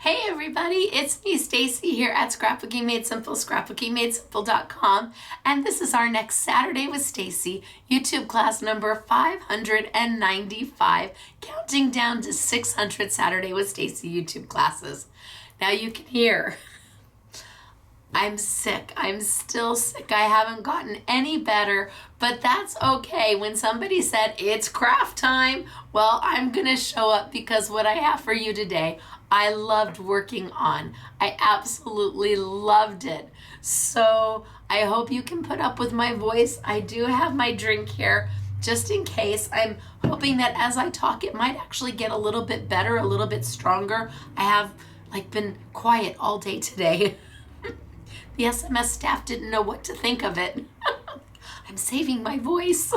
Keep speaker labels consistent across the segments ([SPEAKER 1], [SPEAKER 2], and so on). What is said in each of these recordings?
[SPEAKER 1] Hey everybody, it's me Stacey here at Scrapbooking Made Simple, scrapbookingmadesimple.com, and this is our next Saturday with Stacey YouTube class number 595, counting down to 600 Saturday with Stacey YouTube classes. Now you can hear I'm sick. I'm still sick. I haven't gotten any better, but that's okay. When somebody said it's craft time, well, I'm gonna show up because what I have for you today, I loved working on. I absolutely loved it. So I hope you can put up with my voice. I do have my drink here just in case. I'm hoping that as I talk, it might actually get a little bit better, a little bit stronger. I have been quiet all day today. The SMS staff didn't know what to think of it. I'm saving my voice.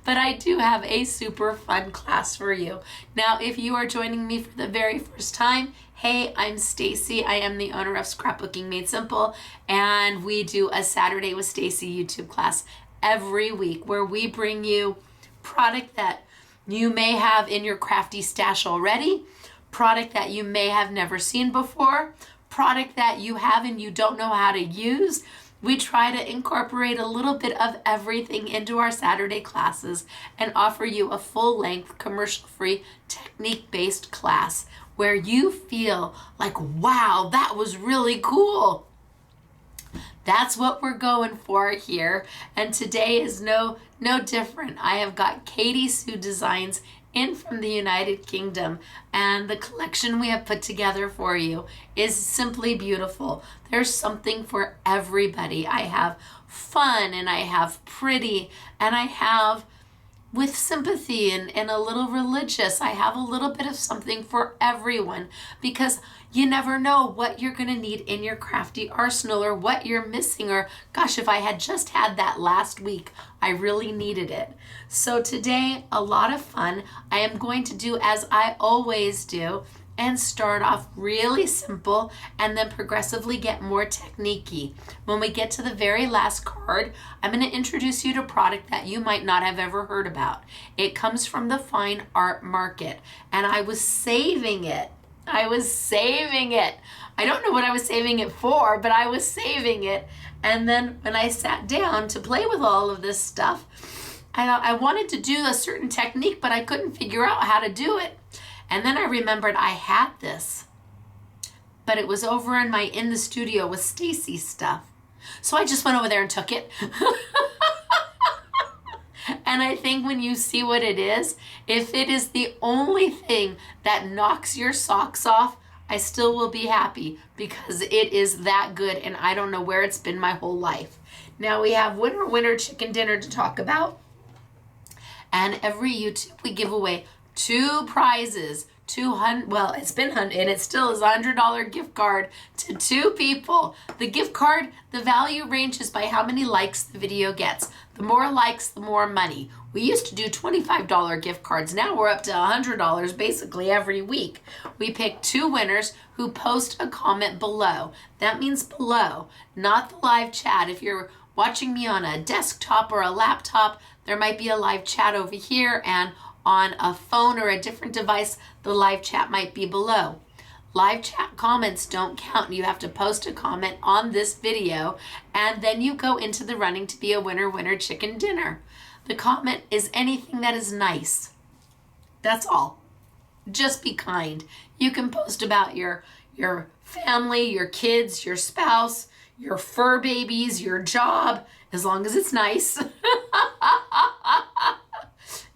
[SPEAKER 1] But I do have a super fun class for you. Now, if you are joining me for the very first time, hey, I'm Stacey. I am the owner of Scrapbooking Made Simple, and we do a Saturday with Stacey YouTube class every week where we bring you product that you may have in your crafty stash already, product that you may have never seen before, product that you have and you don't know how to use. We try to incorporate a little bit of everything into our Saturday classes and offer you a full-length, commercial-free, technique-based class where you feel like, wow, that was really cool. That's what we're going for here. And today is no different. I have got Katy Sue Designs in from the United Kingdom, and the collection we have put together for you is simply beautiful. There's something for everybody. I have fun, and I have pretty, and I have with sympathy and a little religious. I have a little bit of something for everyone because you never know what you're going to need in your crafty arsenal or what you're missing, or gosh, if I had just had that last week, I really needed it. So today, a lot of fun. I am going to do as I always do and start off really simple and then progressively get more technique-y. When we get to the very last card, I'm going to introduce you to a product that you might not have ever heard about. It comes from the fine art market, and I was saving it. I don't know what I was saving it for, but I was saving it. And then when I sat down to play with all of this stuff, I wanted to do a certain technique, but I couldn't figure out how to do it. And then I remembered I had this, but it was over in the studio with Stacey stuff. So I just went over there and took it. And I think when you see what it is, if it is the only thing that knocks your socks off, I still will be happy because it is that good, and I don't know where it's been my whole life. Now we have winner chicken dinner to talk about. And every YouTube we give away 2 prizes. It's been 100, and it still is a $100 gift card to 2 people. The gift card, the value ranges by how many likes the video gets. The more likes, the more money. We used to do $25 gift cards. Now we're up to $100 basically every week. We pick 2 winners who post a comment below. That means below, not the live chat. If you're watching me on a desktop or a laptop, there might be a live chat over here, and on a phone or a different device, the live chat might be below. Live chat comments don't count. You have to post a comment on this video, and then you go into the running to be a winner chicken dinner. The comment is anything that is nice. That's all. Just be kind. You can post about your family, your kids, your spouse, your fur babies, your job, as long as it's nice.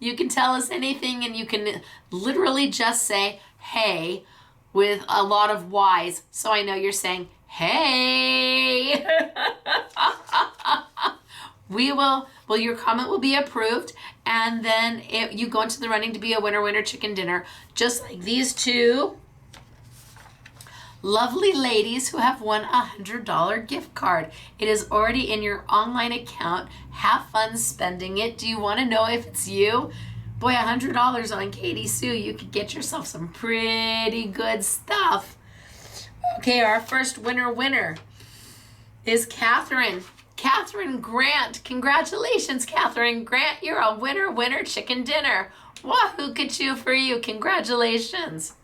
[SPEAKER 1] You can tell us anything, and you can literally just say, hey, with a lot of Y's, so I know you're saying, hey. Your comment will be approved, and then you go into the running to be a winner chicken dinner, just like these 2 lovely ladies who have won a $100 gift card. It is already in your online account. Have fun spending it. Do you want to know if it's you? Boy, $100 on Katy Sue, you could get yourself some pretty good stuff. Okay, our first winner is Catherine. Catherine Grant. Congratulations, Catherine Grant. You're a winner chicken dinner. Wahoo, ka-choo for you. Congratulations.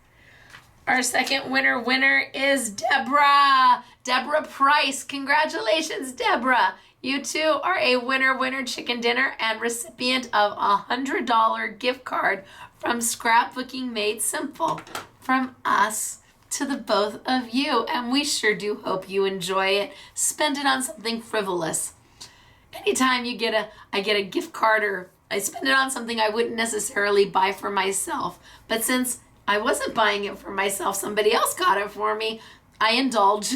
[SPEAKER 1] Our second winner is Deborah. Deborah Price. Congratulations, Deborah. You too are a winner chicken dinner and recipient of a $100 gift card from Scrapbooking Made Simple. From us to the both of you. And we sure do hope you enjoy it. Spend it on something frivolous. Anytime I get a gift card, or I spend it on something I wouldn't necessarily buy for myself. But since I wasn't buying it for myself, somebody else got it for me, I indulge.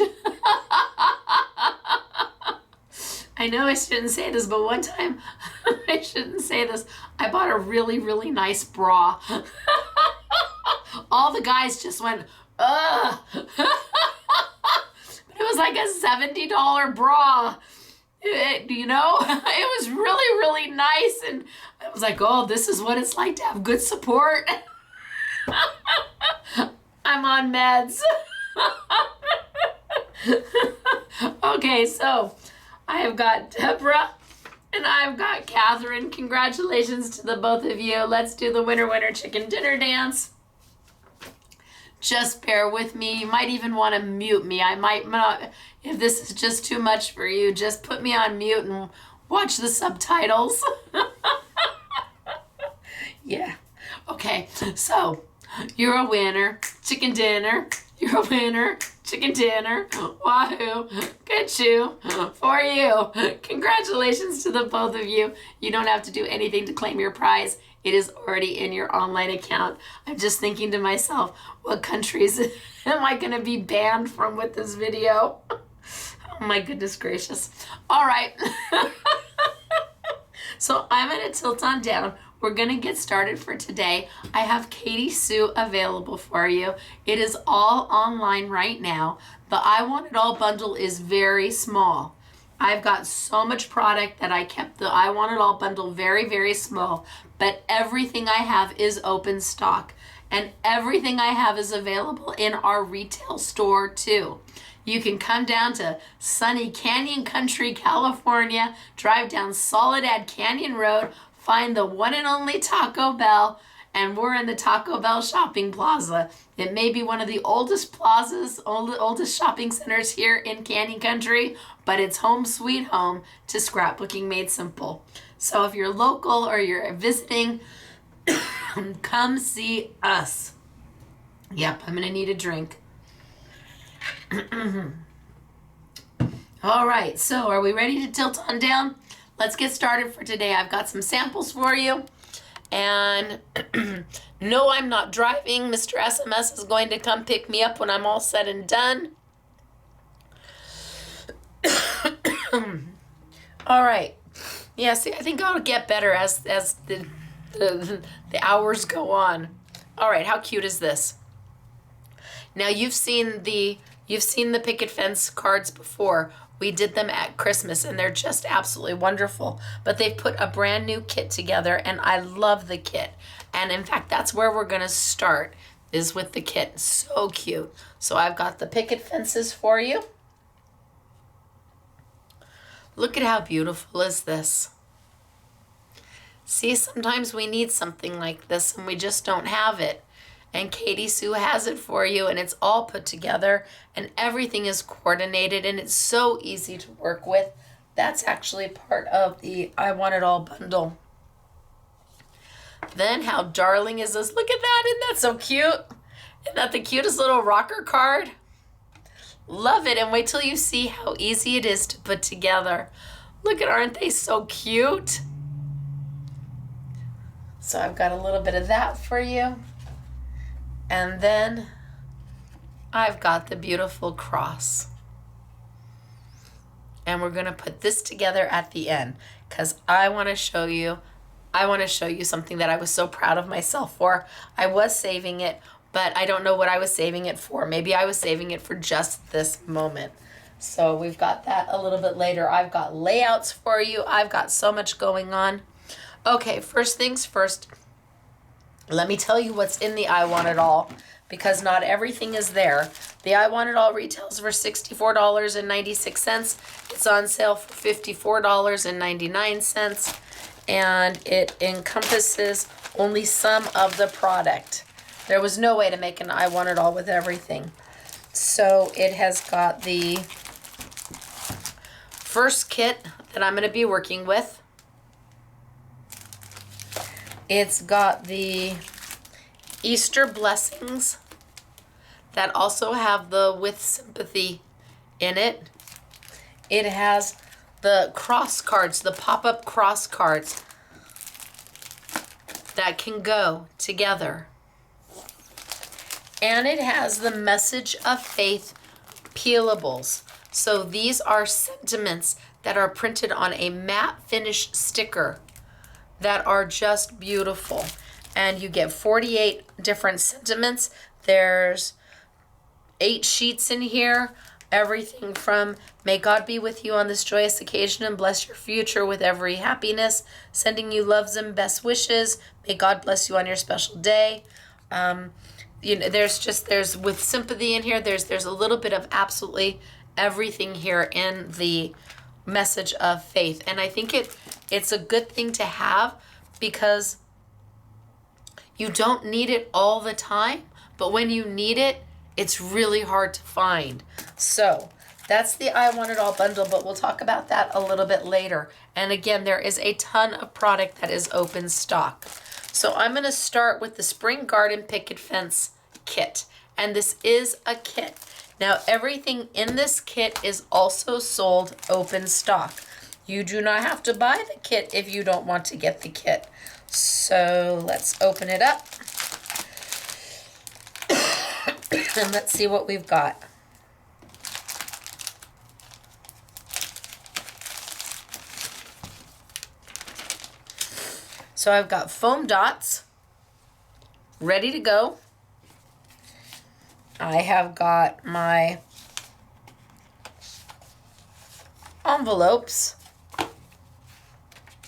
[SPEAKER 1] I know I shouldn't say this, but one time, I shouldn't say this, I bought a really nice bra. All the guys just went, ugh. But it was like a $70 bra. It was really nice. And I was like, oh, this is what it's like to have good support. I'm on meds. Okay, so I have got Deborah and I've got Catherine. Congratulations to the both of you. Let's do the winner chicken dinner dance. Just bear with me. You might even want to mute me. I might not, if this is just too much for you, just put me on mute and watch the subtitles. Yeah. Okay, so you're a winner, chicken dinner. You're a winner, chicken dinner. Wahoo, good chew for you. Congratulations to the both of you. You don't have to do anything to claim your prize. It is already in your online account. I'm just thinking to myself, what countries am I going to be banned from with this video? Oh my goodness gracious. All right. So I'm going to tilt on down. We're going to get started for today. I have Katy Sue available for you. It is all online right now. The I Want It All bundle is very small. I've got so much product that I kept the I Want It All bundle very small, but everything I have is open stock, and everything I have is available in our retail store too. You can come down to sunny Canyon Country, California, drive down Soledad Canyon Road, find the one and only Taco Bell, and we're in the Taco Bell shopping plaza. It may be one of the oldest plazas, oldest shopping centers here in Canyon Country, but it's home sweet home to Scrapbooking Made Simple. So if you're local or you're visiting, come see us. Yep, I'm gonna need a drink. All right, so are we ready to tilt on down? Let's get started for today. I've got some samples for you. And no, I'm not driving. Mr. SMS is going to come pick me up when I'm all said and done. All right. Yeah, see, I think I'll get better as the hours go on. All right, how cute is this? Now you've seen the picket fence cards before. We did them at Christmas and they're just absolutely wonderful. But they've put a brand new kit together and I love the kit. And in fact, that's where we're gonna start, is with the kit. So cute. So I've got the picket fences for you. Look at how beautiful is this. See, sometimes we need something like this and we just don't have it. And Katy Sue has it for you, and it's all put together and everything is coordinated and it's so easy to work with. That's actually part of the I Want It All bundle. Then how darling is this? Look at that, isn't that so cute? Isn't that the cutest little rocker card? Love it, and wait till you see how easy it is to put together. Look at, aren't they so cute? So I've got a little bit of that for you. And then I've got the beautiful cross. And we're gonna put this together at the end because I wanna show you something that I was so proud of myself for. I was saving it, but I don't know what I was saving it for. Maybe I was saving it for just this moment. So we've got that a little bit later. I've got layouts for you. I've got so much going on. Okay, first things first. Let me tell you what's in the I Want It All, because not everything is there. The I Want It All retails for $64.96. It's on sale for $54.99, and it encompasses only some of the product. There was no way to make an I Want It All with everything. So it has got the first kit that I'm going to be working with. It's got the Easter blessings that also have the with sympathy in it. It has the cross cards, the pop-up cross cards that can go together. And it has the message of faith peelables. So these are sentiments that are printed on a matte finish sticker that are just beautiful. And you get 48 different sentiments. There's 8 sheets in here. Everything from may God be with you on this joyous occasion and bless your future with every happiness, sending you loves and best wishes. May God bless you on your special day. There's with sympathy in here. There's a little bit of absolutely everything here in the message of faith. And I think it's a good thing to have because you don't need it all the time, but when you need it, it's really hard to find. So that's the I Want It All bundle, but we'll talk about that a little bit later. And again, there is a ton of product that is open stock. So I'm going to start with the Spring Garden Picket Fence kit. And this is a kit. Now, everything in this kit is also sold open stock. You do not have to buy the kit if you don't want to get the kit. So let's open it up. And let's see what we've got. So I've got foam dots ready to go. I have got my envelopes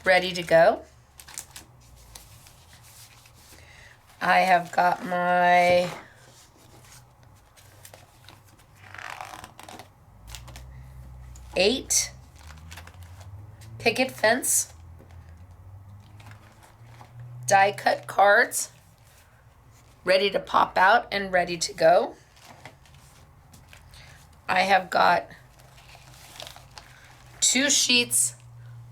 [SPEAKER 1] ready to go. I have got my eight picket fence die cut cards ready to pop out and ready to go. I have got 2 sheets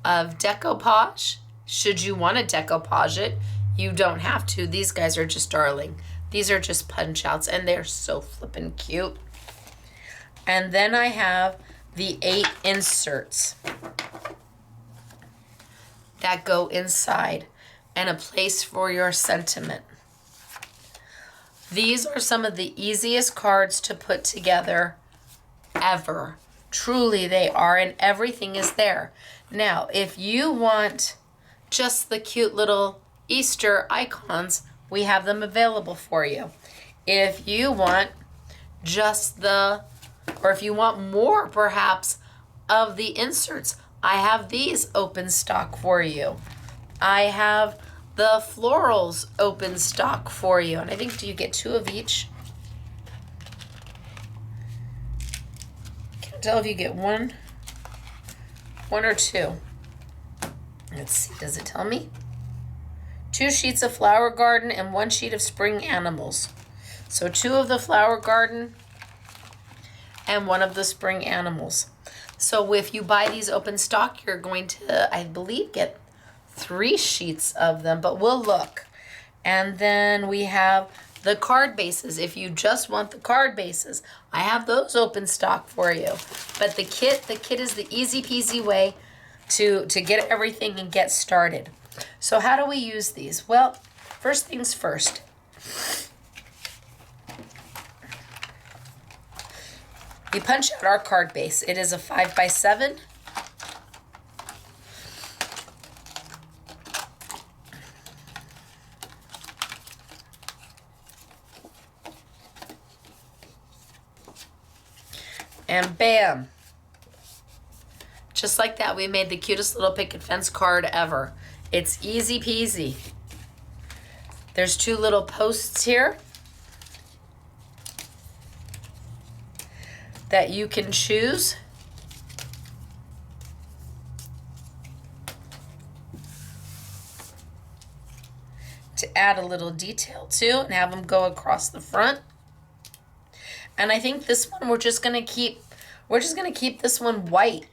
[SPEAKER 1] of decoupage. Should you want to decoupage it, you don't have to. These guys are just darling. These are just punch outs and they're so flippin' cute. And then I have the 8 inserts that go inside and a place for your sentiment. These are some of the easiest cards to put together ever. Truly they are, and everything is there. Now, if you want just the cute little Easter icons, we have them available for you. If you want just or if you want more perhaps of the inserts, I have these open stock for you. I have the florals open stock for you. And I think, do you get 2 of each? Can't tell if you get one or 2. Let's see, does it tell me? 2 sheets of flower garden and 1 sheet of spring animals. So 2 of the flower garden and 1 of the spring animals. So if you buy these open stock, you're going to, I believe, get 3 sheets of them, but we'll look. And then we have the card bases. If you just want the card bases, I have those open stock for you. But the kit is the easy peasy way to get everything and get started. So how do we use these? Well, first things first. We punch out our card base. It is a 5x7. And bam. Just like that, we made the cutest little picket fence card ever. It's easy peasy. There's 2 little posts here that you can choose. To add a little detail to and have them go across the front. And I think this one we're just gonna keep this one white.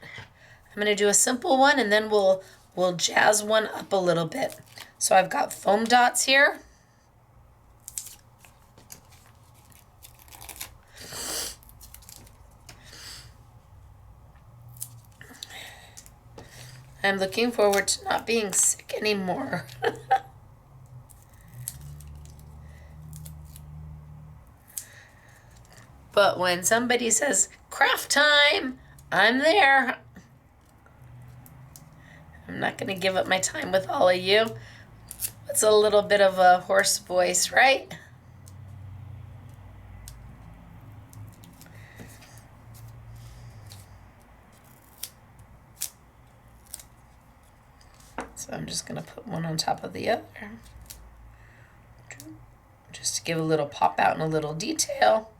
[SPEAKER 1] I'm gonna do a simple one and then we'll jazz one up a little bit. So I've got foam dots here. I'm looking forward to not being sick anymore. But when somebody says, craft time, I'm there. I'm not going to give up my time with all of you. It's a little bit of a hoarse voice, right? So I'm just going to put one on top of the other. Just to give a little pop out and a little detail.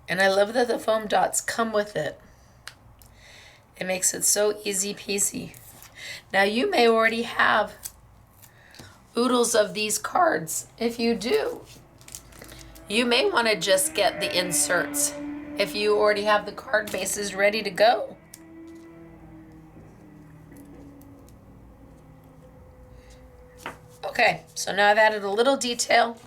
[SPEAKER 1] And I love that the foam dots come with it. It makes it so easy peasy. Now you may already have oodles of these cards. If you do, you may want to just get the inserts if you already have the card bases ready to go. Okay, so now I've added a little detail.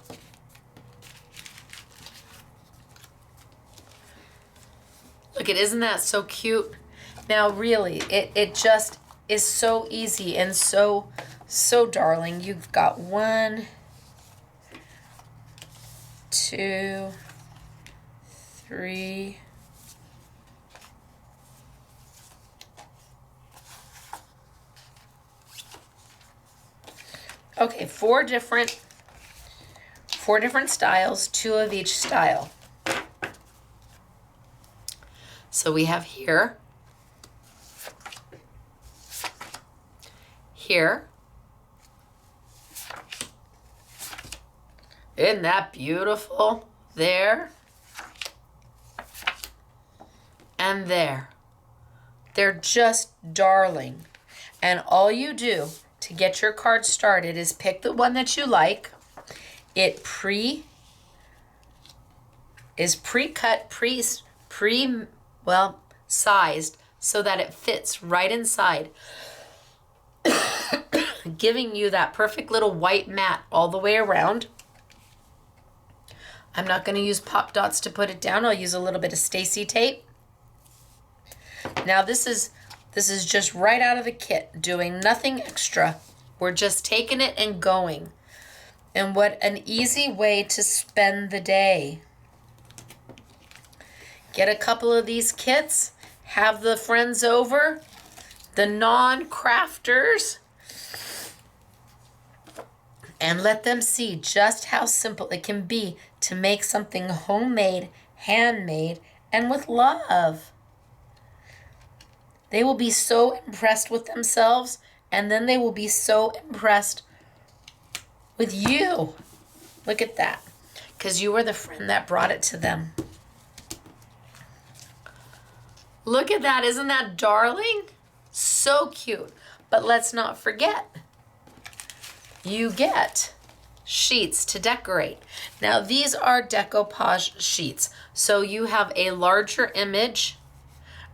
[SPEAKER 1] Look, isn't that so cute? Now really, it just is so easy and so darling. You've got 1, 2, 3, okay, 4 different styles, 2 of each style. So we have here, isn't that beautiful? There, and there. They're just darling. And all you do to get your card started is pick the one that you like. It is pre-cut, sized so that it fits right inside, giving you that perfect little white mat all the way around. I'm not going to use pop dots to put it down. I'll use a little bit of Stacey tape. Now this is just right out of the kit, doing nothing extra. We're just taking it and going. And what an easy way to spend the day. Get a couple of these kits, have the friends over, the non-crafters, and let them see just how simple it can be to make something homemade, handmade, and with love. They will be so impressed with themselves, and then they will be so impressed with you. Look at that, because you were the friend that brought it to them. Look at that, isn't that darling? So cute. But let's not forget, you get sheets to decorate. Now these are decoupage sheets. So you have a larger image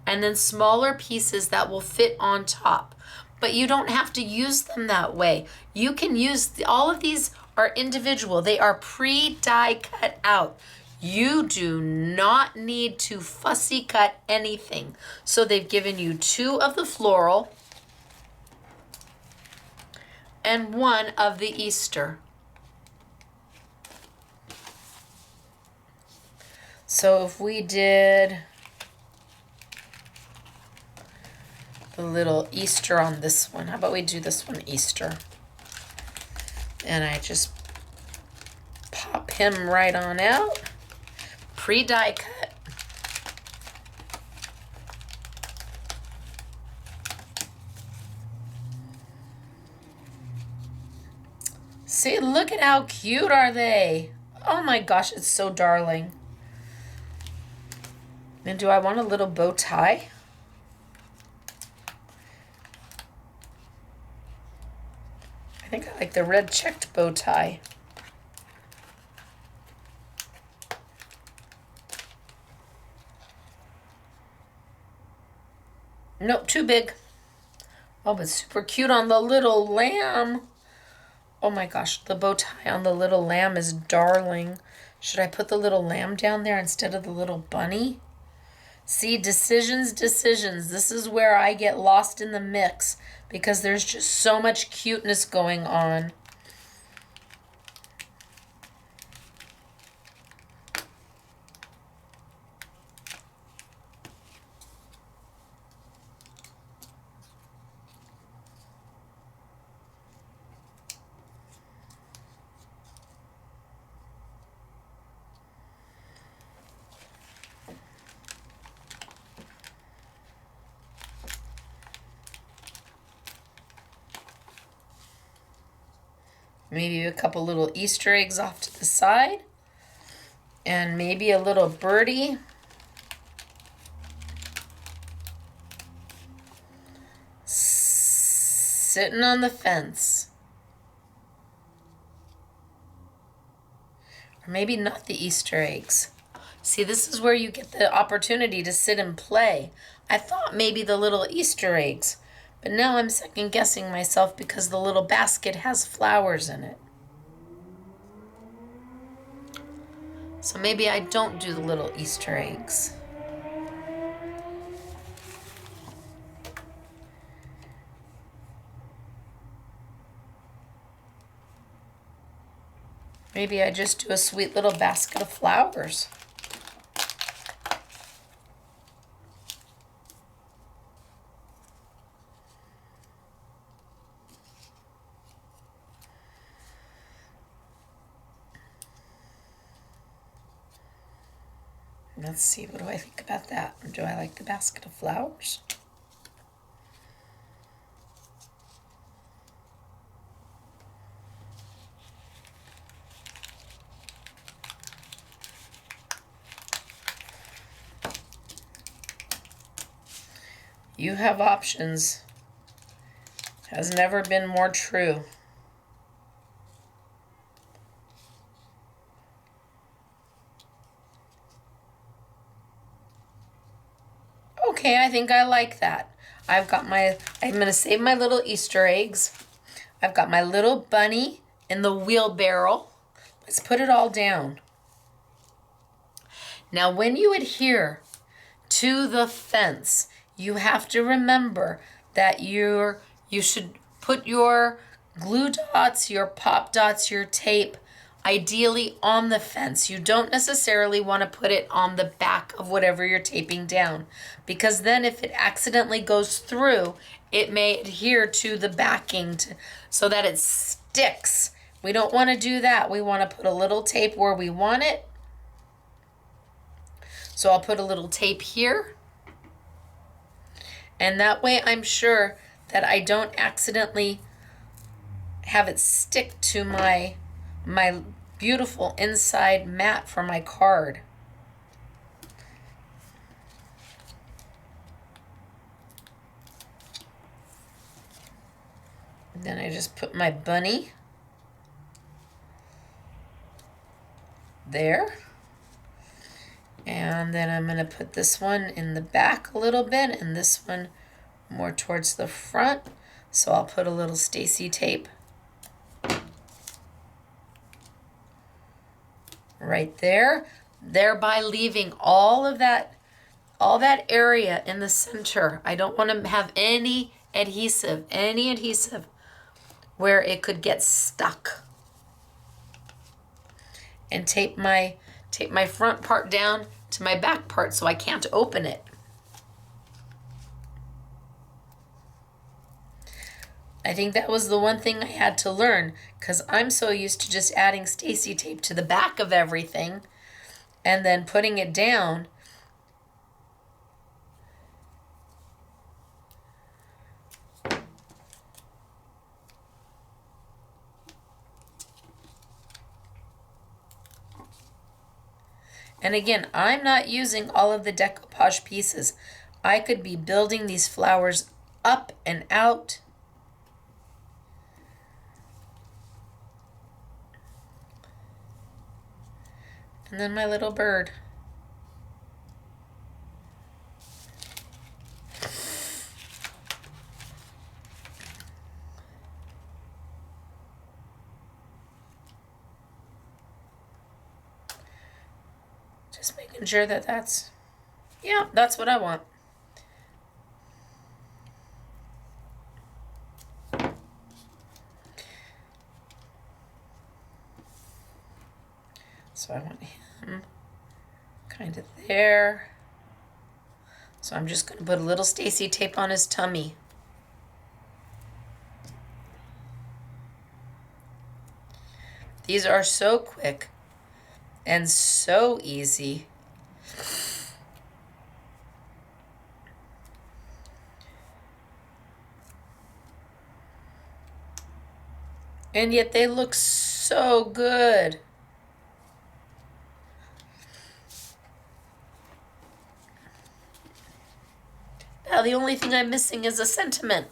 [SPEAKER 1] and then smaller pieces that will fit on top. But you don't have to use them that way. You can use, all of these are individual. They are pre-die cut out. You do not need to fussy cut anything. So they've given you 2 of the floral and 1 of the Easter. So if we did the little Easter on this one, how about we do this one Easter? And I just pop him right on out. Pre-die cut. See, look at how cute are they. Oh my gosh, it's so darling. And do I want a little bow tie? I think I like the red checked bow tie. Nope, too big. Oh, but super cute on the little lamb. Oh my gosh, the bow tie on the little lamb is darling. Should I put the little lamb down there instead of the little bunny? See, decisions. This is where I get lost in the mix because there's just so much cuteness going on. Maybe a couple little Easter eggs off to the side. And maybe a little birdie. Sitting on the fence. Or maybe not the Easter eggs. See, this is where you get the opportunity to sit and play. I thought maybe the little Easter eggs. But now I'm second guessing myself because the little basket has flowers in it. So maybe I don't do the little Easter eggs. Maybe I just do a sweet little basket of flowers. Let's see, what do I think about that? Or do I like the basket of flowers? You have options. Has never been more true. Okay, I think I like that. I'm gonna save my little Easter eggs. I've got my little bunny in the wheelbarrow. Let's put it all down. Now, when you adhere to the fence, you have to remember that you should put your glue dots, your pop dots, your tape, ideally on the fence. You don't necessarily want to put it on the back of whatever you're taping down, because then if it accidentally goes through, it may adhere to the backing so that it sticks. We don't want to do that. We want to put a little tape where we want it. So I'll put a little tape here. And that way I'm sure that I don't accidentally have it stick to my beautiful inside mat for my card. And then I just put my bunny there. And then I'm going to put this one in the back a little bit and this one more towards the front. So I'll put a little Stacey tape right there, thereby leaving all that area in the center. I don't want to have any adhesive where it could get stuck. And tape my front part down to my back part so I can't open it. I think that was the one thing I had to learn, because I'm so used to just adding Stacey tape to the back of everything and then putting it down. And again, I'm not using all of the decoupage pieces. I could be building these flowers up and out. And then my little bird. Just making sure that that's what I want. So I want him kind of there. So I'm just going to put a little Stacey tape on his tummy. These are so quick and so easy. And yet they look so good. Now the only thing I'm missing is a sentiment.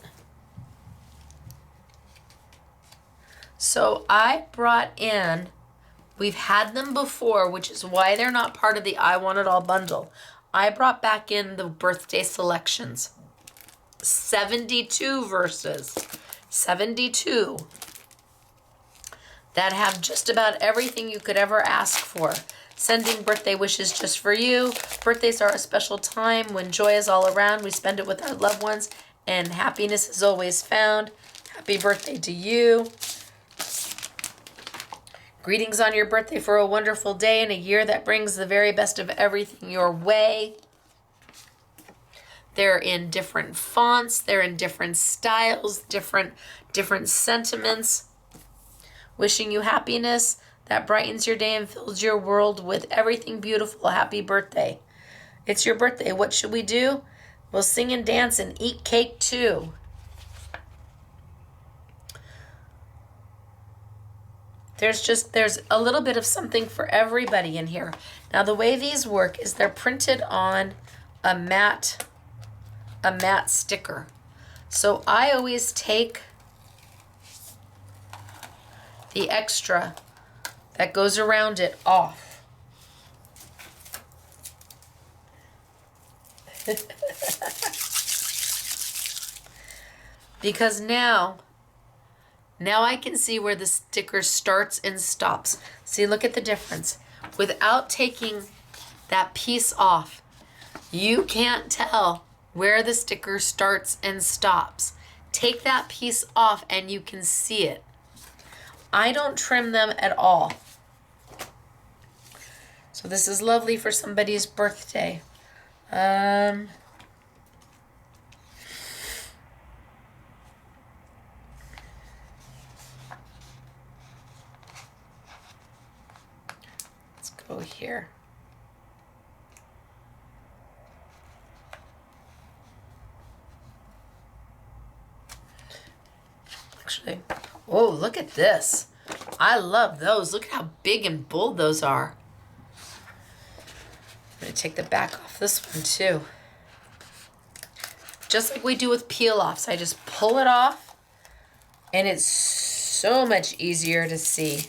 [SPEAKER 1] So I brought in, we've had them before, which is why they're not part of the I Want It All bundle. I brought back in the birthday selections. 72 verses. 72. That have just about everything you could ever ask for. Sending birthday wishes just for you. Birthdays are a special time when joy is all around. We spend it with our loved ones and happiness is always found. Happy birthday to you. Greetings on your birthday for a wonderful day and a year that brings the very best of everything your way. They're in different fonts. They're in different styles, different sentiments. Wishing you happiness that brightens your day and fills your world with everything beautiful. Happy birthday. It's your birthday. What should we do? We'll sing and dance and eat cake too. There's a little bit of something for everybody in here. Now the way these work is they're printed on a matte sticker. So I always take the extra that goes around it off. Because now I can see where the sticker starts and stops. See, look at the difference. Without taking that piece off, you can't tell where the sticker starts and stops. Take that piece off and you can see it. I don't trim them at all. So this is lovely for somebody's birthday. Let's go here. Actually, oh, look at this. I love those. Look at how big and bold those are. I'm going to take the back off this one too. Just like we do with peel-offs. I just pull it off and it's so much easier to see.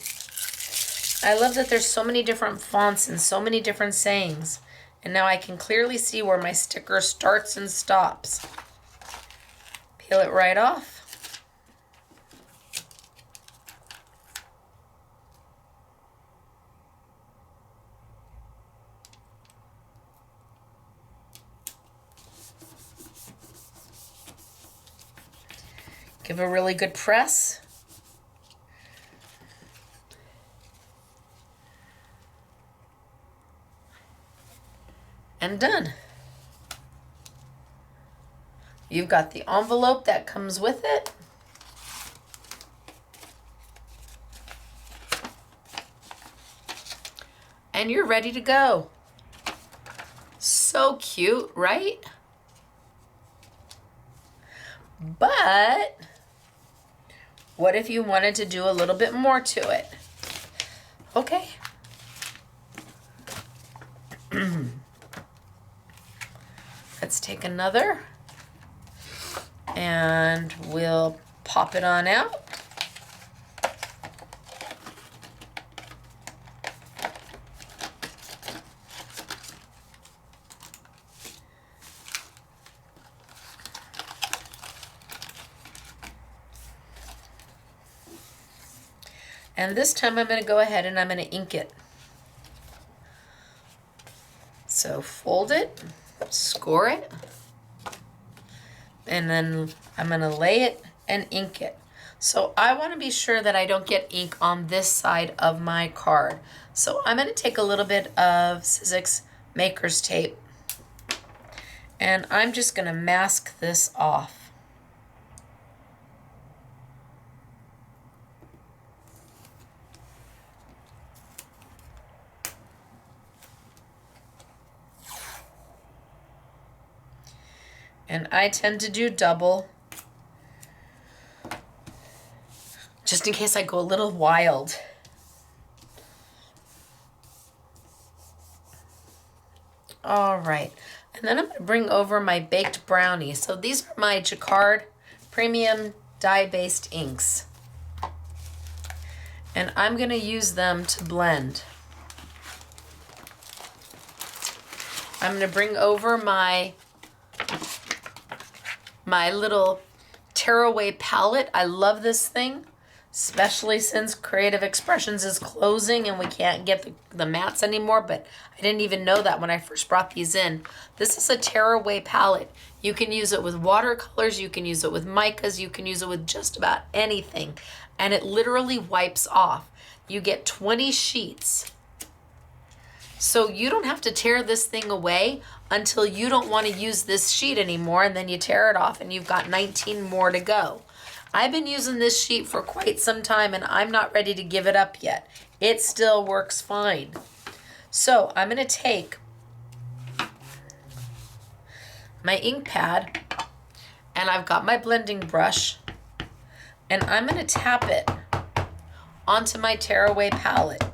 [SPEAKER 1] I love that there's so many different fonts and so many different sayings. And now I can clearly see where my sticker starts and stops. Peel it right off. Give a really good press. And done. You've got the envelope that comes with it. And you're ready to go. So cute, right? But what if you wanted to do a little bit more to it? Okay. Let's take another and we'll pop it on out. And this time I'm going to go ahead and I'm going to ink it. So fold it, score it, and then I'm going to lay it and ink it. So I want to be sure that I don't get ink on this side of my card. So I'm going to take a little bit of Sizzix Maker's Tape, and I'm just going to mask this off. And I tend to do double, just in case I go a little wild. All right, and then I'm going to bring over my baked brownie. So these are my Jacquard premium dye-based inks. And I'm going to use them to blend. I'm going to bring over my little tearaway palette. I love this thing, especially since Creative Expressions is closing and we can't get the mattes anymore, but I didn't even know that when I first brought these in. This is a tearaway palette. You can use it with watercolors, you can use it with micas, you can use it with just about anything, and it literally wipes off. You get 20 sheets. So you don't have to tear this thing away until you don't want to use this sheet anymore, and then you tear it off and you've got 19 more to go. I've been using this sheet for quite some time and I'm not ready to give it up yet. It still works fine. So I'm going to take my ink pad and I've got my blending brush and I'm going to tap it onto my tearaway palette,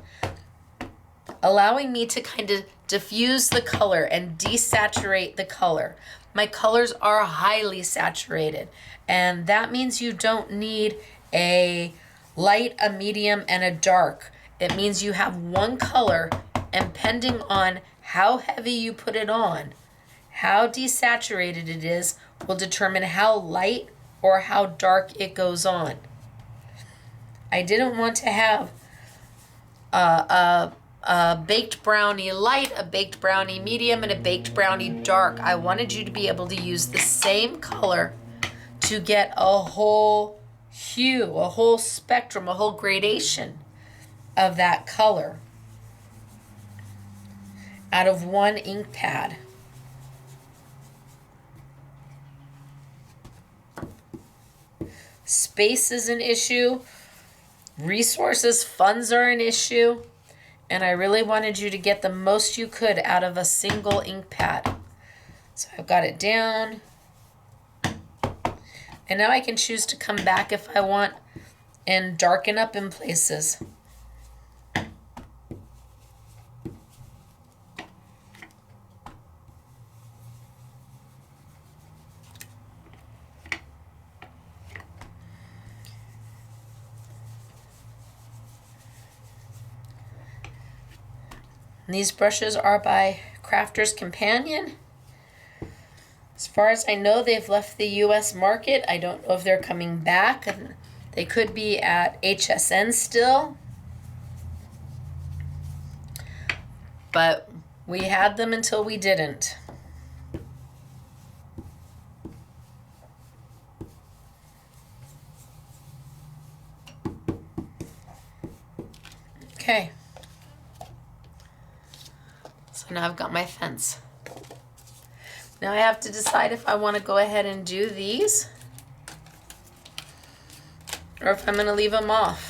[SPEAKER 1] allowing me to kind of diffuse the color and desaturate the color. My colors are highly saturated, and that means you don't need a light, a medium, and a dark. It means you have one color, and depending on how heavy you put it on, how desaturated it is, will determine how light or how dark it goes on. I didn't want to have a baked brownie light, a baked brownie medium, and a baked brownie dark. I wanted you to be able to use the same color to get a whole hue, a whole spectrum, a whole gradation of that color out of one ink pad. Space is an issue. Resources, funds are an issue. And I really wanted you to get the most you could out of a single ink pad. So I've got it down. And now I can choose to come back if I want and darken up in places. And these brushes are by Crafter's Companion. As far as I know, they've left the US market. I don't know if they're coming back. They could be at HSN still. But we had them until we didn't. Okay. So now I've got my fence. Now I have to decide if I want to go ahead and do these or if I'm going to leave them off.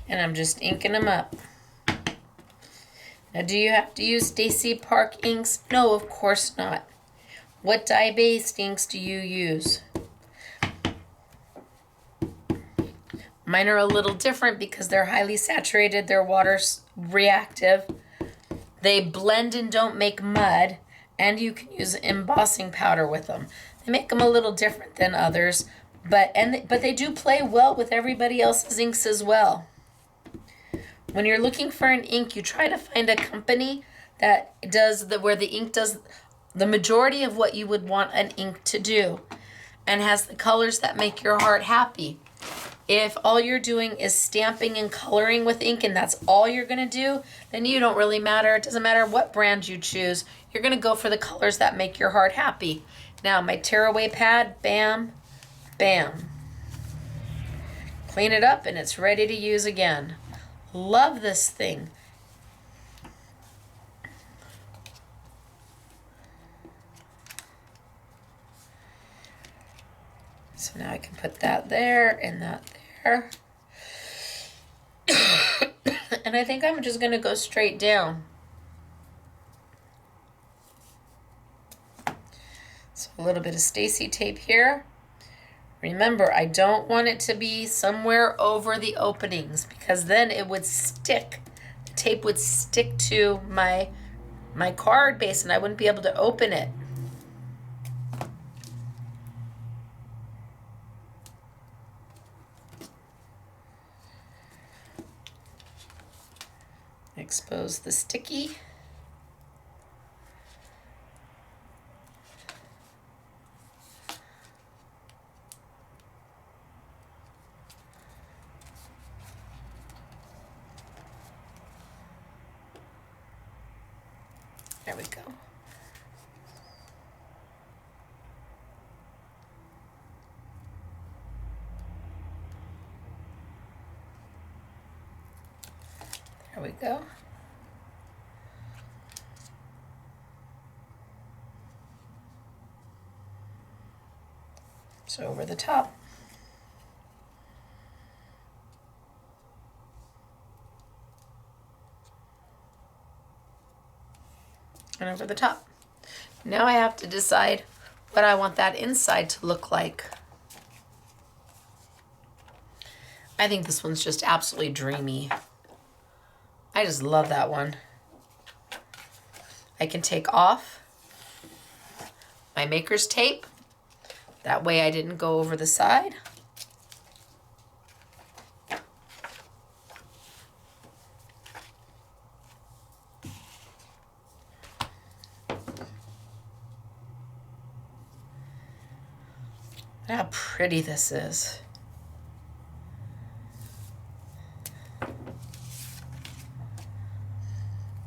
[SPEAKER 1] And I'm just inking them up. Now, do you have to use Stacey Park inks? No, of course not. What dye-based inks do you use? Mine are a little different because they're highly saturated, they're water reactive. They blend and don't make mud, and you can use embossing powder with them. They make them a little different than others, but they do play well with everybody else's inks as well. When you're looking for an ink, you try to find a company that does where the ink does the majority of what you would want an ink to do and has the colors that make your heart happy. If all you're doing is stamping and coloring with ink and that's all you're going to do, then you don't really matter. It doesn't matter what brand you choose. You're going to go for the colors that make your heart happy. Now, my tearaway pad, bam, bam. Clean it up and it's ready to use again. Love this thing. So now I can put that there and that there. And I think I'm just going to go straight down. So a little bit of Stacey tape here. Remember, I don't want it to be somewhere over the openings because then it would stick. The tape would stick to my card base and I wouldn't be able to open it. Expose the sticky. There we go. There we go. So over the top. And over the top. Now I have to decide what I want that inside to look like. I think this one's just absolutely dreamy. I just love that one. I can take off my maker's tape. That way I didn't go over the side. How pretty this is.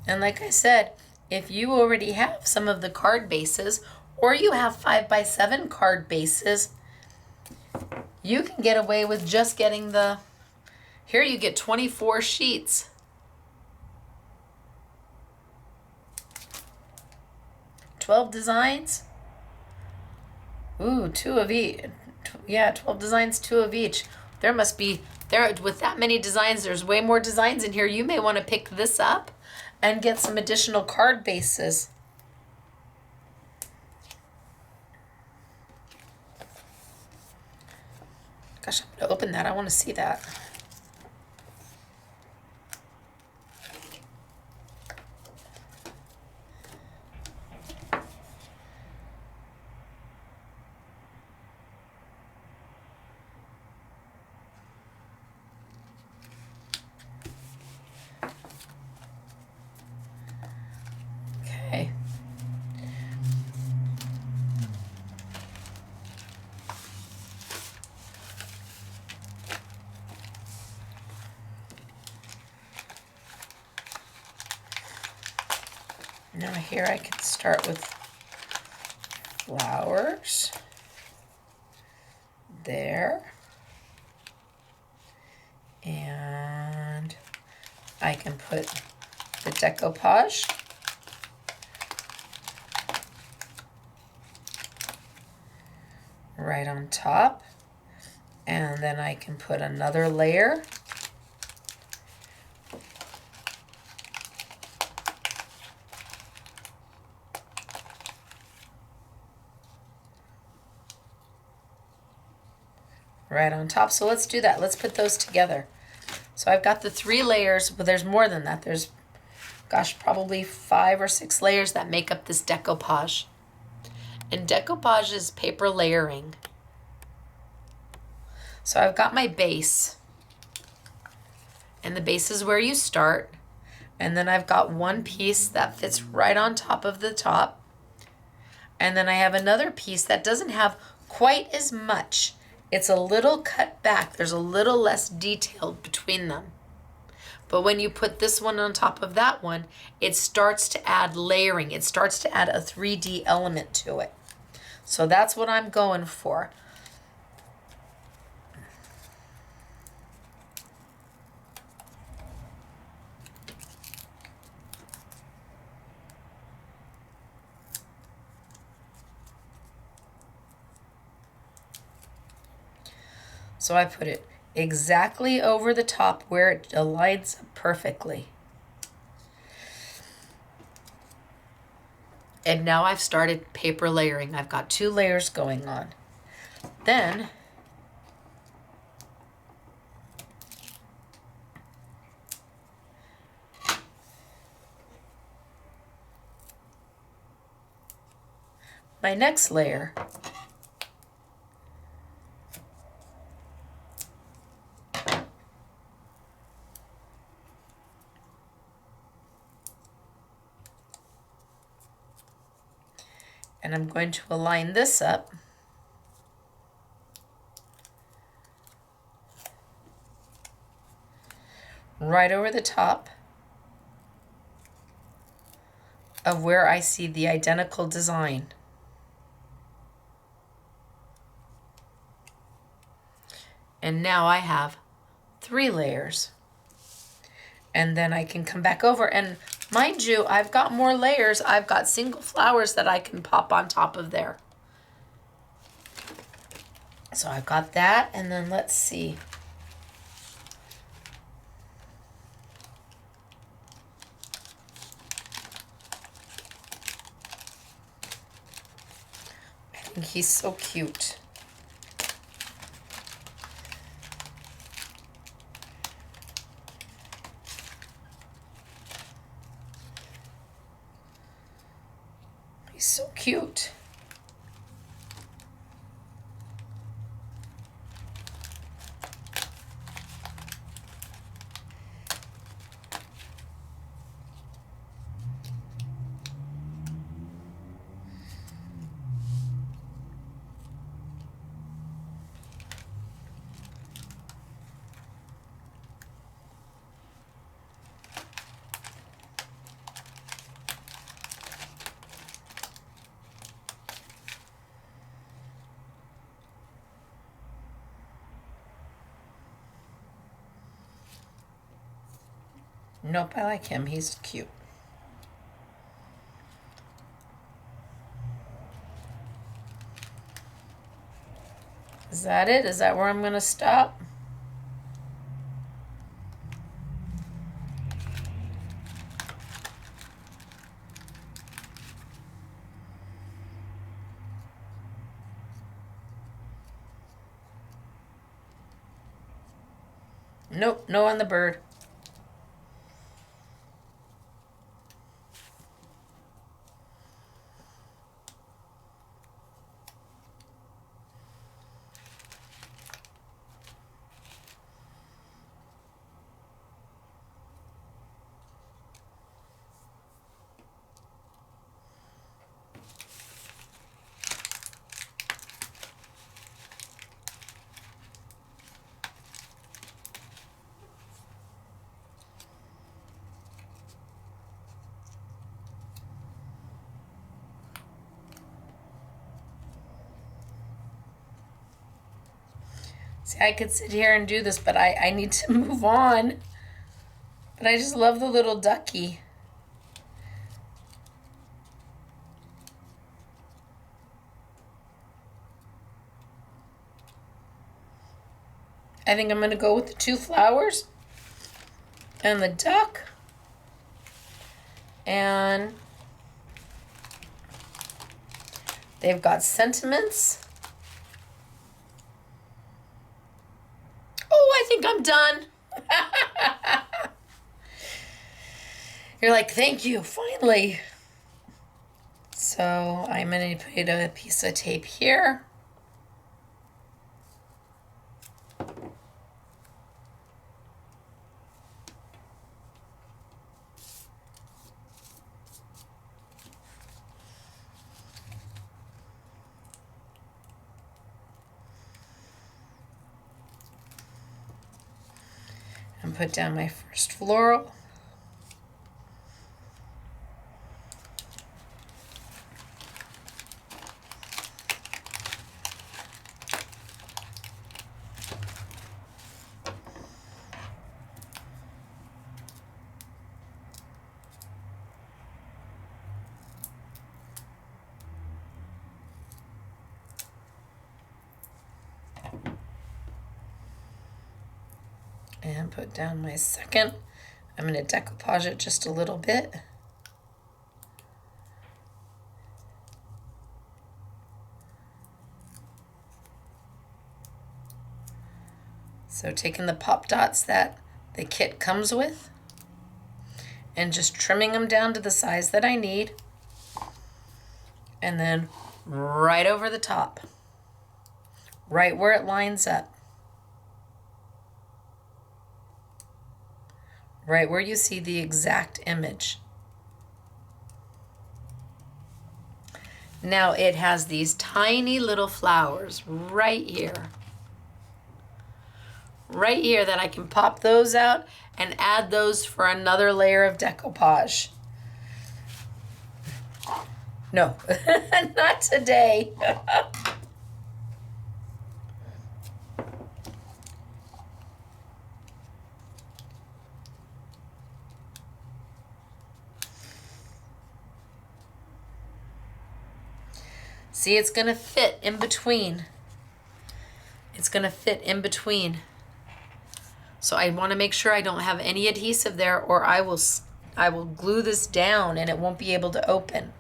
[SPEAKER 1] And like I said, if you already have some of the card bases or you have 5x7 card bases, you can get away with just getting the, here you get 24 sheets. $12 designs. Ooh, 2 of each. Yeah, 12 designs, 2 of each. There must be, with that many designs, there's way more designs in here. You may want to pick this up and get some additional card bases. Gosh, I'm going to open that. I want to see that. Okay. Now here I can start with flowers. There. And I can put the decoupage. Right on top. And then I can put another layer. right on top. So let's do that. Let's put those together. So I've got the 3 layers, but there's more than that. There's, gosh, probably 5 or 6 layers that make up this decoupage. And decoupage is paper layering. So I've got my base. And the base is where you start. And then I've got one piece that fits right on top of the top. And then I have another piece that doesn't have quite as much. It's a little cut back. There's a little less detail between them. But when you put this one on top of that one, it starts to add layering. It starts to add a 3D element to it. So that's what I'm going for. So I put it exactly over the top where it aligns perfectly. And now I've started paper layering. I've got 2 layers going on. Then my next layer and I'm going to align this up right over the top of where I see the identical design. And now I have 3 layers. And then I can come back over, and mind you, I've got more layers. I've got single flowers that I can pop on top of there. So I've got that, and then let's see. I think he's so cute. He's so cute. Nope, I like him. He's cute. Is that it? Is that where I'm going to stop? Nope, no on the bird. See, I could sit here and do this, but I need to move on. But I just love the little ducky. I think I'm going to go with the 2 flowers and the duck. And they've got sentiments. Oh, I think I'm done. You're like, thank you, finally. So I'm going to put a piece of tape here. And put down my first floral. And put down my second. I'm going to decoupage it just a little bit. So taking the pop dots that the kit comes with and just trimming them down to the size that I need. And then right over the top, right where it lines up. Right where you see the exact image. Now it has these tiny little flowers right here. Right here that I can pop those out and add those for another layer of decoupage. No, not today. See, it's going to fit in between. It's going to fit in between. So I want to make sure I don't have any adhesive there, or I will glue this down and it won't be able to open.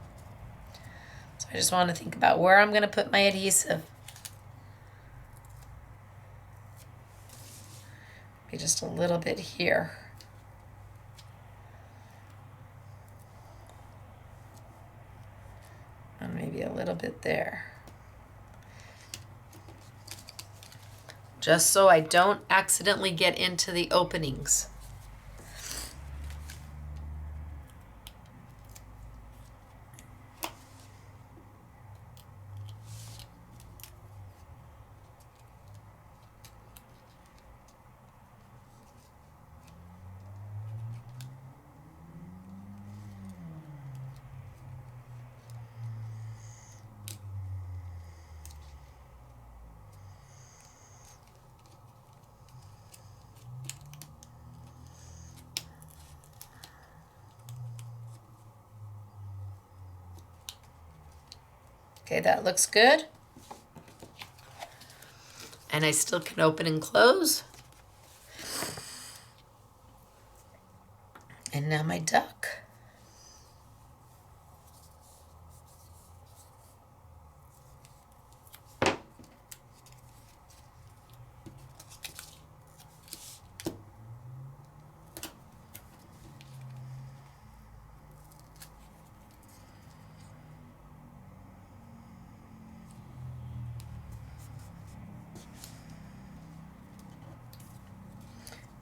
[SPEAKER 1] So I just want to think about where I'm going to put my adhesive. Maybe just a little bit here. And maybe a little bit there. Just so I don't accidentally get into the openings. Okay, that looks good. And I still can open and close. And now my duck.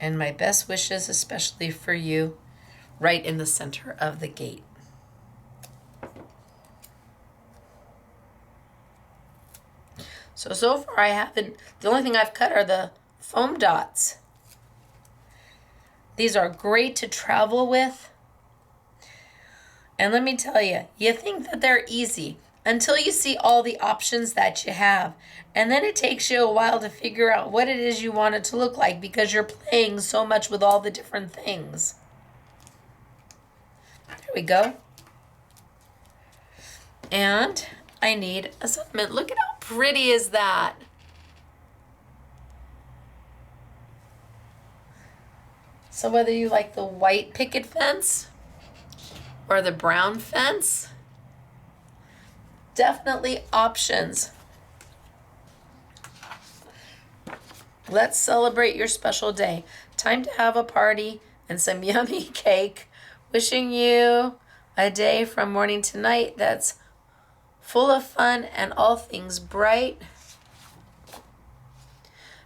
[SPEAKER 1] And my best wishes, especially for you, right in the center of the gate. So far I haven't, the only thing I've cut are the foam dots. These are great to travel with. And let me tell you, you think that they're easy until you see all the options that you have. And then it takes you a while to figure out what it is you want it to look like because you're playing so much with all the different things. There we go. And I need a sentiment. Look at how pretty is that? So whether you like the white picket fence or the brown fence, definitely options. Let's celebrate your special day. Time to have a party and some yummy cake. Wishing you a day from morning to night that's full of fun and all things bright.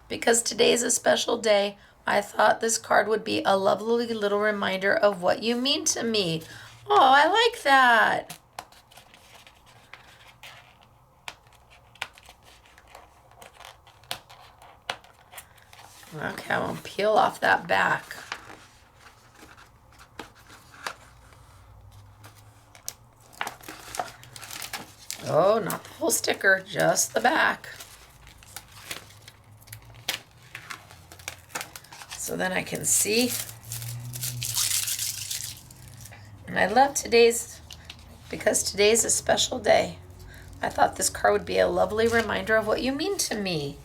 [SPEAKER 1] Because today's a special day, I thought this card would be a lovely little reminder of what you mean to me. Oh, I like that. Okay, I'm going to peel off that back. Oh, not the whole sticker, just the back. So then I can see. And I love because today's a special day. I thought this card would be a lovely reminder of what you mean to me.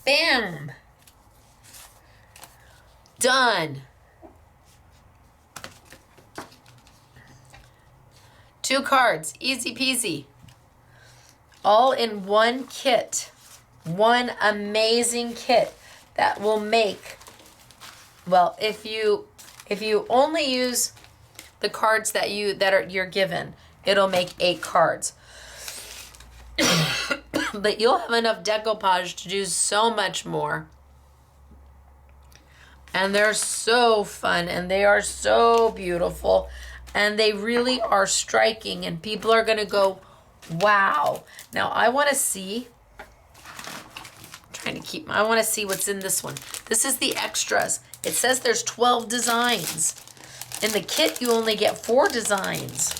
[SPEAKER 1] Bam! Done. 2 cards, easy peasy. All in one kit. One amazing kit that will make, well, if you only use the cards that you're given, it'll make 8 cards. But you'll have enough decoupage to do so much more. And they're so fun and they are so beautiful and they really are striking and people are going to go, wow. Now I want to see, I want to see what's in this one. This is the extras. It says there's 12 designs. In the kit, you only get 4 designs.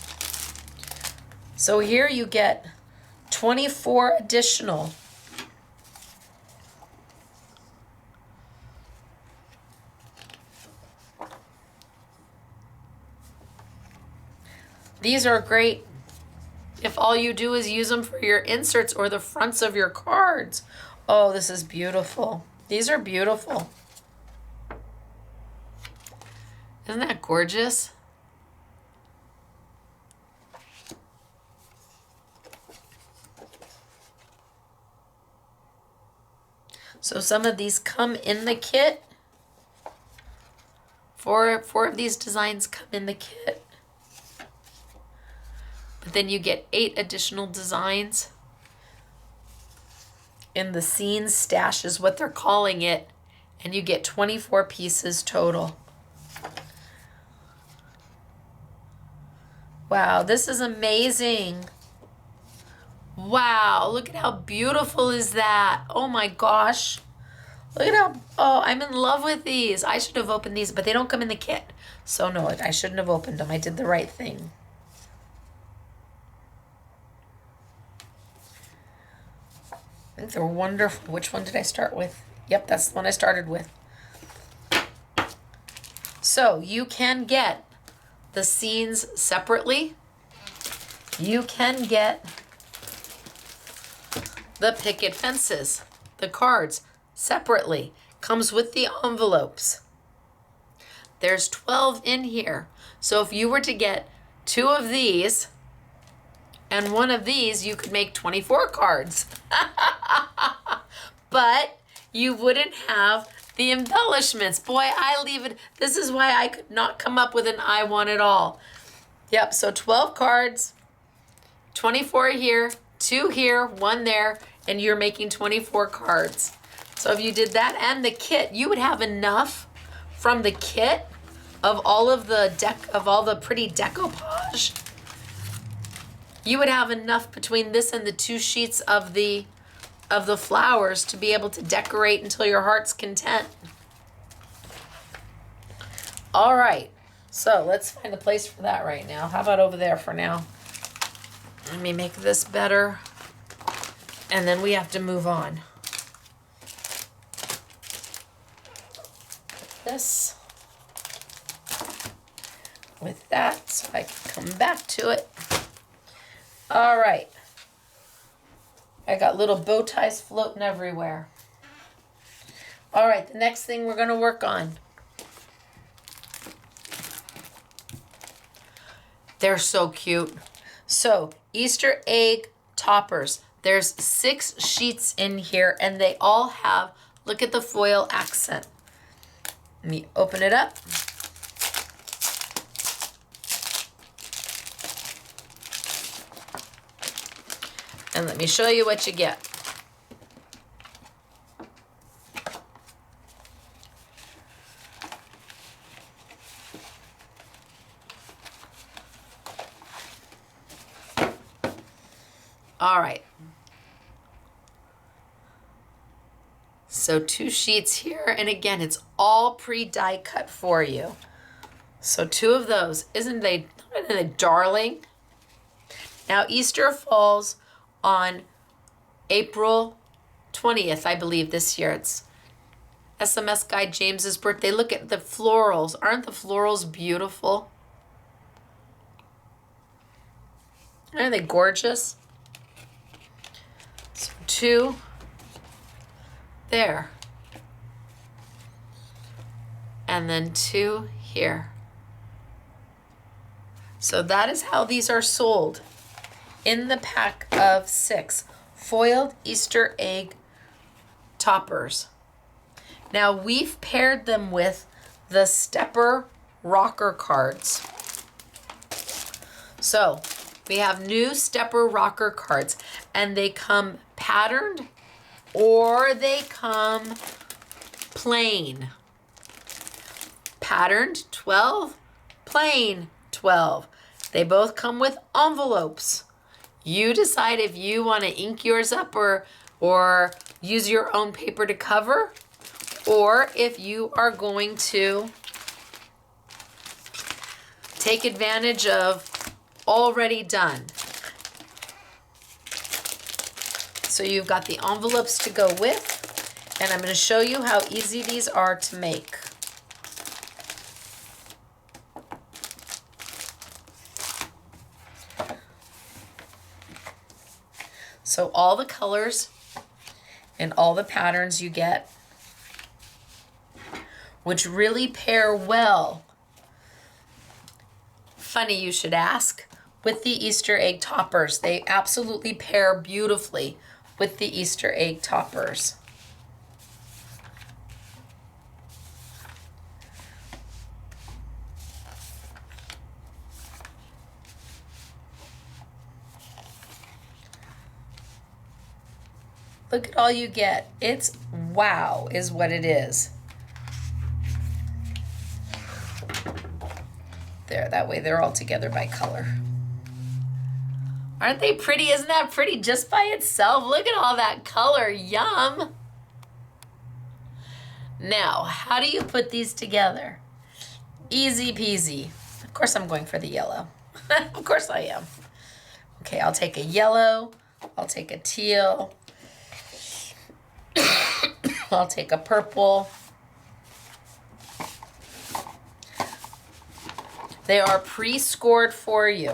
[SPEAKER 1] So here you get 24 additional. These are great if all you do is use them for your inserts or the fronts of your cards. Oh, this is beautiful. These are beautiful. Isn't that gorgeous? So some of these come in the kit. Four of these designs come in the kit. But then you get 8 additional designs. In the scene stash is what they're calling it. And you get 24 pieces total. Wow, this is amazing. Wow, look at how beautiful is that. Oh my gosh. Look at how, oh, I'm in love with these. I should have opened these, but they don't come in the kit. So no, I shouldn't have opened them. I did the right thing. I think they're wonderful. Which one did I start with? Yep, that's the one I started with. So you can get the scenes separately. You can get the picket fences, the cards separately. Comes with the envelopes. There's 12 in here. So if you were to get 2 of these and 1 of these, you could make 24 cards. But you wouldn't have the embellishments. Boy, I leave it. This is why I could not come up with an I want it all. Yep, so 12 cards, 24 here, 2 here, 1 there, and you're making 24 cards. So if you did that and the kit, you would have enough from the kit of all of the pretty decoupage. You would have enough between this and the 2 sheets of the flowers to be able to decorate until your heart's content. All right, so let's find a place for that right now. How about over there for now? Let me make this better. And then we have to move on. This with that so I can come back to it. All right. I got little bow ties floating everywhere. All right, the next thing we're going to work on. They're so cute. So, Easter egg toppers. There's 6 sheets in here, and they all have, look at the foil accent. Let me open it up. And let me show you what you get. All right. So 2 sheets here, and again, it's all pre-die cut for you. So 2 of those. Isn't they darling? Now Easter falls on April 20th, I believe, this year. It's SMS Guy James's birthday. Look at the florals. Aren't the florals beautiful? Aren't they gorgeous? So 2 there. And then 2 here. So that is how these are sold in the pack of 6 foiled Easter egg toppers. Now we've paired them with the Stepper rocker cards. So we have new Stepper rocker cards, and they come patterned or they come plain. Patterned 12, plain 12. They both come with envelopes. You decide if you want to ink yours up or use your own paper to cover, or if you are going to take advantage of already done. So you've got the envelopes to go with, and I'm going to show you how easy these are to make. So all the colors and all the patterns you get, which really pair well, funny you should ask, with the Easter egg toppers. They absolutely pair beautifully with the Easter egg toppers. Look at all you get. It's wow is what it is. There, that way they're all together by color. Aren't they pretty? Isn't that pretty just by itself? Look at all that color. Yum. Now, how do you put these together? Easy peasy. Of course I'm going for the yellow. Of course I am. Okay, I'll take a yellow. I'll take a teal. I'll take a purple. They are pre-scored for you.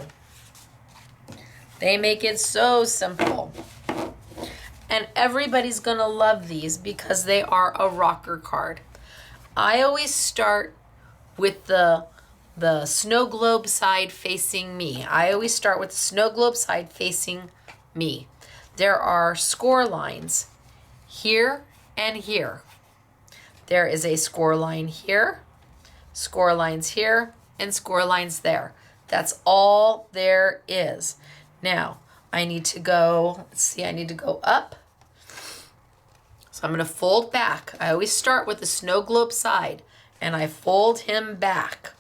[SPEAKER 1] They make it so simple. And everybody's gonna love these because they are a rocker card. I always start with the snow globe side facing me. I always start with the snow globe side facing me. There are score lines here and here. There is a score line here, score lines here, and score lines there. That's all there is. Now, I need to go, let's see, I need to go up. So I'm going to fold back. I always start with the snow globe side, and I fold him back.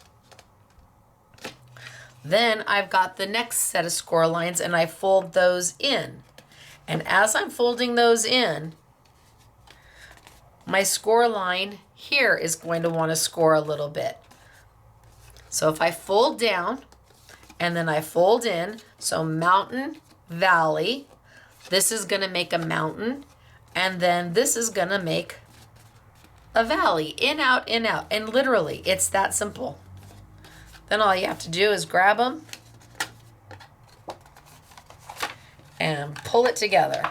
[SPEAKER 1] Then I've got the next set of score lines, and I fold those in. And as I'm folding those in, my score line here is going to want to score a little bit. So if I fold down and then I fold in, so mountain, valley, this is going to make a mountain, and then this is going to make a valley. In, out, and literally it's that simple. Then all you have to do is grab them and pull it together.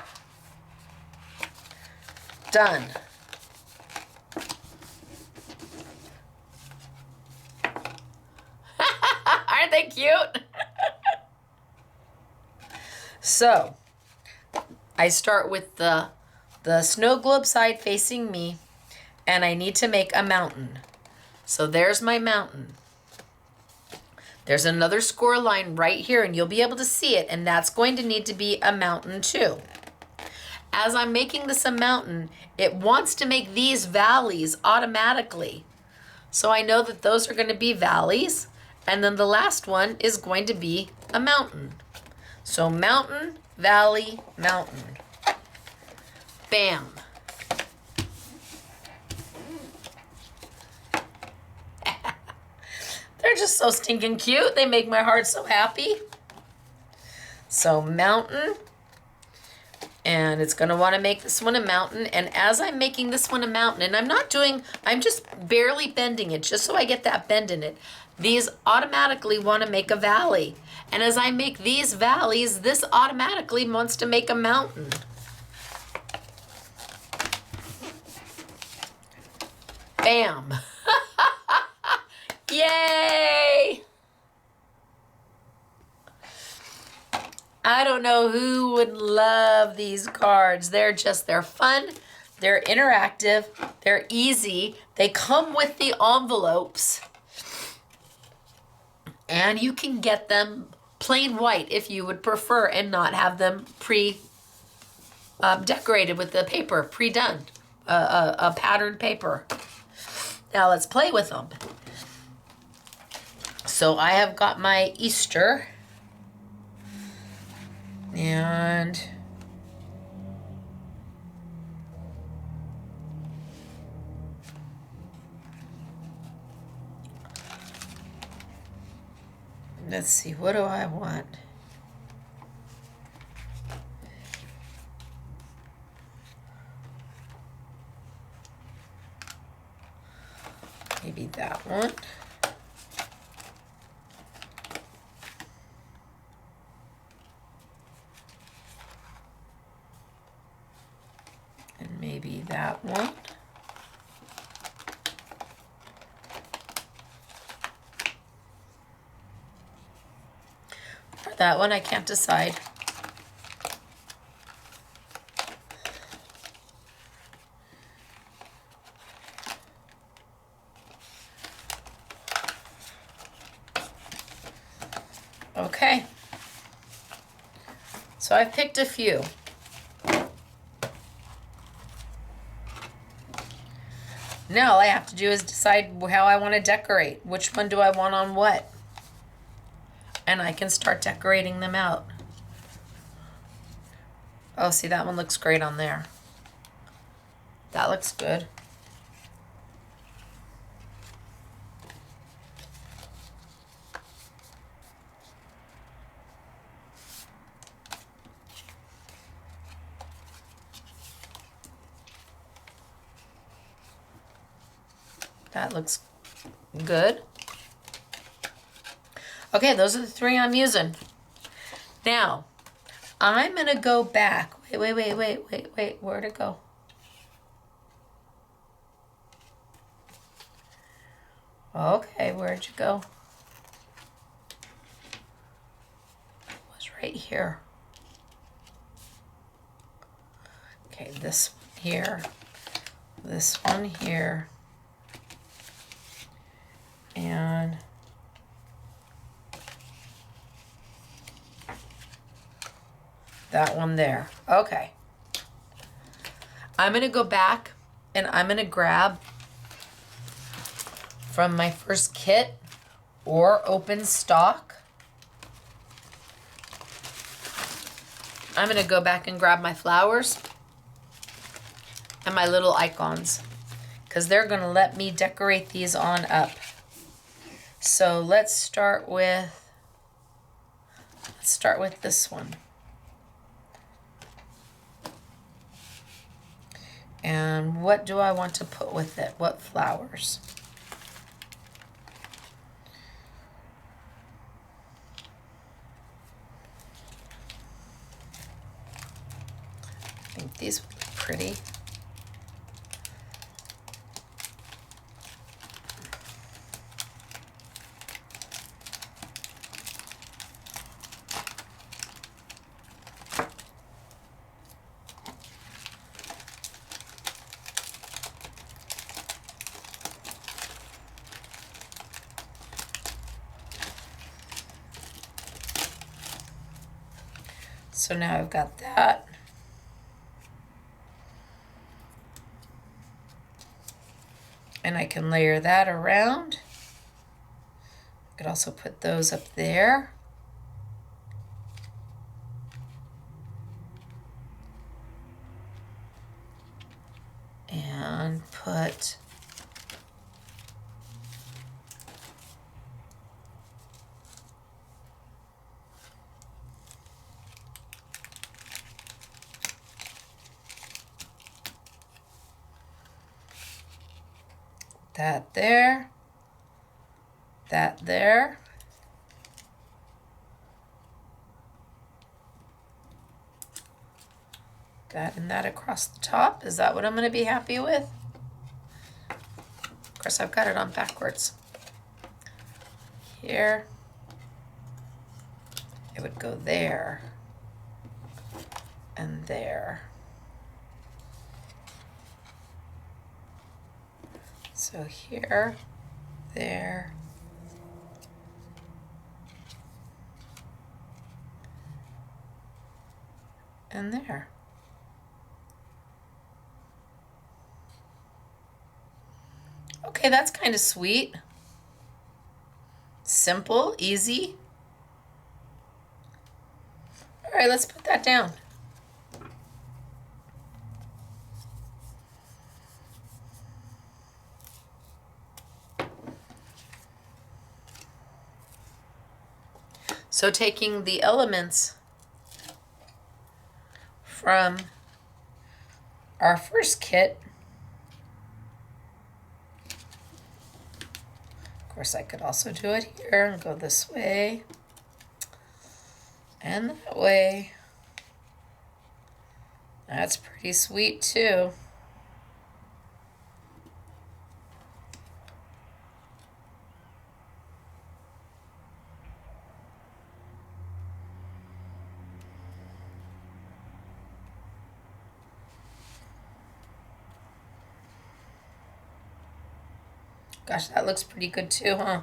[SPEAKER 1] Done. Aren't they cute? So, I start with the snow globe side facing me, and I need to make a mountain. So there's my mountain. There's another score line right here, and you'll be able to see it, and that's going to need to be a mountain too. As I'm making this a mountain, it wants to make these valleys automatically. So I know that those are going to be valleys, and then the last one is going to be a mountain. So mountain, valley, mountain. Bam. They're just so stinking cute. They make my heart so happy. So mountain, and it's going to want to make this one a mountain. And as I'm making this one a mountain, and I'm just barely bending it just so I get that bend in it. These automatically want to make a valley. And as I make these valleys, this automatically wants to make a mountain. Bam. Yay! I don't know who would love these cards. They're fun, they're interactive, they're easy, they come with the envelopes, and you can get them plain white if you would prefer and not have them decorated with the paper, pre-done, a patterned paper. Now let's play with them. So I have got my Easter, and let's see, what do I want? Maybe that one. And maybe that one. Or that one, I can't decide. Okay. So I've picked a few. Now all I have to do is decide how I want to decorate. Which one do I want on what? And I can start decorating them out. Oh, see, that one looks great on there. That looks good. That looks good. Okay, those are the three I'm using. Now, I'm going to go back. Wait. Where'd it go? Okay, where'd you go? It was right here. Okay, this one here. This one here. And that one there. Okay. I'm going to go back and I'm going to grab from my first kit or open stock. I'm going to go back and grab my flowers and my little icons because they're going to let me decorate these on up. So let's start with this one. And what do I want to put with it? What flowers? I think these would look pretty. So now I've got that. And I can layer that around. I could also put those up there. And put that there, that there. That and that across the top. Is that what I'm going to be happy with? Of course, I've got it on backwards. Here. It would go there. And there. So here, there, and there. Okay, that's kind of sweet. Simple, easy. All right, let's put that down. So taking the elements from our first kit, of course I could also do it here and go this way and that way. That's pretty sweet too. Gosh, that looks pretty good too, huh?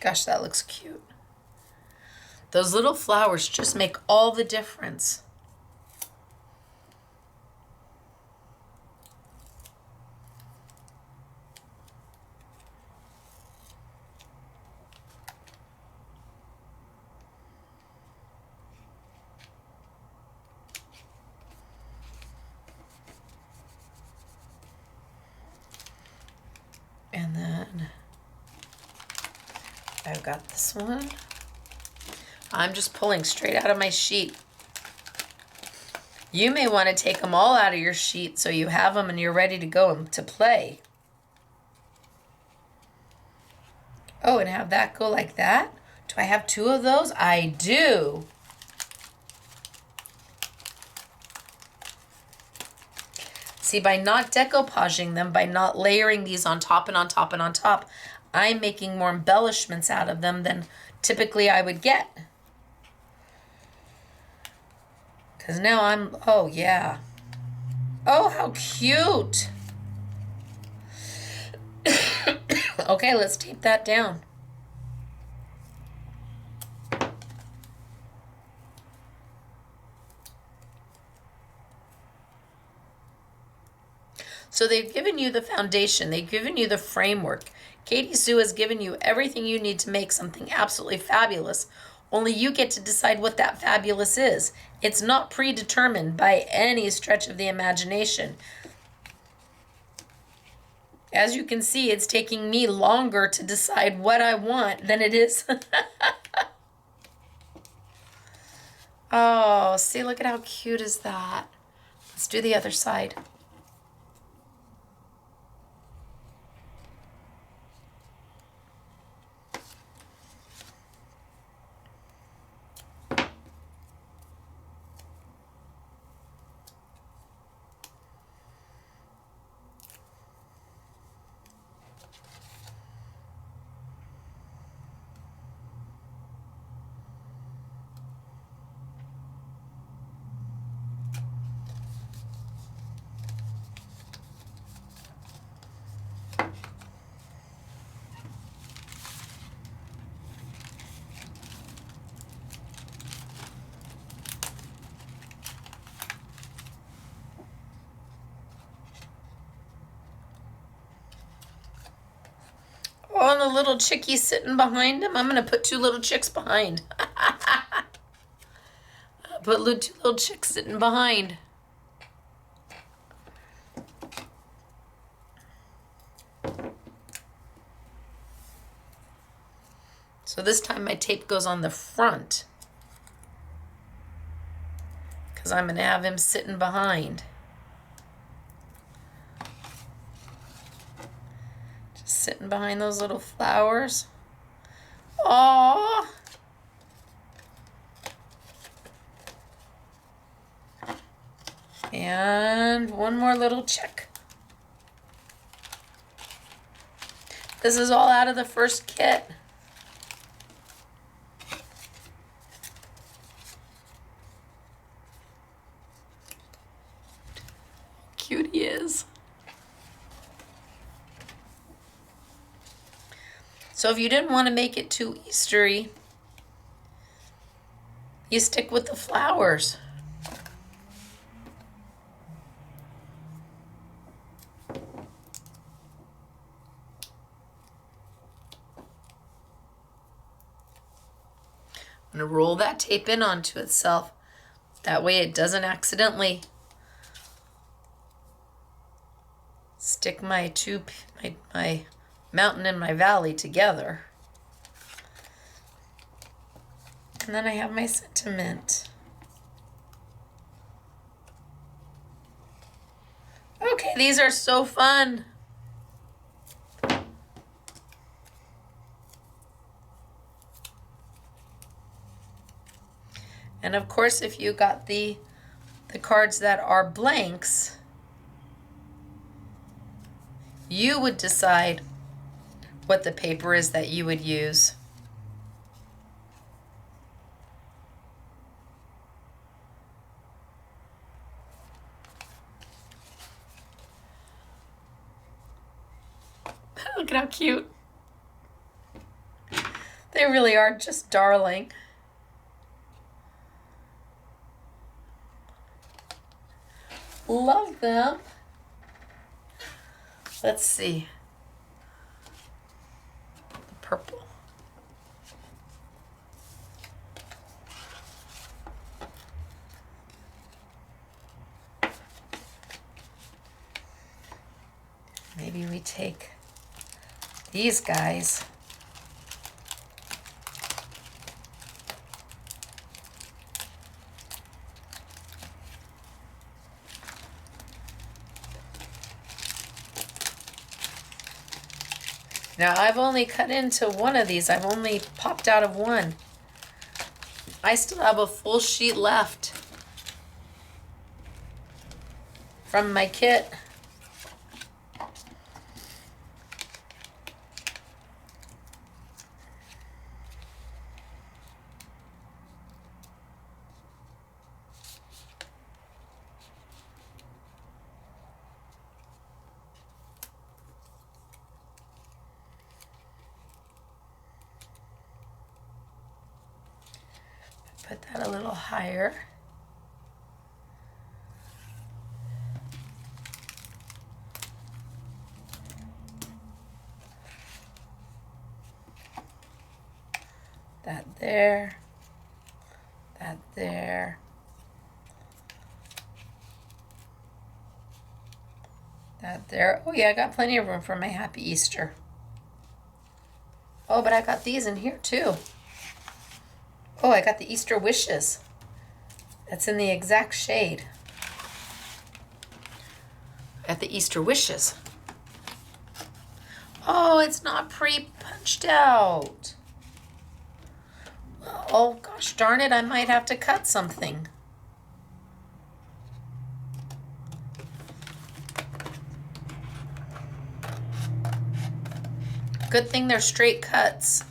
[SPEAKER 1] Gosh, that looks cute. Those little flowers just make all the difference. And then I've got this one. I'm just pulling straight out of my sheet. You may want to take them all out of your sheet so you have them and you're ready to go to play. Oh, and have that go like that? Do I have two of those? I do. See, by not decoupaging them, by not layering these on top and on top and on top, I'm making more embellishments out of them than typically I would get. Because now I'm, oh yeah. Oh, how cute. Okay, let's tape that down. So they've given you the foundation. They've given you the framework. Katy Sue has given you everything you need to make something absolutely fabulous. Only you get to decide what that fabulous is. It's not predetermined by any stretch of the imagination. As you can see, it's taking me longer to decide what I want than it is. Oh, see, look at how cute is that. Let's do the other side. Oh, and the little chickie sitting behind him. I'm going to put 2 little chicks behind. Put 2 little chicks sitting behind. So this time my tape goes on the front, because I'm going to have him sitting behind. Just sitting behind those little flowers. Aww. And one more little chick. This is all out of the first kit. Cute he is. So if you didn't want to make it too Eastery, you stick with the flowers. I'm going to roll that tape in onto itself. That way it doesn't accidentally stick my mountain and my valley together. And then I have my sentiment. Okay, these are so fun. And of course, if you got the cards that are blanks, you would decide what the paper is that you would use. Look at how cute. They really are just darling. Love them. Let's see. The purple. Maybe we take these guys. Now I've only cut into one of these. I've only popped out of one. I still have a full sheet left from my kit. Put that a little higher. That there. That there. That there. Oh yeah, I got plenty of room for my Happy Easter. Oh, but I got these in here too. Oh, I got the Easter Wishes. That's in the exact shade. I got the Easter Wishes. Oh, it's not pre-punched out. Oh, gosh darn it, I might have to cut something. Good thing they're straight cuts.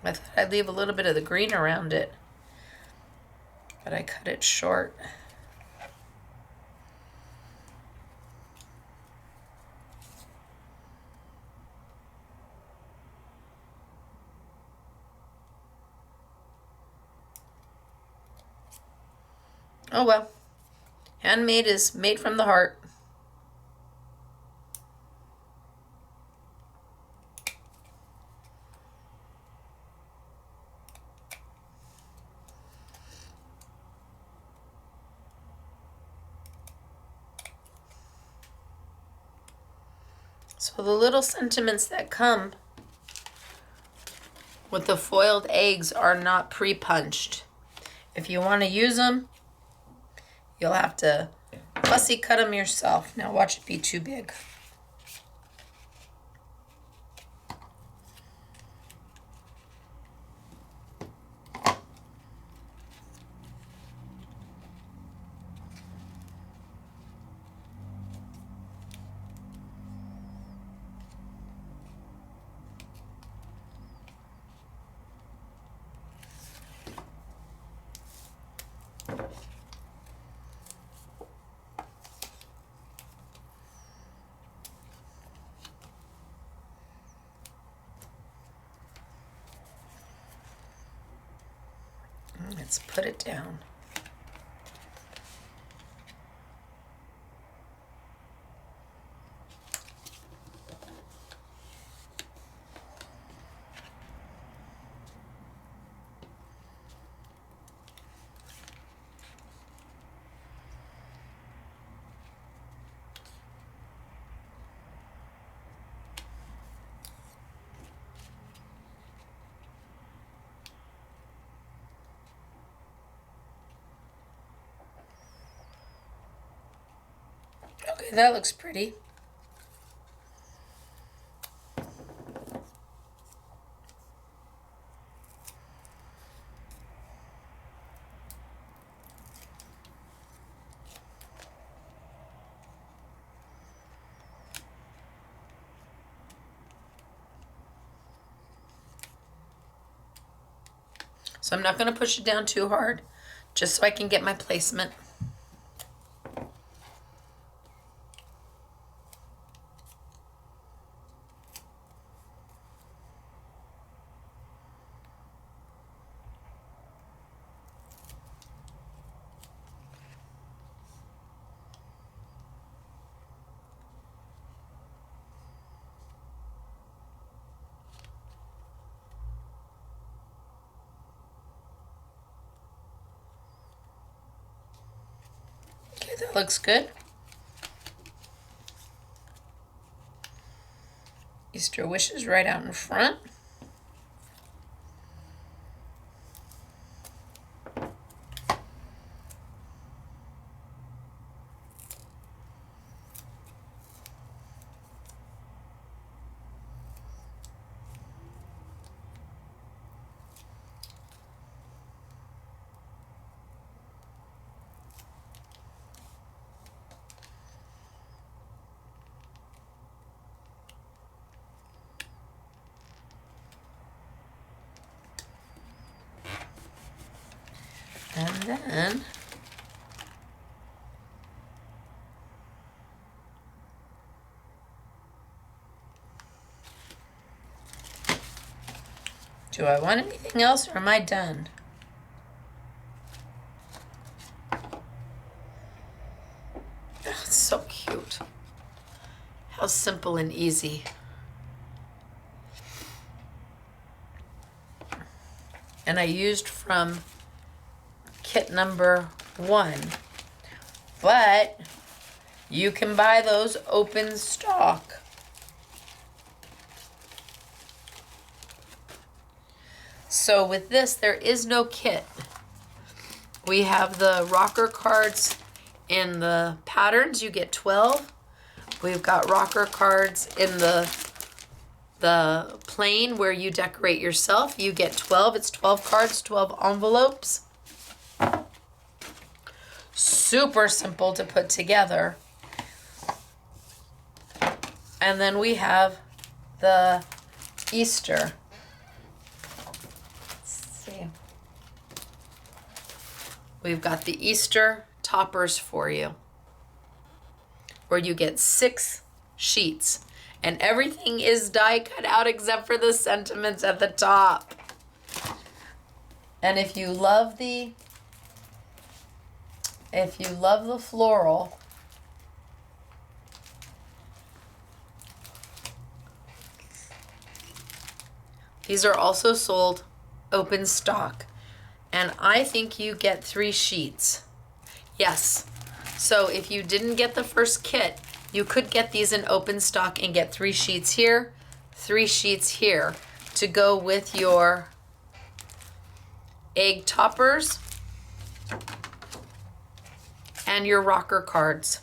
[SPEAKER 1] I thought I'd leave a little bit of the green around it, but I cut it short. Oh well, handmade is made from the heart. So the little sentiments that come with the foiled eggs are not pre-punched. If you want to use them, you'll have to fussy cut them yourself. Now watch it be too big. Let's put it down. Okay, that looks pretty. So I'm not going to push it down too hard, just so I can get my placement. Okay, that looks good. Easter wishes right out in front. And then do I want anything else or am I done? Oh, it's so cute. How simple and easy. And I used from kit number 1, but you can buy those open stock. So with this, there is no kit. We have the rocker cards in the patterns. You get 12. We've got rocker cards in the plain where you decorate yourself. You get 12. It's 12 cards, 12 envelopes. Super simple to put together. And then we have the Easter. we've got the Easter toppers for you, where you get 6 sheets, and everything is die cut out except for the sentiments at the top. And if you love the floral, these are also sold open stock. And I think you get 3 sheets. Yes. So if you didn't get the first kit, you could get these in open stock and get 3 sheets here, 3 sheets here to go with your egg toppers and your rocker cards.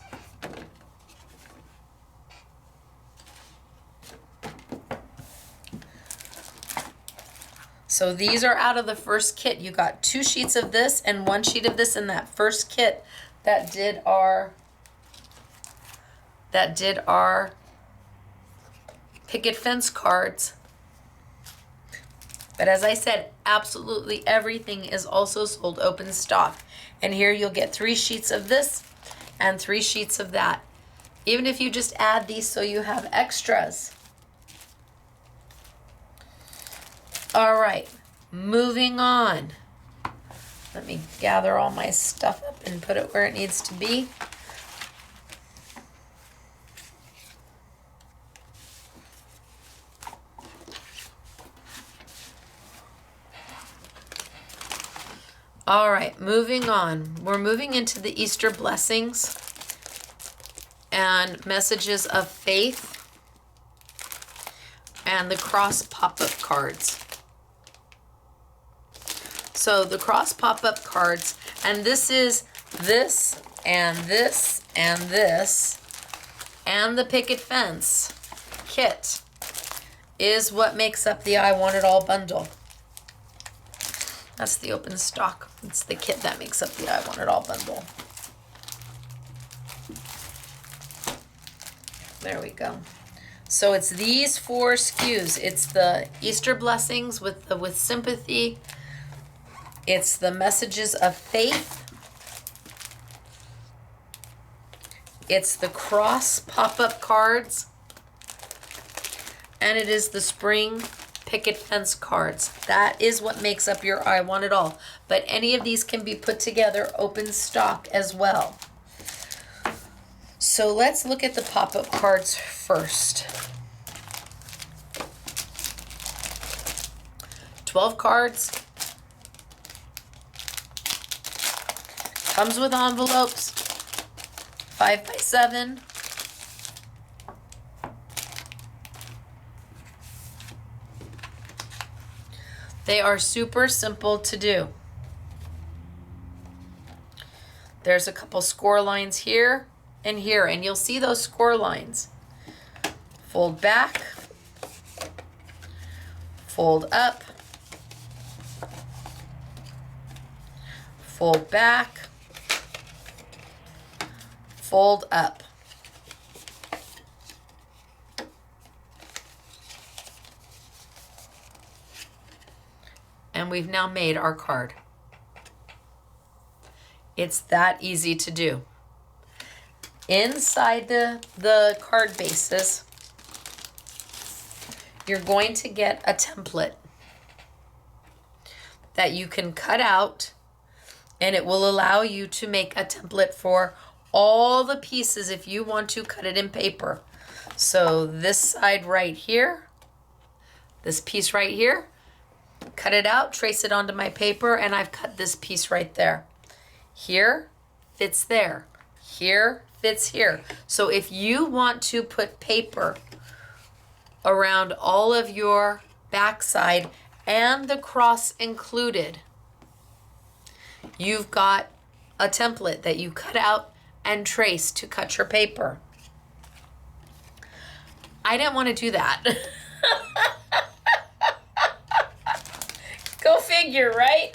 [SPEAKER 1] So these are out of the first kit. You got 2 sheets of this and 1 sheet of this in that first kit that did our picket fence cards. But as I said, absolutely everything is also sold open stock. And here you'll get 3 sheets of this and 3 sheets of that. Even if you just add these so you have extras. All right, moving on. Let me gather all my stuff up and put it where it needs to be. All right, moving on. We're moving into the Easter blessings and messages of faith and the cross pop-up cards. So the cross pop-up cards, and this is this and this and this, and the picket fence kit is what makes up the I Want It All bundle. That's the open stock. It's the kit that makes up the I Want It All bundle. There we go. So it's these 4 SKUs. It's the Easter blessings with sympathy. It's the messages of faith. It's the cross pop-up cards. And it is the spring picket fence cards. That is what makes up your I Want It All. But any of these can be put together open stock as well. So let's look at the pop-up cards first. 12 cards. Comes with envelopes, 5x7. They are super simple to do. There's a couple score lines here and here, and you'll see those score lines. Fold back, fold up, fold back, fold up. And we've now made our card. It's that easy to do. Inside the card bases, you're going to get a template that you can cut out, and it will allow you to make a template for all the pieces if you want to cut it in paper. So this side right here, this piece right here, cut it out, trace it onto my paper, and I've cut this piece right there. Here fits there. Here fits here. So if you want to put paper around all of your backside and the cross included, you've got a template that you cut out and trace to cut your paper. I didn't want to do that. Go figure, right?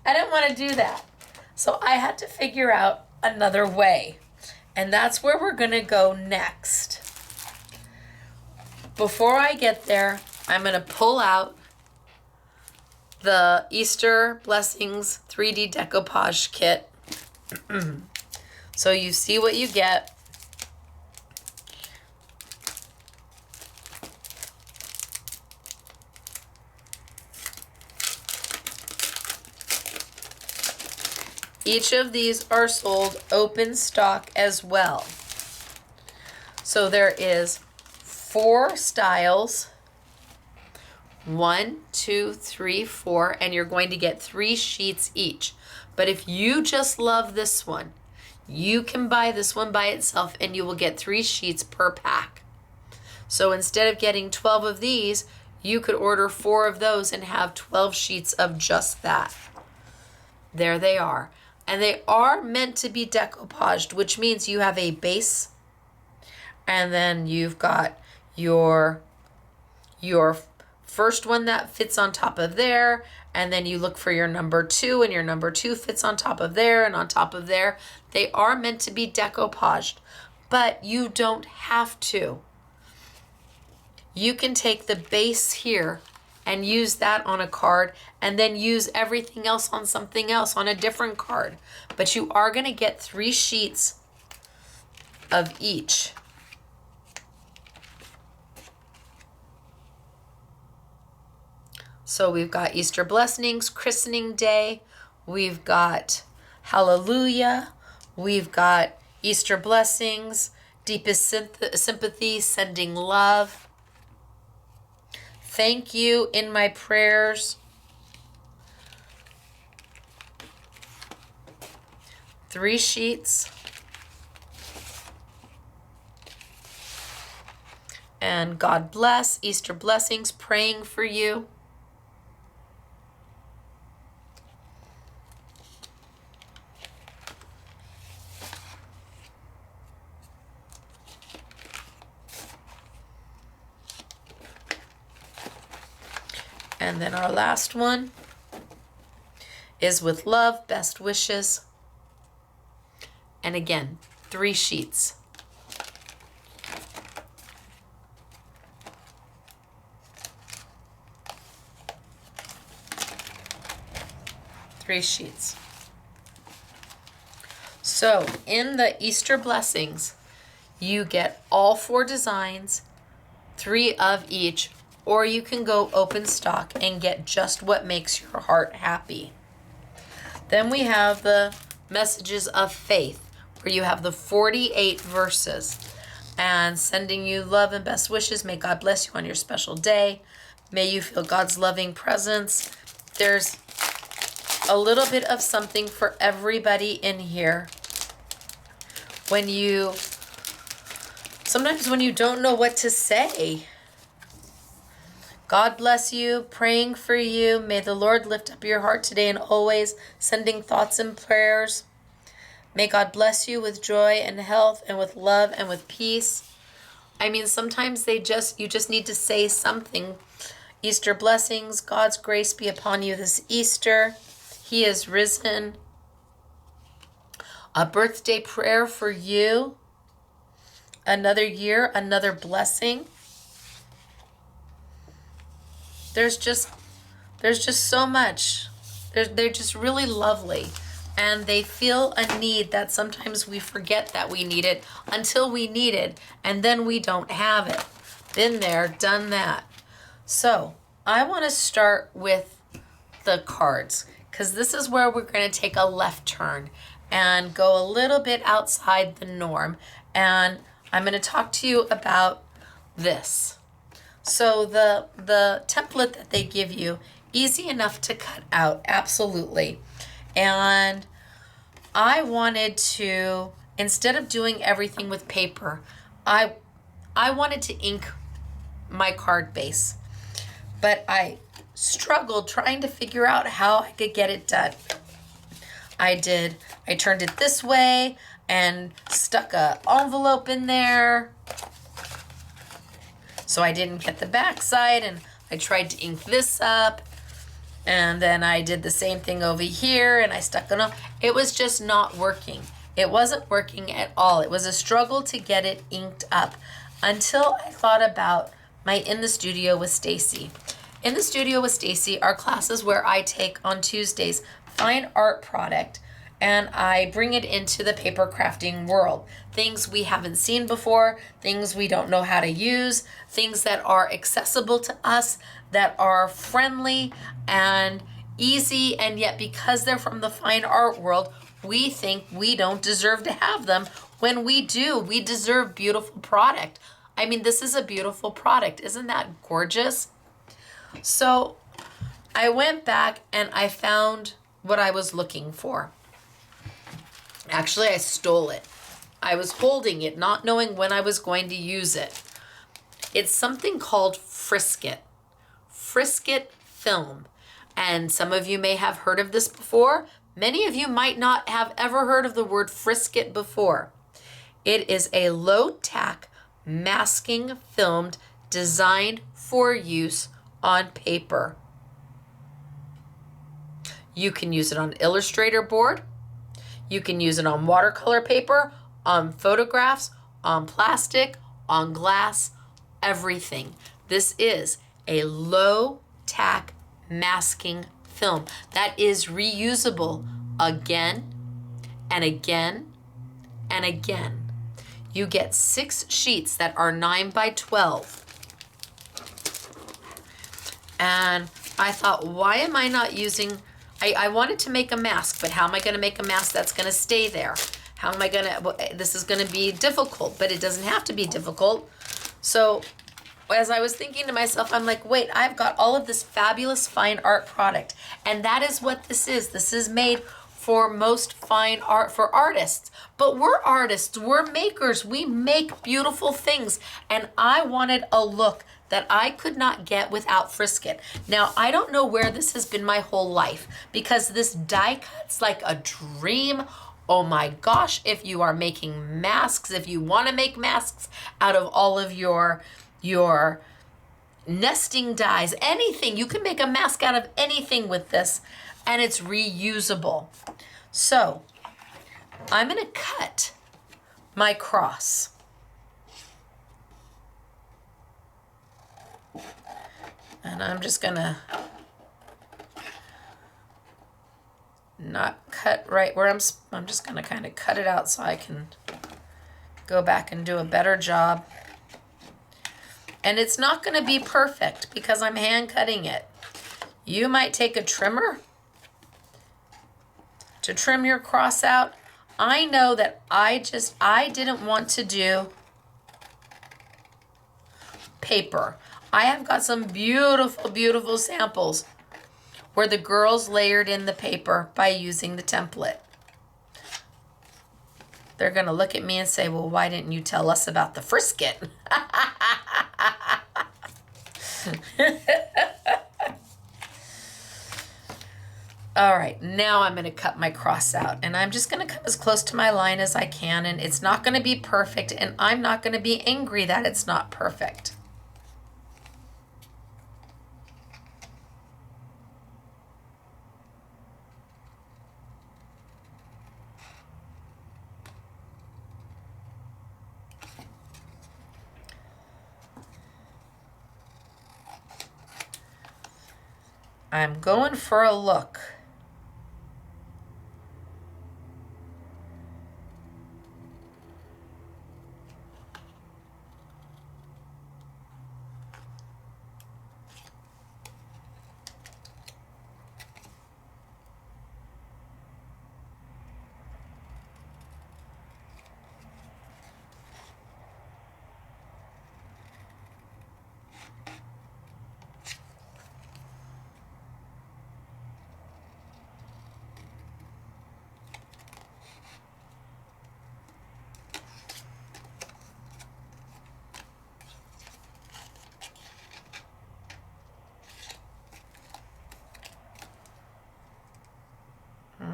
[SPEAKER 1] I didn't want to do that. So I had to figure out another way. And that's where we're going to go next. Before I get there, I'm going to pull out the Easter Blessings 3D decoupage kit. So you see what you get. Each of these are sold open stock as well. So there is 4 styles. 1, 2, 3, 4, and you're going to get 3 sheets each. But if you just love this one, you can buy this one by itself and you will get 3 sheets per pack. So instead of getting 12 of these, you could order 4 of those and have 12 sheets of just that. There they are. And they are meant to be decoupaged, which means you have a base, and then you've got your first one that fits on top of there, and then you look for your number 2, and your number 2 fits on top of there and on top of there. They are meant to be decoupaged, but you don't have to. You can take the base here and use that on a card, and then use everything else on something else on a different card. But you are going to get 3 sheets of each. So we've got Easter Blessings, Christening Day, we've got Hallelujah, we've got Easter Blessings, Deepest Sympathy, Sending Love, Thank You in My Prayers, 3 sheets, and God Bless, Easter Blessings, Praying for You. And then our last one is With Love, Best Wishes. And again, 3 sheets. Three sheets. So in the Easter Blessings, you get all 4 designs, 3 of each, or you can go open stock and get just what makes your heart happy. Then we have the Messages of Faith, where you have the 48 verses, and sending you love and best wishes. May God bless you on your special day. May you feel God's loving presence. There's a little bit of something for everybody in here. Sometimes when you don't know what to say, God bless you, praying for you. May the Lord lift up your heart today and always, sending thoughts and prayers. May God bless you with joy and health and with love and with peace. I mean, sometimes you just need to say something. Easter Blessings, God's grace be upon you this Easter. He is risen. A birthday prayer for you. Another year, another blessing. There's just so much. They're just really lovely. And they feel a need that sometimes we forget that we need it until we need it, and then we don't have it. Been there, done that. So I want to start with the cards, because this is where we're going to take a left turn and go a little bit outside the norm. And I'm going to talk to you about this. So the template that they give you, easy enough to cut out, absolutely. And I wanted to, instead of doing everything with paper, I wanted to ink my card base. But I struggled trying to figure out how I could get it done. I turned it this way and stuck an envelope in there, so I didn't get the back side, and I tried to ink this up, and then I did the same thing over here, and I stuck it on. It was just not working. It wasn't working at all. It was a struggle to get it inked up until I thought about my In the Studio with Stacey. In the Studio with Stacey are classes where I take on Tuesdays fine art product and I bring it into the paper crafting world. Things we haven't seen before, things we don't know how to use, things that are accessible to us, that are friendly and easy, and yet because they're from the fine art world, we think we don't deserve to have them when we do. We deserve beautiful product. I mean, this is a beautiful product. Isn't that gorgeous? So I went back and I found what I was looking for. Actually, I stole it. I was holding it, not knowing when I was going to use it. It's something called Frisket. Frisket film. And some of you may have heard of this before. Many of you might not have ever heard of the word Frisket before. It is a low-tack masking film designed for use on paper. You can use it on Illustrator board. You can use it on watercolor paper, on photographs, on plastic, on glass, everything. This is a low-tack masking film that is reusable again and again and again. You get 6 sheets that are 9 by 12. And I thought, why am I not using, I wanted to make a mask, but how am I going to make a mask that's going to stay there? How am I going to, well, this is going to be difficult, but it doesn't have to be difficult. So as I was thinking to myself, I'm like, wait, I've got all of this fabulous fine art product. And that is what this is. This is made for most fine art, for artists. But we're artists, we're makers, we make beautiful things. And I wanted a look that I could not get without Frisket. Now, I don't know where this has been my whole life, because this die cuts like a dream. Oh my gosh, if you are making masks, if you want to make masks out of all of your nesting dies, anything, you can make a mask out of anything with this, and it's reusable. So I'm going to cut my cross. And I'm just going to not cut right where I'm just going to kind of cut it out so I can go back and do a better job. And it's not going to be perfect because I'm hand cutting it. You might take a trimmer to trim your cross out. I know that I didn't want to do paper. I have got some beautiful, beautiful samples where the girls layered in the paper by using the template. They're going to look at me and say, well, why didn't you tell us about the Frisket? All right, now I'm going to cut my cross out, and I'm just going to come as close to my line as I can, and it's not going to be perfect, and I'm not going to be angry that it's not perfect. I'm going for a look.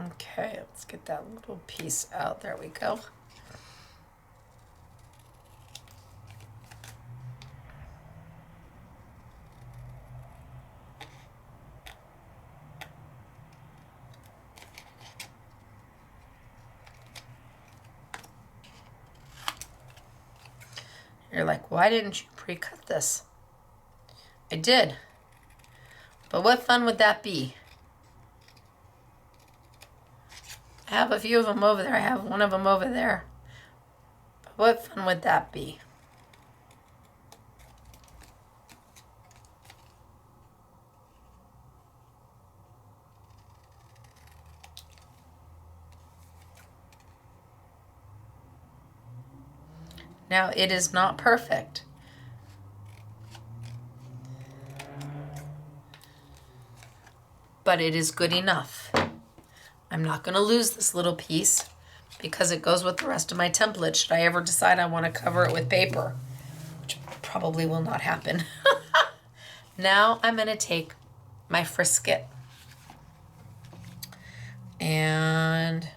[SPEAKER 1] Okay, let's get that little piece out. There we go. You're like, why didn't you pre-cut this? I did. But what fun would that be? I have a few of them over there. I have one of them over there. But what fun would that be? Now, it is not perfect. But it is good enough. I'm not going to lose this little piece because it goes with the rest of my template should I ever decide I want to cover it with paper, which probably will not happen. Now I'm going to take my frisket and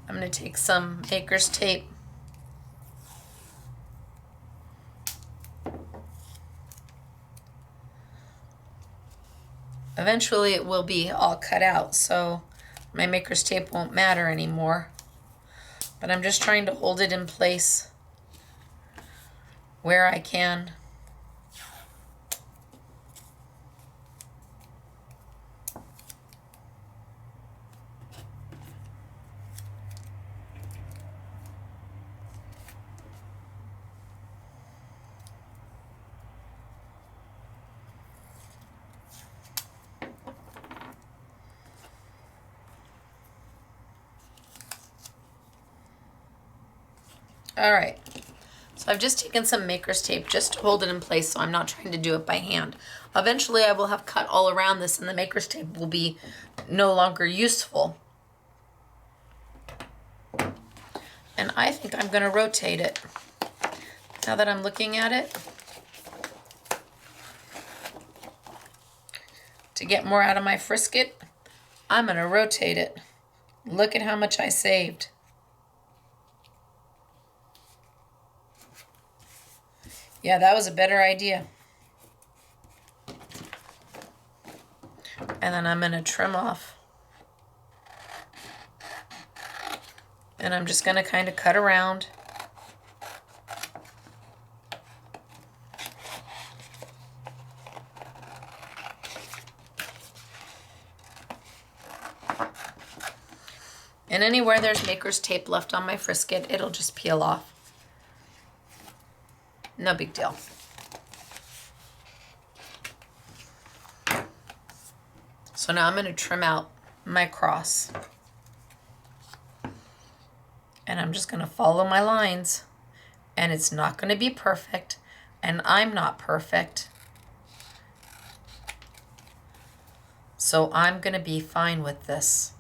[SPEAKER 1] I'm going to take some Maker's tape. Eventually it will be all cut out, so my Maker's tape won't matter anymore. But I'm just trying to hold it in place where I can. All right, so I've just taken some Maker's tape just to hold it in place so I'm not trying to do it by hand. Eventually I will have cut all around this and the Maker's tape will be no longer useful. And I think I'm going to rotate it. Now that I'm looking at it, to get more out of my frisket, I'm going to rotate it. Look at how much I saved. Yeah, that was a better idea. And then I'm going to trim off. And I'm just going to kind of cut around. And anywhere there's Maker's tape left on my frisket, it'll just peel off. No big deal. So now I'm going to trim out my cross. And I'm just going to follow my lines. And it's not going to be perfect. And I'm not perfect. So I'm going to be fine with this.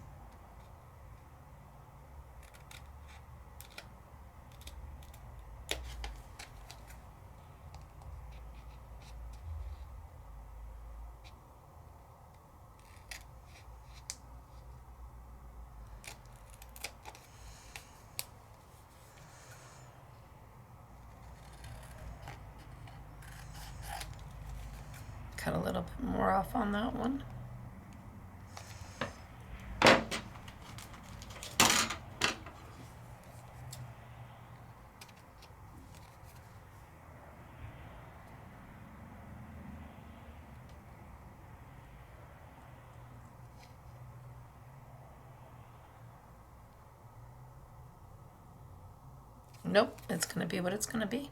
[SPEAKER 1] Cut a little bit more off on that one. Nope, it's going to be what it's going to be.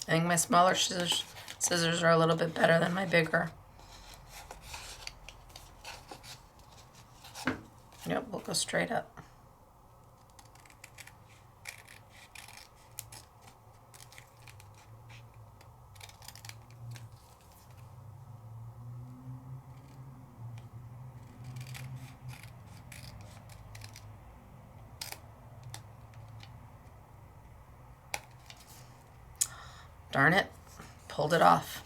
[SPEAKER 1] I think my smaller scissors are a little bit better than my bigger. Yep, we'll go straight up. Darn it, pulled it off.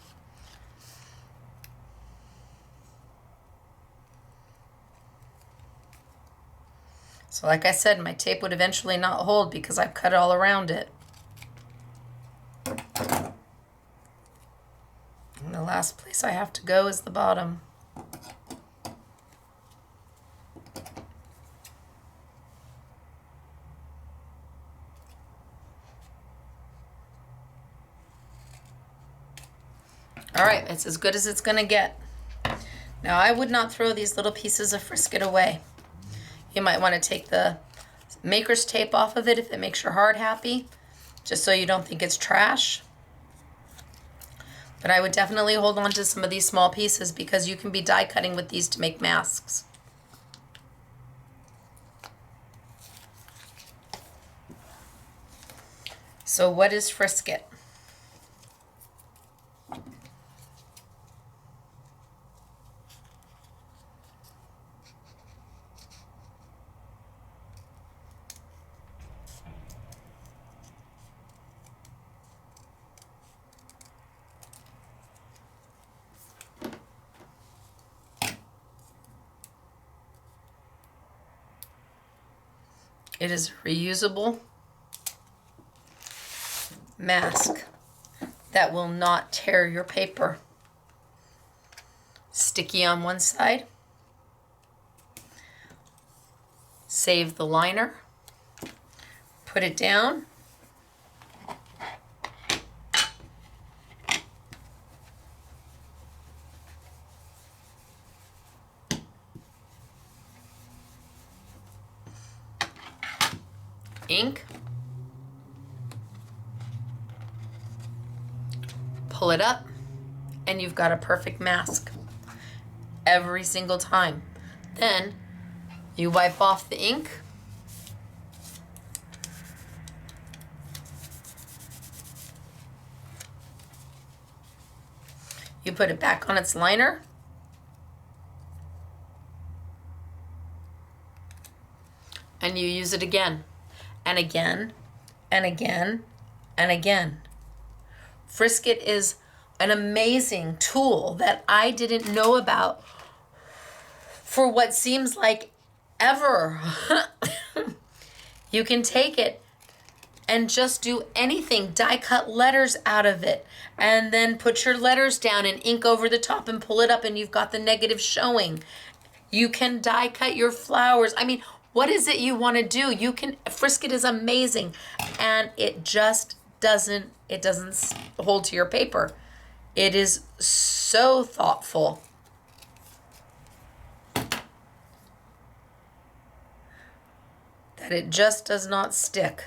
[SPEAKER 1] So like I said, my tape would eventually not hold because I've cut all around it. And the last place I have to go is the bottom. All right, it's as good as it's gonna get. Now I would not throw these little pieces of Frisket away. You might want to take the maker's tape off of it if it makes your heart happy, just so you don't think it's trash. But I would definitely hold on to some of these small pieces because you can be die cutting with these to make masks. So what is Frisket? It is a reusable mask that will not tear your paper. Sticky on one side. Save the liner. Put it down. Ink. Pull it up, and you've got a perfect mask every single time. Then you wipe off the ink. You put it back on its liner. And you use it again, and again, and again, and again. Frisket is an amazing tool that I didn't know about for what seems like ever. You can take it and just do anything, die cut letters out of it, and then put your letters down and ink over the top and pull it up and you've got the negative showing. You can die cut your flowers. I mean, what is it you want to do? You can, Frisket is amazing, and it just doesn't hold to your paper. It is so thoughtful. That it just does not stick.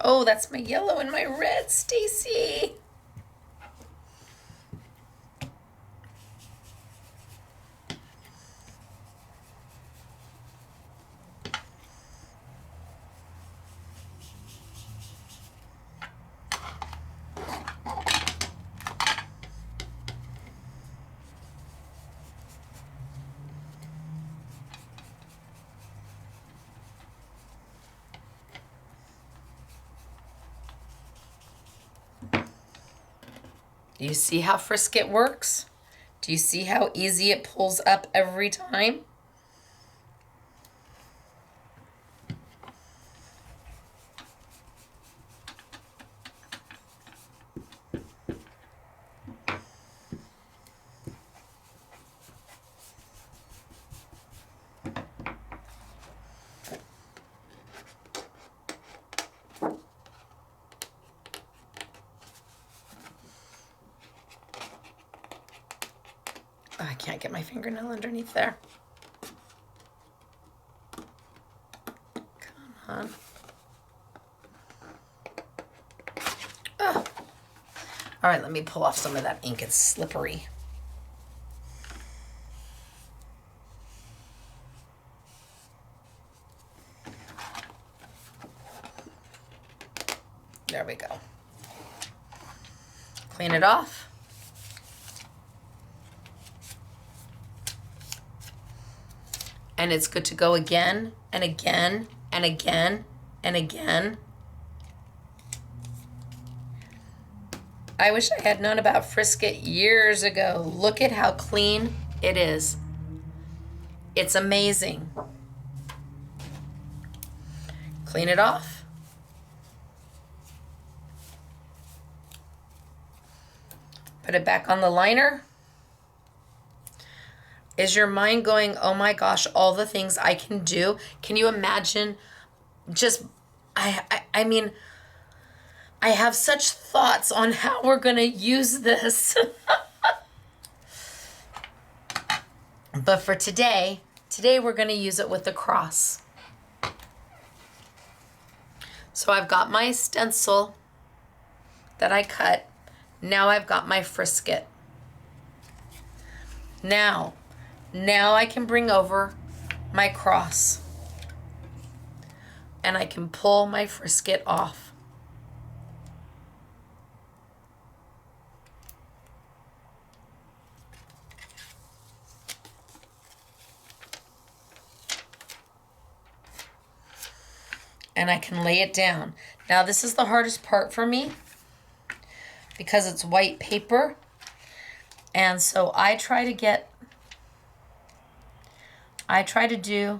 [SPEAKER 1] Oh, that's my yellow and my red, Stacey. Do you see how Frisket works? Do you see how easy it pulls up every time? Oh, I can't get my fingernail underneath there. Come on. Oh. All right, let me pull off some of that ink. It's slippery. There we go. Clean it off. And it's good to go again and again and again and again. I wish I had known about Frisket years ago. Look at how clean it is. It's amazing. Clean it off. Put it back on the liner. Is your mind going, oh my gosh, all the things I can do? Can you imagine just, I mean, I have such thoughts on how we're going to use this. But for today we're going to use it with the cross. So I've got my stencil that I cut. Now I've got my Frisket. Now I can bring over my cross and I can pull my Frisket off. And I can lay it down. Now this is the hardest part for me because it's white paper. And so I try to do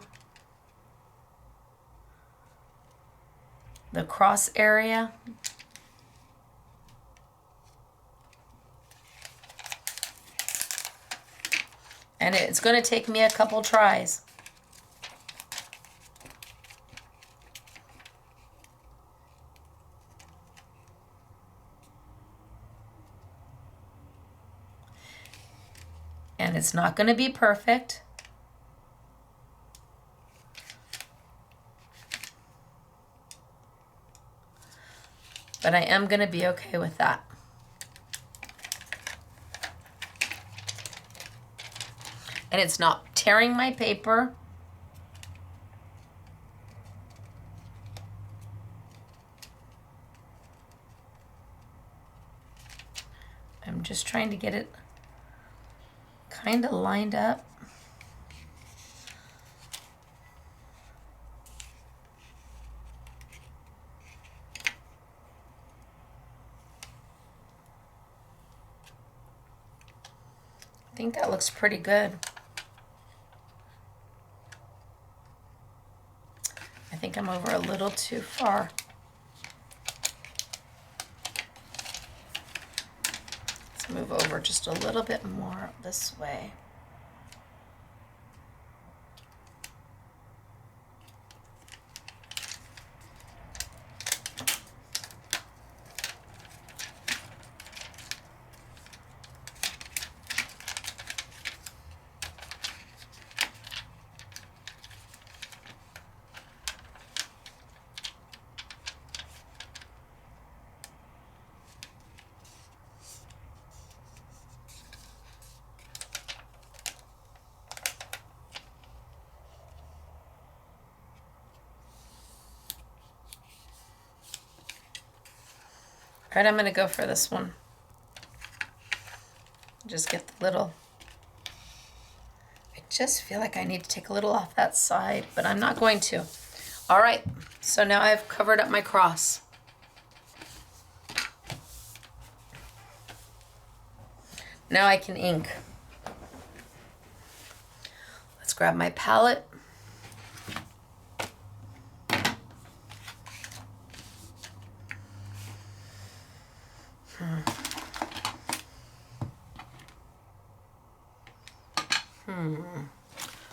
[SPEAKER 1] the cross area. And it's going to take me a couple tries. And it's not going to be perfect. But I am going to be okay with that. And it's not tearing my paper. I'm just trying to get it kind of lined up. I think that looks pretty good. I think I'm over a little too far. Let's move over just a little bit more this way. All right, I'm going to go for this one. Just get the little. I just feel like I need to take a little off that side, but I'm not going to. All right, so now I've covered up my cross. Now I can ink. Let's grab my palette.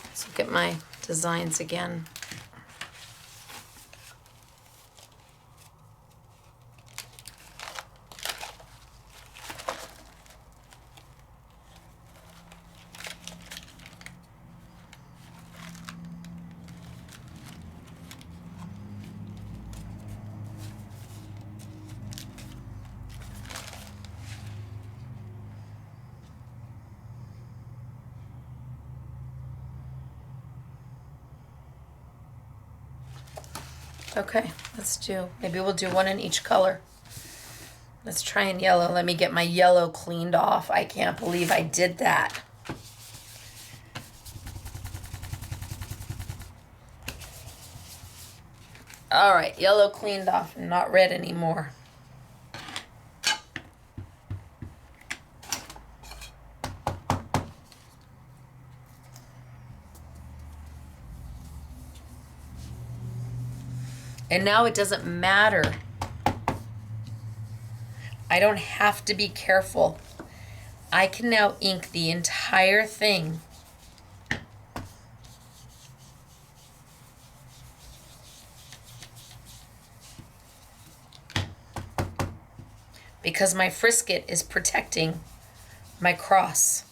[SPEAKER 1] Let's look at my designs again. Okay, maybe we'll do one in each color. Let's try in yellow. Let me get my yellow cleaned off. I can't believe I did that. All right, yellow cleaned off and not red anymore. And now it doesn't matter. I don't have to be careful. I can now ink the entire thing. Because my frisket is protecting my cross.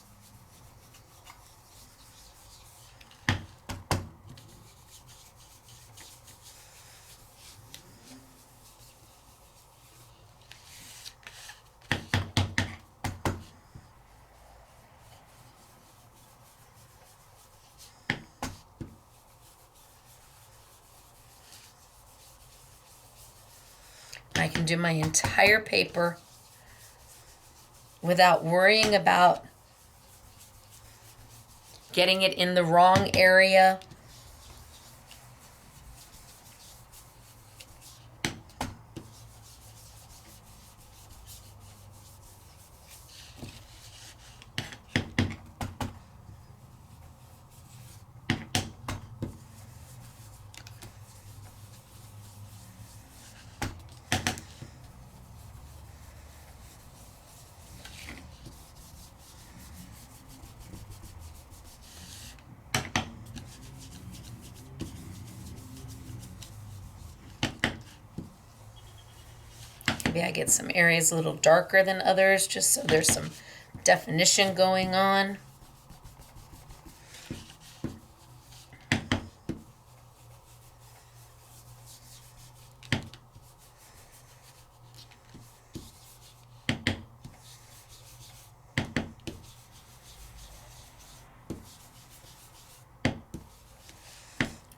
[SPEAKER 1] I can do my entire paper without worrying about getting it in the wrong area. Maybe I get some areas a little darker than others, just so there's some definition going on.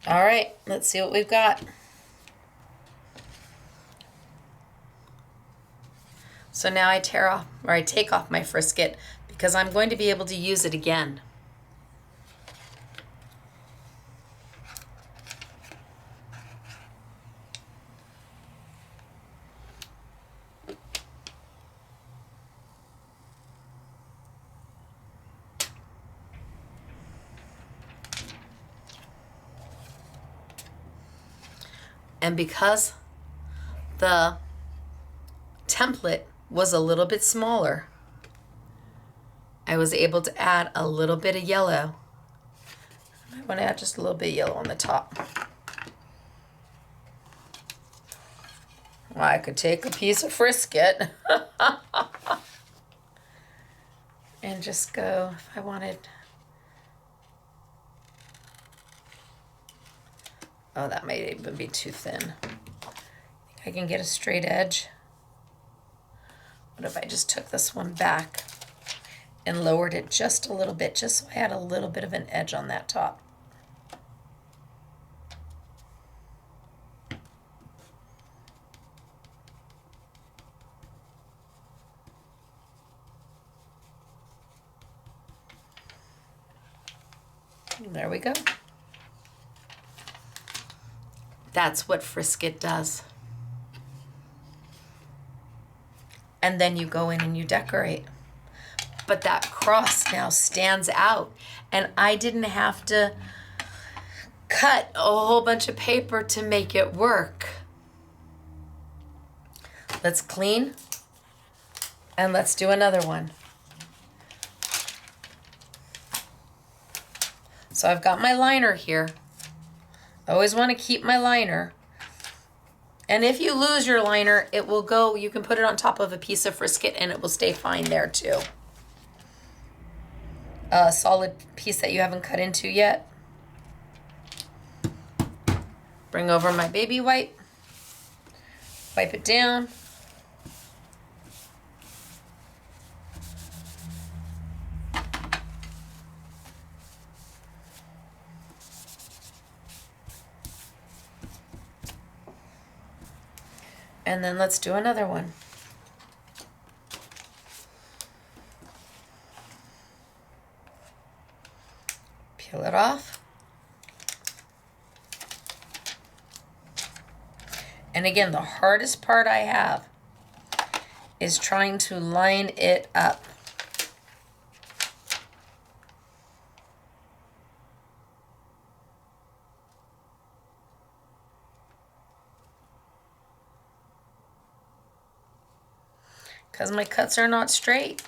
[SPEAKER 1] All right, let's see what we've got. So now I take off my frisket because I'm going to be able to use it again. And because the template was a little bit smaller, I was able to add a little bit of yellow. I want to add just a little bit of yellow on the top. Well, I could take a piece of frisket and just go, if I wanted. Oh, that might even be too thin. I can get a straight edge. What if I just took this one back and lowered it just a little bit, just so I had a little bit of an edge on that top? There we go. That's what frisket does. And then you go in and you decorate. but that cross now stands out, and I didn't have to cut a whole bunch of paper to make it work. Let's clean, and let's do another one. So I've got my liner here. I always want to keep my liner. And if you lose your liner, it will go, you can put it on top of a piece of Frisket and it will stay fine there too. A solid piece that you haven't cut into yet. Bring over my baby wipe. Wipe it down. And then let's do another one. Peel it off. And again, the hardest part I have is trying to line it up. Because my cuts are not straight.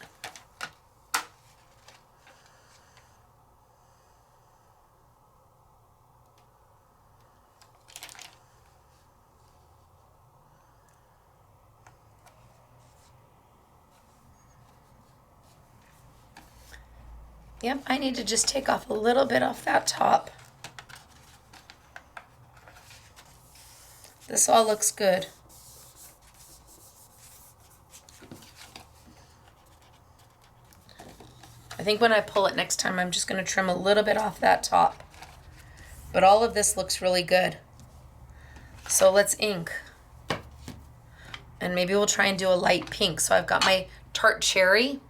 [SPEAKER 1] Yep, I need to just take off a little bit off that top. This all looks good. I think when I pull it next time, I'm just going to trim a little bit off that top. But all of this looks really good. So let's ink. And maybe we'll try and do a light pink. So I've got my tart cherry.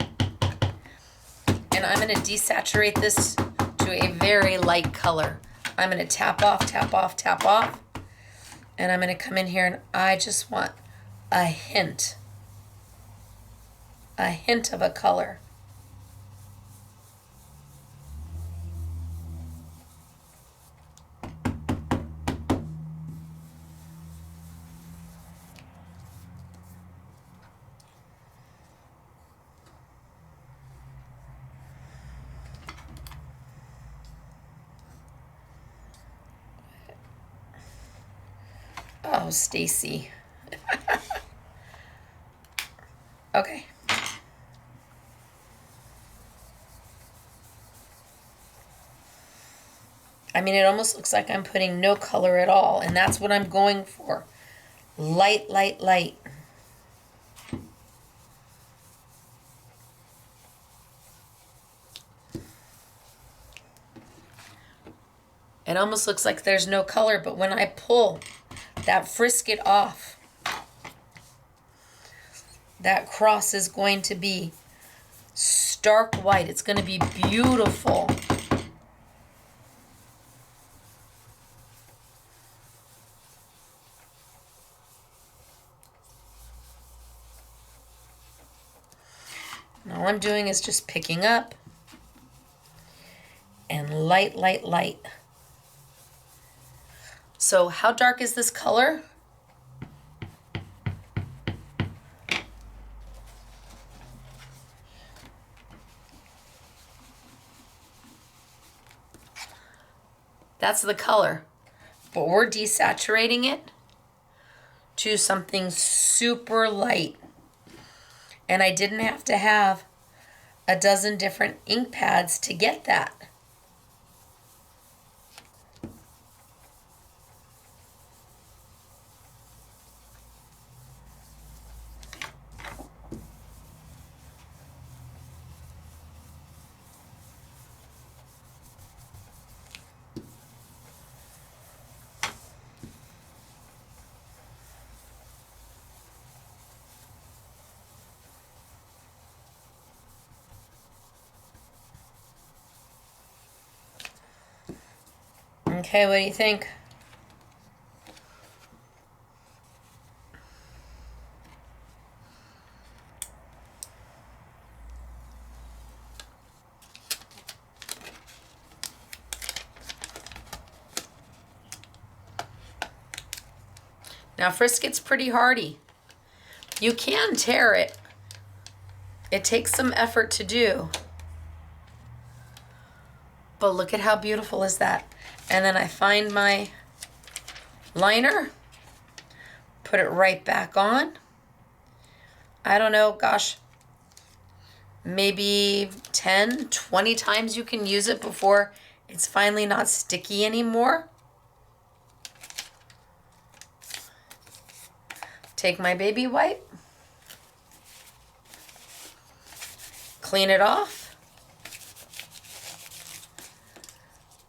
[SPEAKER 1] And I'm going to desaturate this to a very light color. I'm going to tap off, tap off, tap off. And I'm going to come in here and I just want a hint of a color. Oh, Stacey. Okay. I mean, it almost looks like I'm putting no color at all, and that's what I'm going for. Light, light, light. It almost looks like there's no color, but when I pull that Frisket off, that cross is going to be stark white. It's going to be beautiful. And all I'm doing is just picking up and light, light, light. So how dark is this color? That's the color, but we're desaturating it to something super light. And I didn't have to have a dozen different ink pads to get that. Okay, what do you think? Now Friscuit's pretty hardy. You can tear it. It takes some effort to do. But look at how beautiful is that. And then I find my liner, put it right back on. I don't know, gosh, maybe 10, 20 times you can use it before it's finally not sticky anymore. Take my baby wipe, clean it off,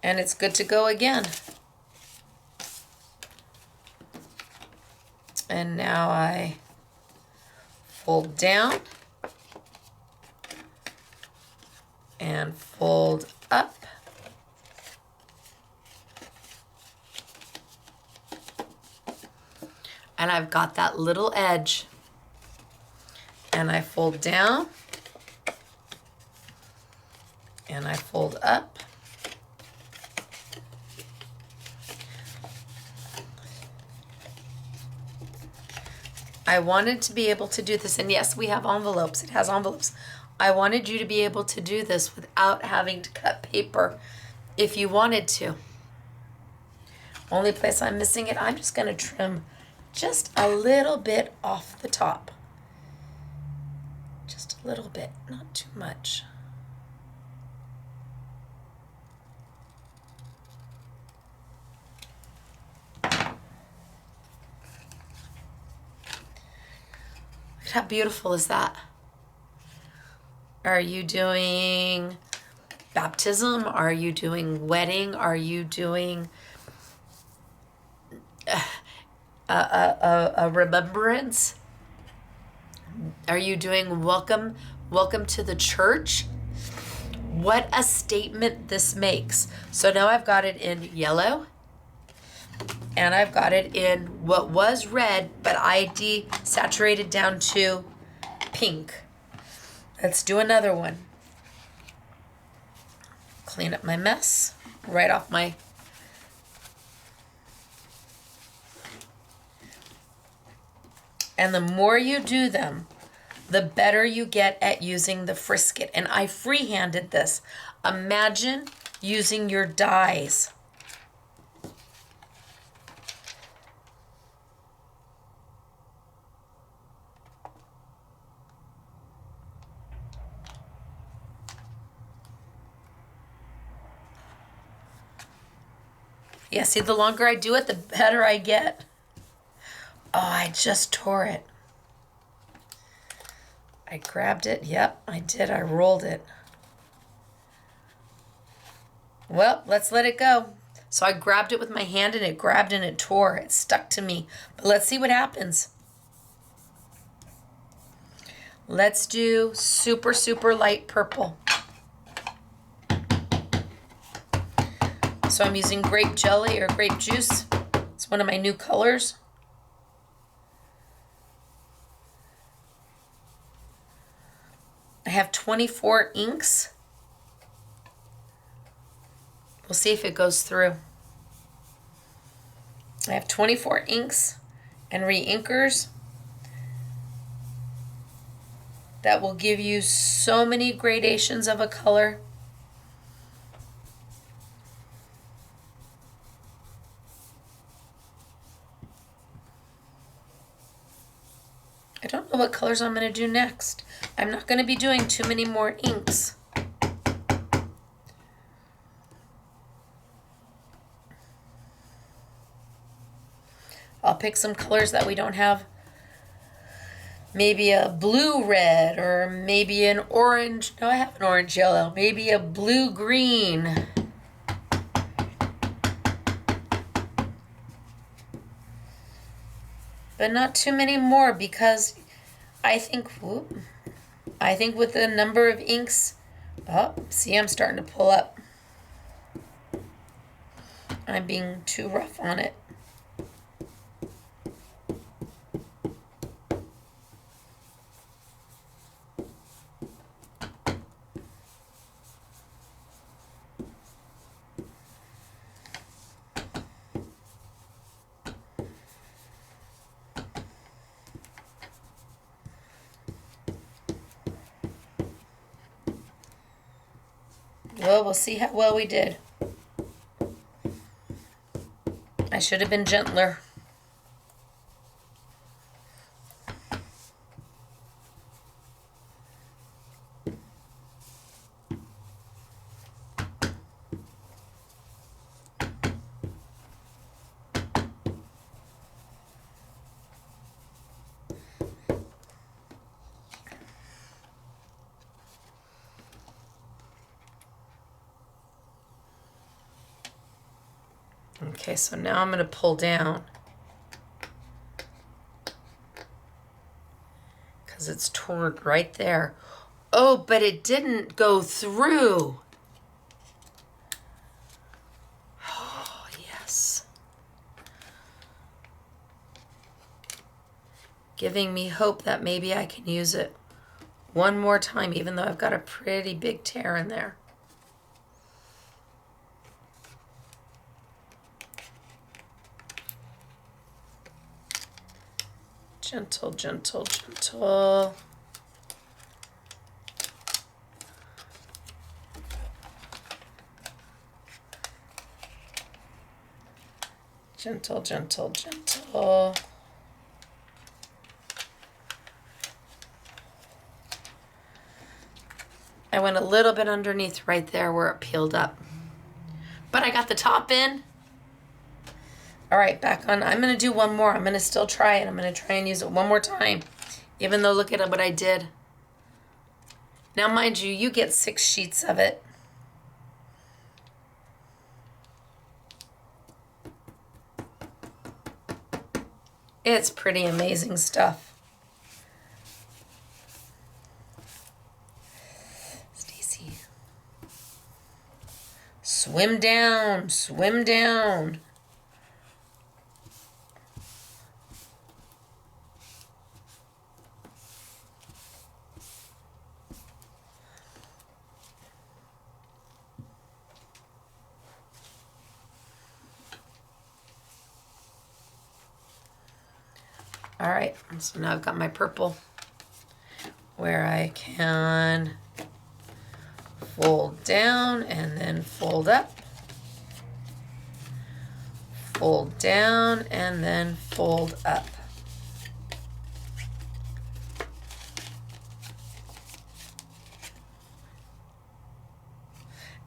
[SPEAKER 1] and it's good to go again. And now I fold down and fold up. And I've got that little edge. And I fold down. And I fold up. I wanted to be able to do this, and yes, we have envelopes. It has envelopes. I wanted you to be able to do this without having to cut paper if you wanted to. Only place I'm missing it, I'm just going to trim just a little bit off the top. Just a little bit, not too much. How beautiful is that? Are you doing baptism? Are you doing wedding? Are you doing a remembrance? Are you doing welcome to the church? What a statement this makes. So now I've got it in yellow. And I've got it in what was red, but I desaturated down to pink. Let's do another one. Clean up my mess right off my... And the more you do them, the better you get at using the Frisket. And I freehanded this. Imagine using your dies. Yeah, see, the longer I do it, the better I get. Oh, I just tore it. I grabbed it. Yep, I did. I rolled it. Well, let's let it go. So I grabbed it with my hand and it grabbed and it tore. It stuck to me. But let's see what happens. Let's do super, super light purple. So I'm using grape jelly or grape juice. It's one of my new colors. I have 24 inks. We'll see if it goes through. I have 24 inks and re-inkers. That will give you so many gradations of a color. I don't know what colors I'm going to do next. I'm not going to be doing too many more inks. I'll pick some colors that we don't have. Maybe a blue red or maybe an orange. No, I have an orange yellow. Maybe a blue green. But not too many more because I think with the number of inks, oh, see, I'm starting to pull up. I'm being too rough on it. Well, we'll see how well we did. I should have been gentler. Okay, so now I'm going to pull down because it's toward right there. Oh, but it didn't go through. Oh, yes. Giving me hope that maybe I can use it one more time, even though I've got a pretty big tear in there. Gentle, gentle, gentle. Gentle, gentle, gentle. I went a little bit underneath right there where it peeled up. But I got the top in. All right, back on. I'm going to do one more. I'm going to still try it. I'm going to try and use it one more time. Even though, look at what I did. Now, mind you, you get 6 sheets of it. It's pretty amazing stuff. Stacey. Swim down, swim down. All right, so now I've got my purple where I can fold down and then fold up. Fold down and then fold up.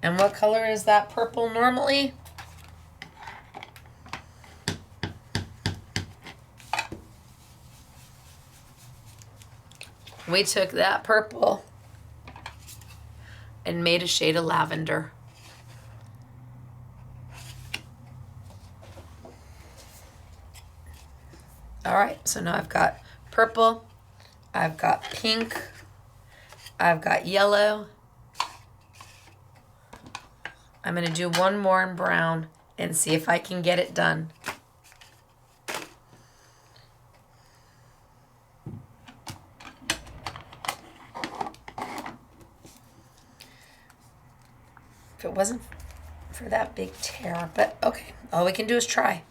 [SPEAKER 1] And what color is that purple normally? We took that purple and made a shade of lavender. All right, so now I've got purple, I've got pink, I've got yellow. I'm going to do one more in brown and see if I can get it done. If it wasn't for that big tear, but okay, all we can do is try.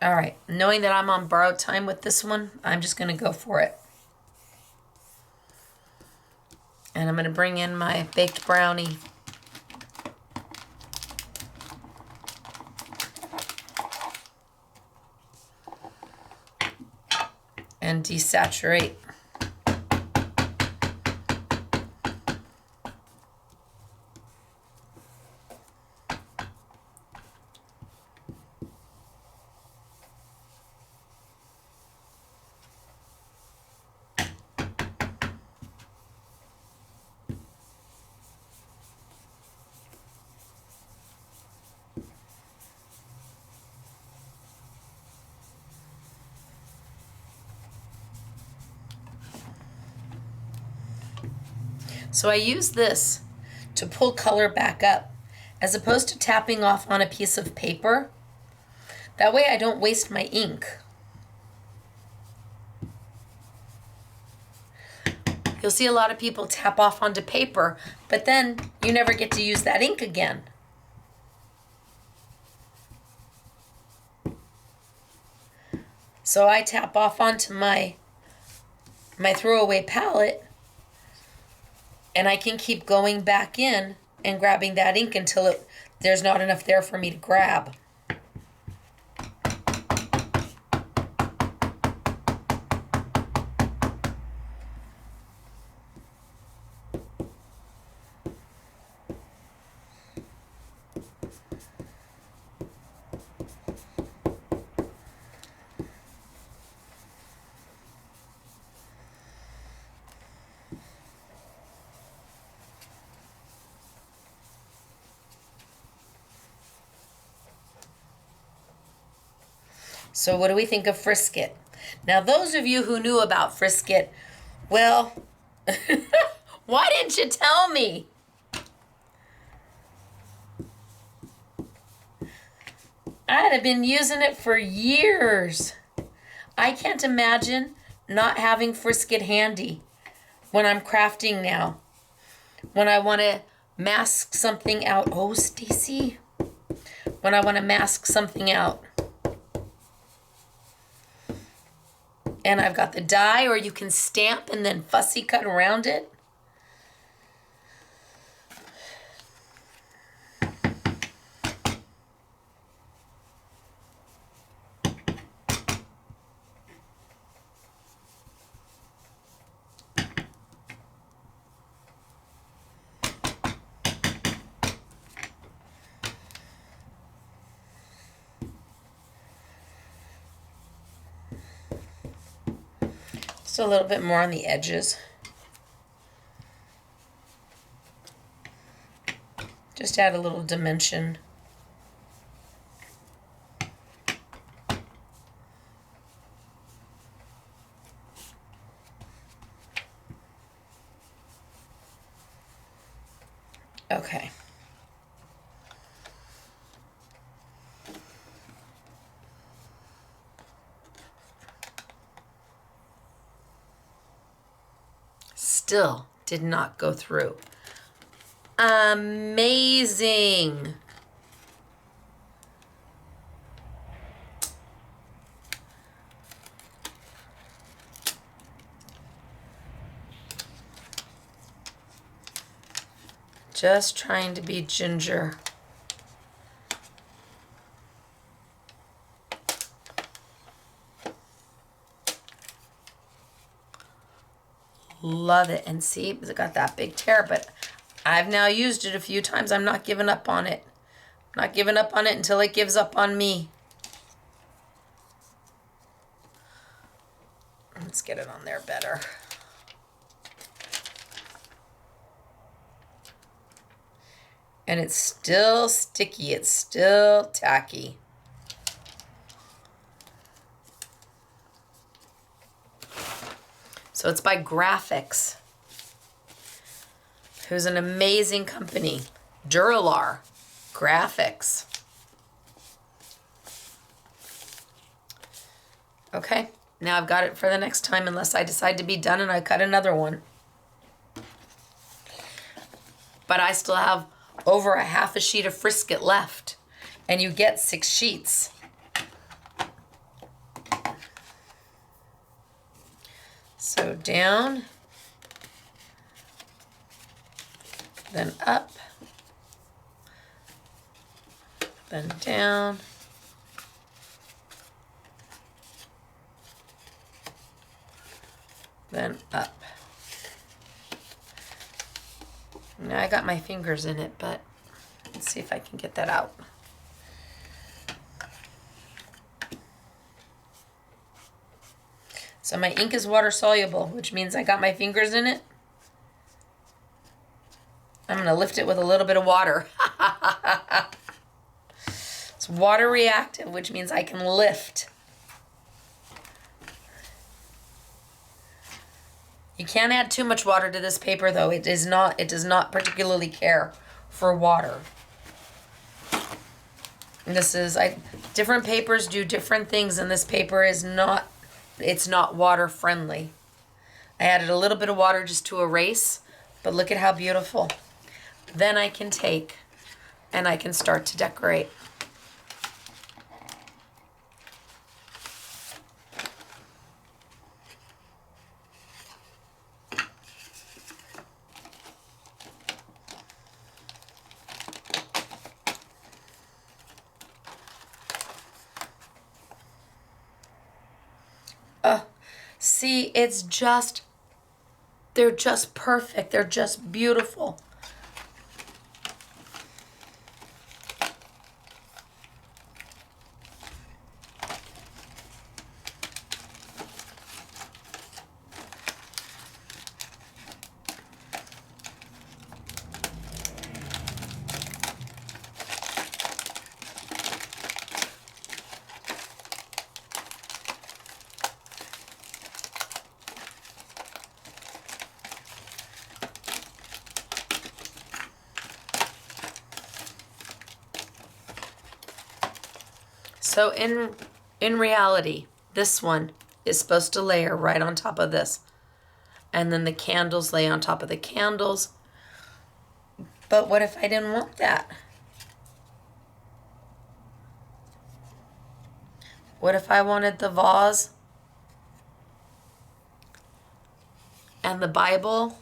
[SPEAKER 1] All right, knowing that I'm on borrowed time with this one, I'm just going to go for it. And I'm going to bring in my baked brownie. And desaturate. So I use this to pull color back up as opposed to tapping off on a piece of paper. That way I don't waste my ink. You'll see a lot of people tap off onto paper, but then you never get to use that ink again. So I tap off onto my throwaway palette, and I can keep going back in and grabbing that ink until there's not enough there for me to grab. So what do we think of Frisket? Now, those of you who knew about Frisket, well, why didn't you tell me? I'd have been using it for years. I can't imagine not having Frisket handy when I'm crafting now. When I want to mask something out. Oh, Stacey. When I want to mask something out. And I've got the die, or you can stamp and then fussy cut around it. Just a little bit more on the edges. Just add a little dimension. Okay. Still did not go through. Amazing. Just trying to be ginger. Love it. And see, it got that big tear, but I've now used it a few times. I'm not giving up on it. I'm not giving up on it until it gives up on me. Let's get it on there better. And it's still sticky. It's still tacky. So it's by Graphics, who's an amazing company. Duralar Graphics. Okay, now I've got it for the next time unless I decide to be done and I cut another one. But I still have over a half a sheet of Frisket left, and you get 6 sheets. So down, then up, then down, then up. Now I got my fingers in it, but let's see if I can get that out. So my ink is water soluble, which means I got my fingers in it. I'm going to lift it with a little bit of water. It's water reactive, which means I can lift. You can't add too much water to this paper though. It does not particularly care for water. And this is, different papers do different things, and this paper is not, it's not water friendly. I added a little bit of water just to erase, but look at how beautiful. Then I can take and I can start to decorate. See, they're just perfect. They're just beautiful. So in reality, this one is supposed to layer right on top of this. And then the candles lay on top of the candles. But what if I didn't want that? What if I wanted the vase and the Bible?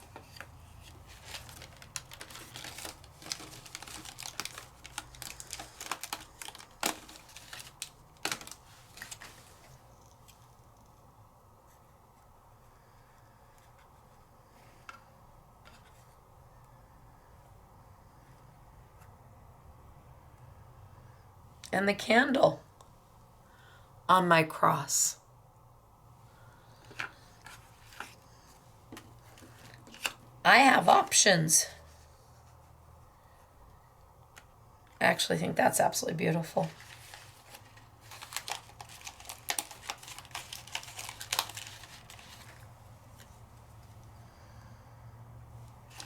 [SPEAKER 1] And the candle on my cross. I have options. I actually think that's absolutely beautiful.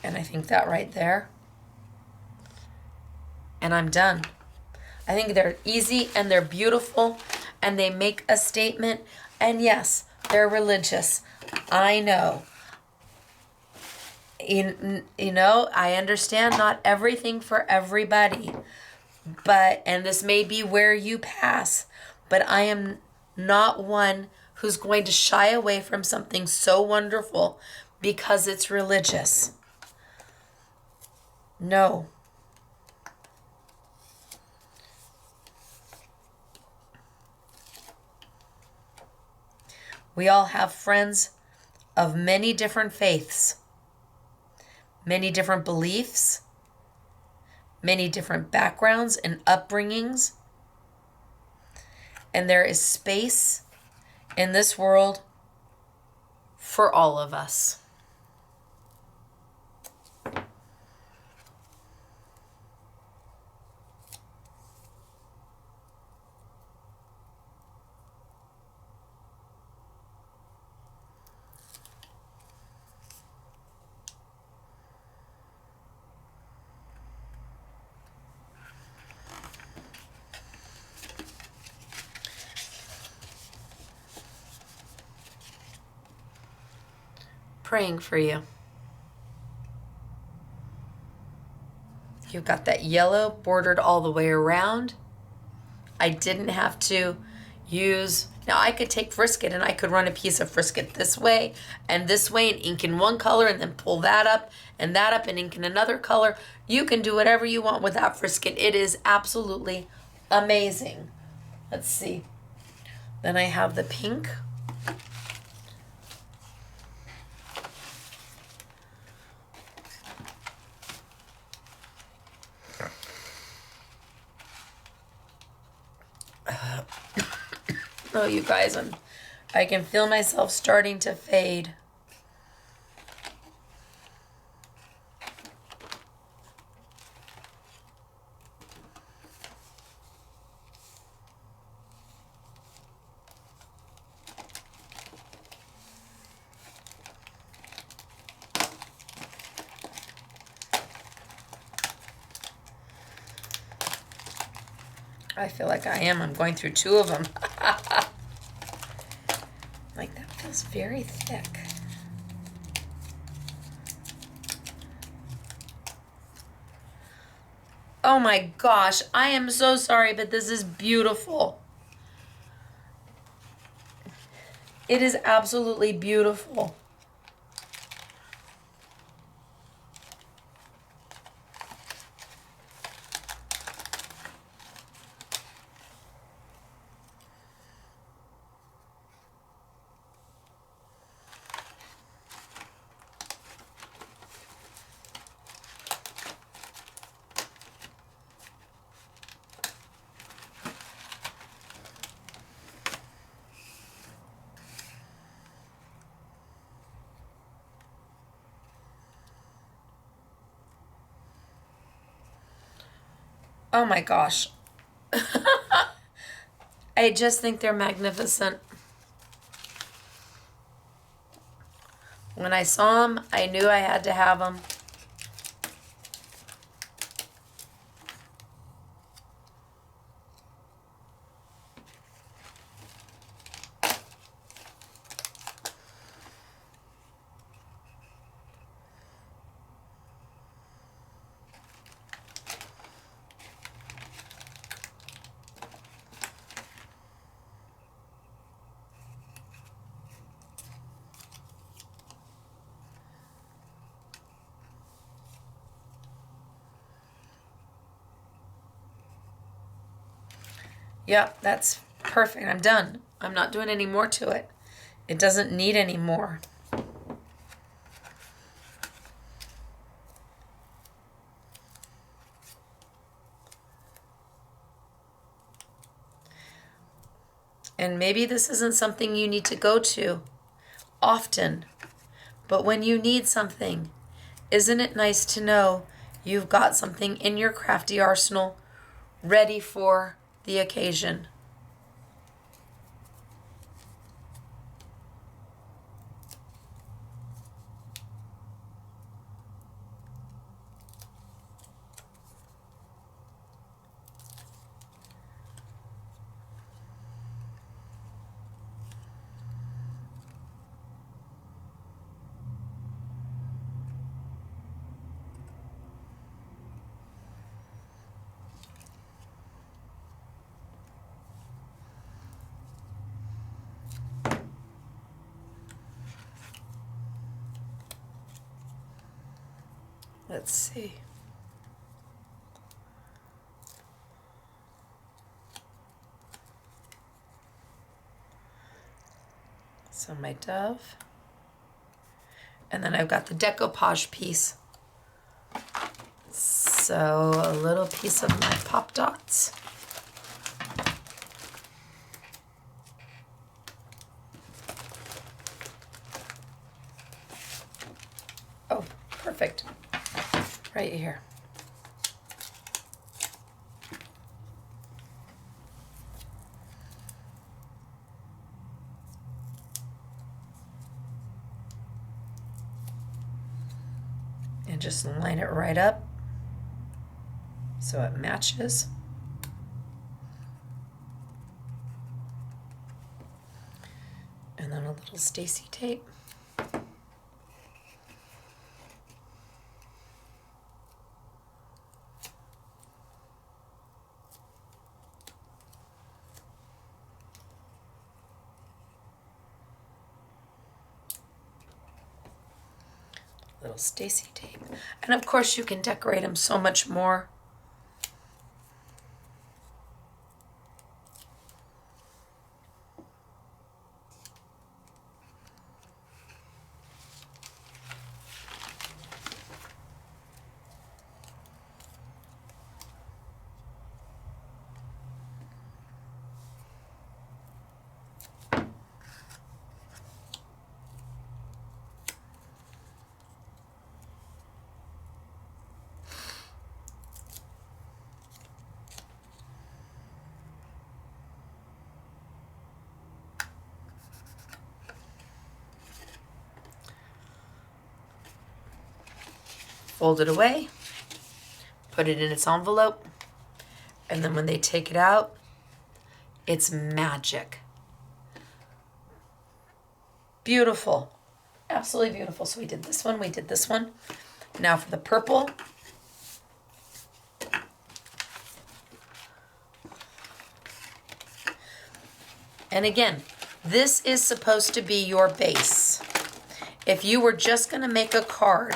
[SPEAKER 1] And I think that right there. And I'm done. I think they're easy and they're beautiful and they make a statement. And yes, they're religious. I know. You know, I understand not everything for everybody. And this may be where you pass. But I am not one who's going to shy away from something so wonderful because it's religious. No. We all have friends of many different faiths, many different beliefs, many different backgrounds and upbringings. And there is space in this world for all of us. Praying for you. You've got that yellow bordered all the way around. I didn't have to use, now I could take Frisket and I could run a piece of Frisket this way and ink in one color and then pull that up and ink in another color. You can do whatever you want with that Frisket. It is absolutely amazing. Let's see. Then I have the pink. Oh, you guys, I can feel myself starting to fade. I feel like I am. I'm going through 2 of them. Like, that feels very thick. Oh my gosh, I am so sorry, but this is beautiful. It is absolutely beautiful. Oh my gosh. I just think they're magnificent. When I saw them, I knew I had to have them. Yep, that's perfect. I'm done. I'm not doing any more to it. It doesn't need any more. And maybe this isn't something you need to go to often, but when you need something, isn't it nice to know you've got something in your crafty arsenal ready for the occasion? Let's see. So my dove. And then I've got the decoupage piece. So a little piece of my pop dots. Oh, perfect. Right here. And just line it right up so it matches. And then a little Stacey tape. Little Stacey tape. And of course you can decorate them so much more. Fold it away, put it in its envelope, And then when they take it out, it's magic. Beautiful. Absolutely beautiful. So we did this one, we did this one. Now for the purple. And again, this is supposed to be your base. If you were just going to make a card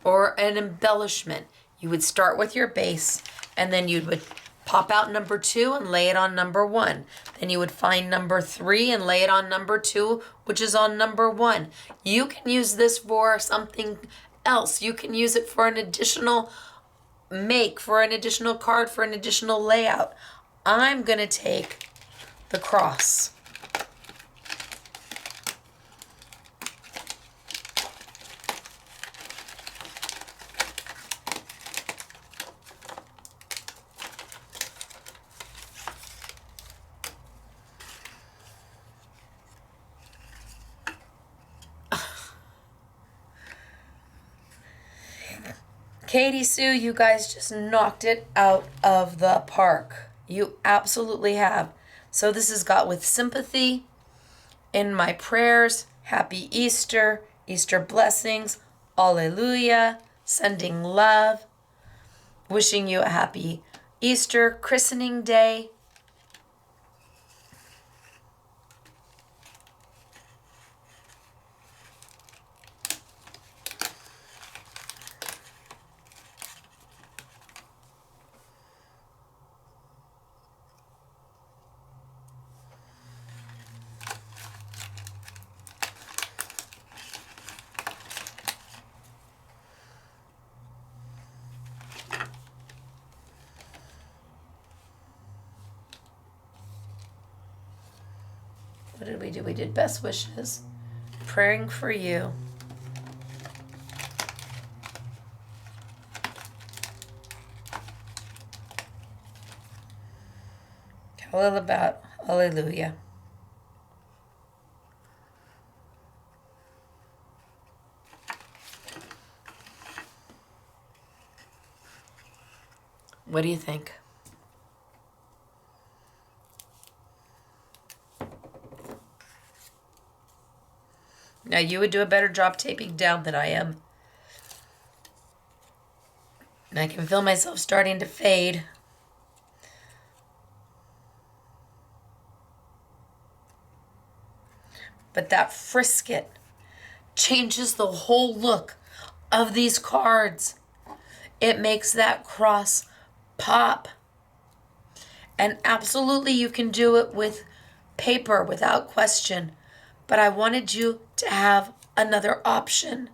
[SPEAKER 1] or an embellishment, you would start with your base, and then you would pop out number 2 and lay it on number 1. Then you would find number 3 and lay it on number 2, which is on number 1. You can use this for something else. You can use it for an additional make, for an additional card, for an additional layout. I'm going to take the cross. Katy, Sue, you guys just knocked it out of the park. You absolutely have. So this has got with sympathy, in my prayers, happy Easter, Easter blessings, alleluia, sending love, wishing you a happy Easter, christening day. What did we do? We did best wishes, praying for you. All about hallelujah. What do you think? Now, you would do a better job taping down than I am. And I can feel myself starting to fade. But that frisket changes the whole look of these cards. It makes that cross pop. And absolutely you can do it with paper without question. But I wanted you to have another option.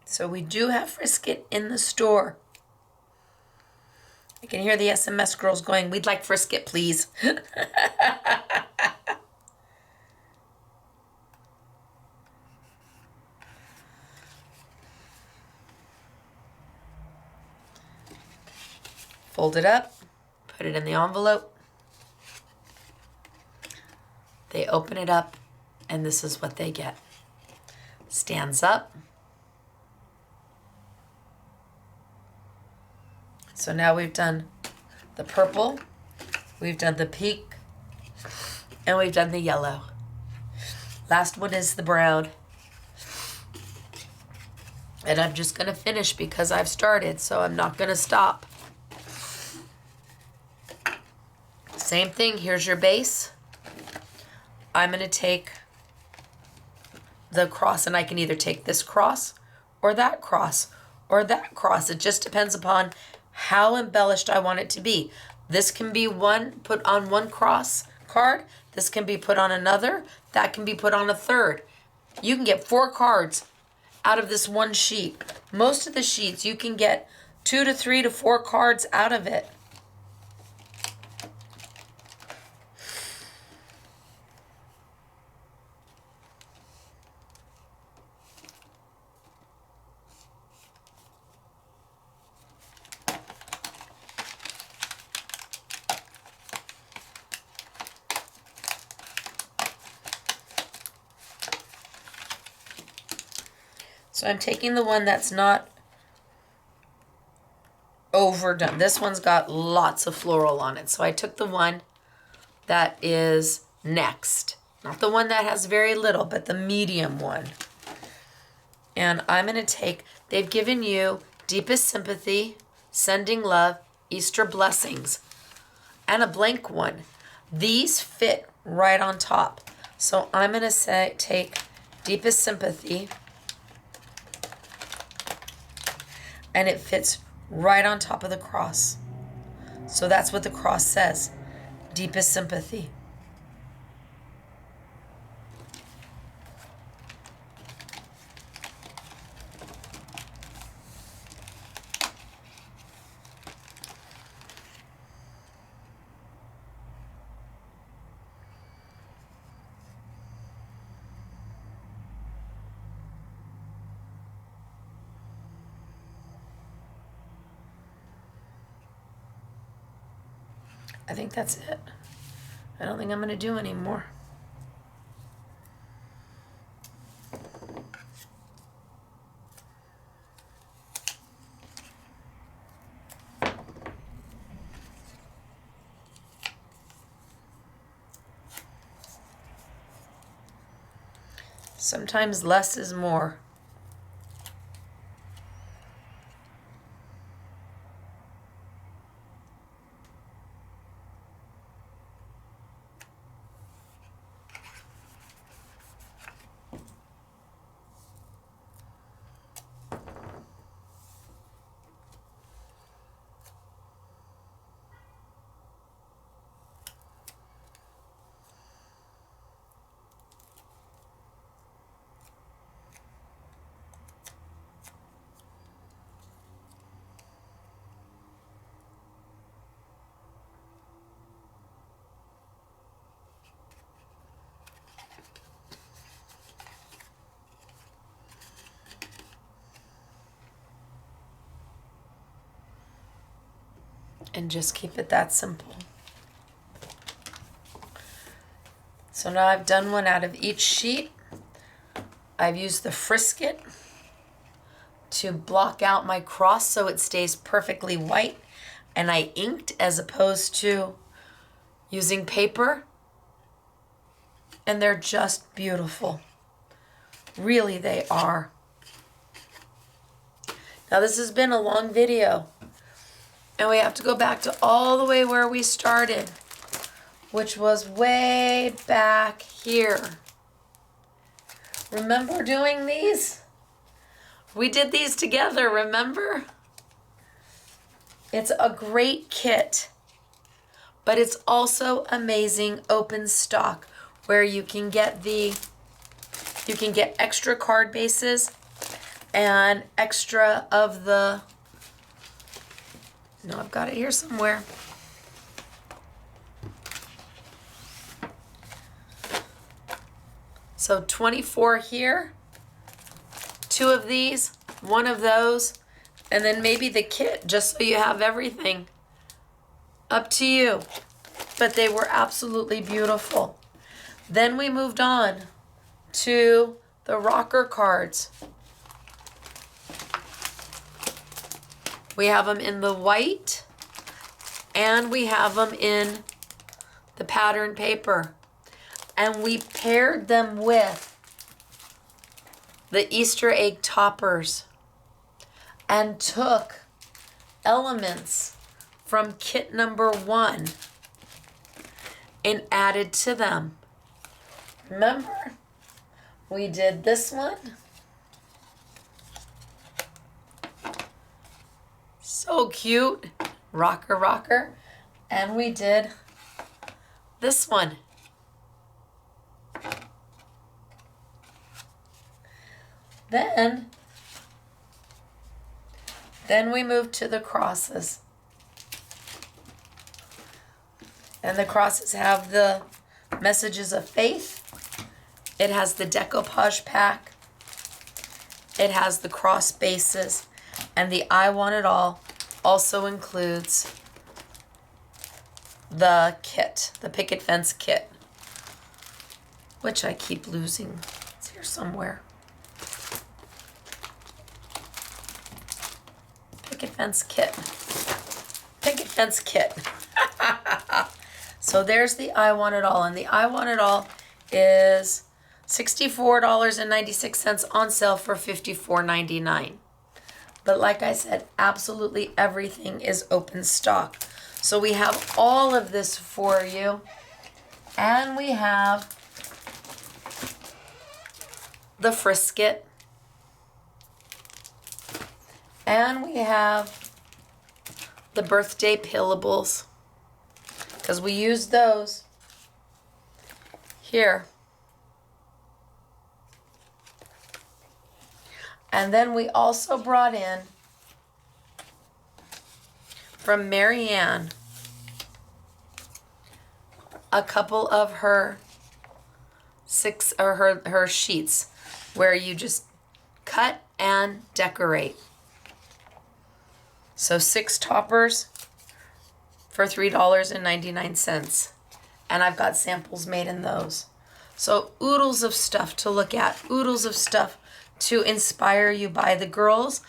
[SPEAKER 1] So we do have frisket in the store. I can hear the SMS girls going, "We'd like frisket, please." Fold it up, put it in the envelope. They open it up, and this is what they get. Stands up. So now we've done the purple, we've done the pink, and we've done the yellow. Last one is the brown. And I'm just going to finish because I've started, so I'm not going to stop. Same thing, here's your base. I'm going to take the cross, and I can either take this cross or that cross or that cross. It just depends upon how embellished I want it to be. This can be put on one cross card. This can be put on another. That can be put on a third. You can get 4 cards out of this one sheet. Most of the sheets, you can get 2 to 3 to 4 cards out of it. So I'm taking the one that's not overdone. This one's got lots of floral on it. So I took the one that is next. Not the one that has very little, but the medium one. And I'm going to take, they've given you Deepest Sympathy, Sending Love, Easter Blessings, and a blank one. These fit right on top. So I'm going to take Deepest Sympathy, and it fits right on top of the cross. So that's what the cross says, Deepest Sympathy. I think that's it. I don't think I'm going to do any more. Sometimes less is more. And just keep it that simple. So now I've done one out of each sheet. I've used the Frisket to block out my cross so it stays perfectly white. And I inked as opposed to using paper. And they're just beautiful. Really, they are. Now this has been a long video. And we have to go back to all the way where we started, which was way back here. Remember doing these? We did these together, remember? It's a great kit, but it's also amazing open stock where you can get extra card bases and extra of the, no, I've got it here somewhere. So 24 here, 2 of these, 1 of those, and then maybe the kit, just so you have everything. Up to you. But they were absolutely beautiful. Then we moved on to the rocker cards. We have them in the white, and we have them in the pattern paper. And we paired them with the Easter egg toppers and took elements from kit number 1 and added to them. Remember, we did this one. So cute. Rocker, rocker. And we did this one. Then we moved to the crosses. And the crosses have the messages of faith. It has the decoupage pack. It has the cross bases. And the I Want It All also includes the kit, the picket fence kit, which I keep losing. It's here somewhere. Picket fence kit. Picket fence kit. So there's the I Want It All. And the I Want It All is $64.96 on sale for $54.99. But like I said, absolutely everything is open stock. So we have all of this for you. And we have the frisket. And we have the birthday pillables, because we used those here. And then we also brought in from Marianne a couple of her her sheets where you just cut and decorate. So 6 toppers for $3.99. And I've got samples made in those. So oodles of stuff to look at, oodles of stuff to inspire you by. The girls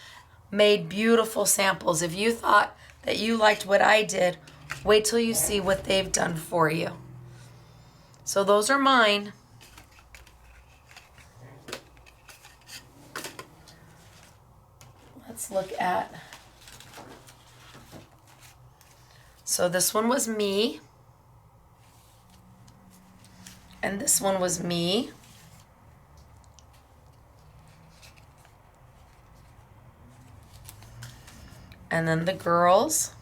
[SPEAKER 1] made beautiful samples. If you thought that you liked what I did, wait till you see what they've done for you. So those are mine. Let's look at. So this one was me. And this one was me. And then the girls.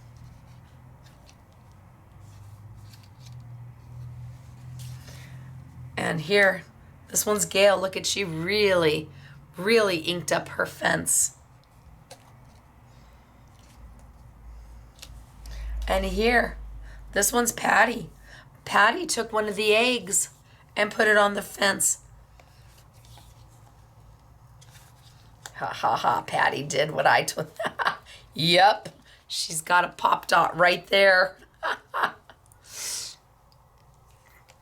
[SPEAKER 1] And here, this one's Gail. Look at, she really, really inked up her fence. And here, this one's Patty. Patty took one of the eggs and put it on the fence. Ha ha ha, Patty did what I told. Yep, she's got a pop dot right there.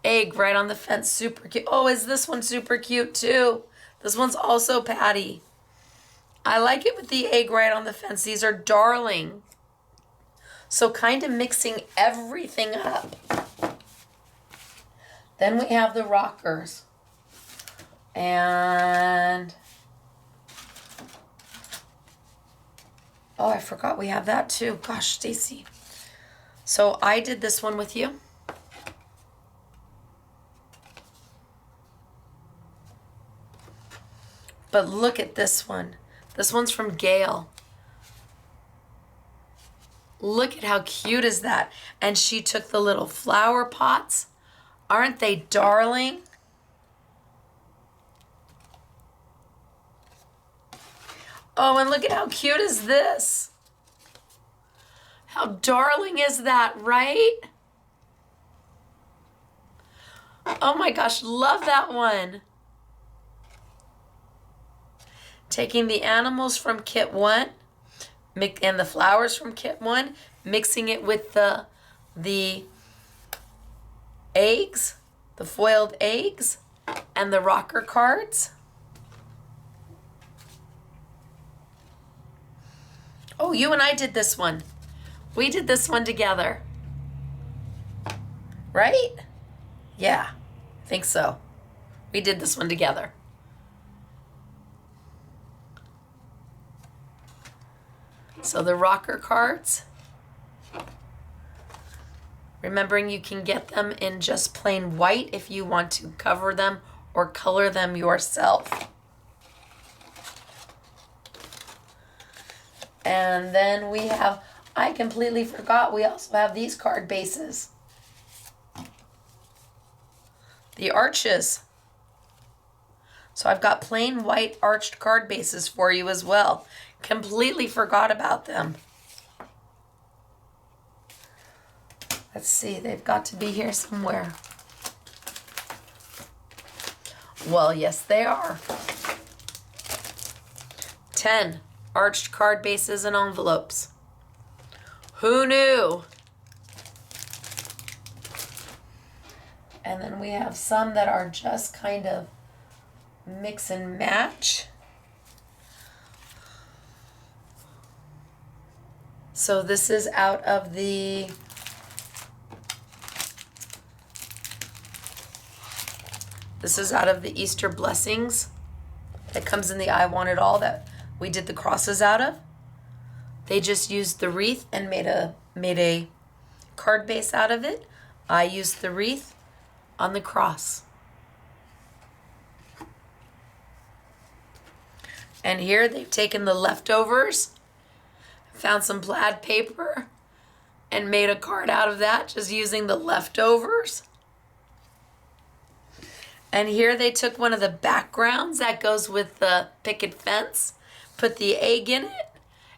[SPEAKER 1] Egg right on the fence, super cute. Oh, is this one super cute too? This one's also Patty. I like it with the egg right on the fence. These are darling. So kind of mixing everything up. Then we have the rockers. And oh, I forgot we have that too. Gosh, Stacey. So I did this one with you. But look at this one. This one's from Gail. Look at how cute is that. And she took the little flower pots. Aren't they darling? Oh, and look at how cute is this. How darling is that, right? Oh my gosh, love that one. Taking the animals from kit 1 and the flowers from kit 1, mixing it with the eggs, the foiled eggs, and the rocker cards. Oh, you and I did this one. We did this one together. Right? Yeah, I think so. We did this one together. So the rocker cards, remembering you can get them in just plain white if you want to cover them or color them yourself. And then we have, I completely forgot, we also have these card bases. The arches. So I've got plain white arched card bases for you as well. Completely forgot about them. Let's see, they've got to be here somewhere. Well, yes, they are. 10 arched card bases and envelopes. Who knew? And then we have some that are just kind of mix and match. So this is out of the Easter blessings that comes in the I Want It All that we did the crosses out of. They just used the wreath and made a card base out of it. I used the wreath on the cross. And here they've taken the leftovers, found some plaid paper, and made a card out of that just using the leftovers. And here they took one of the backgrounds that goes with the picket fence, put the egg in it,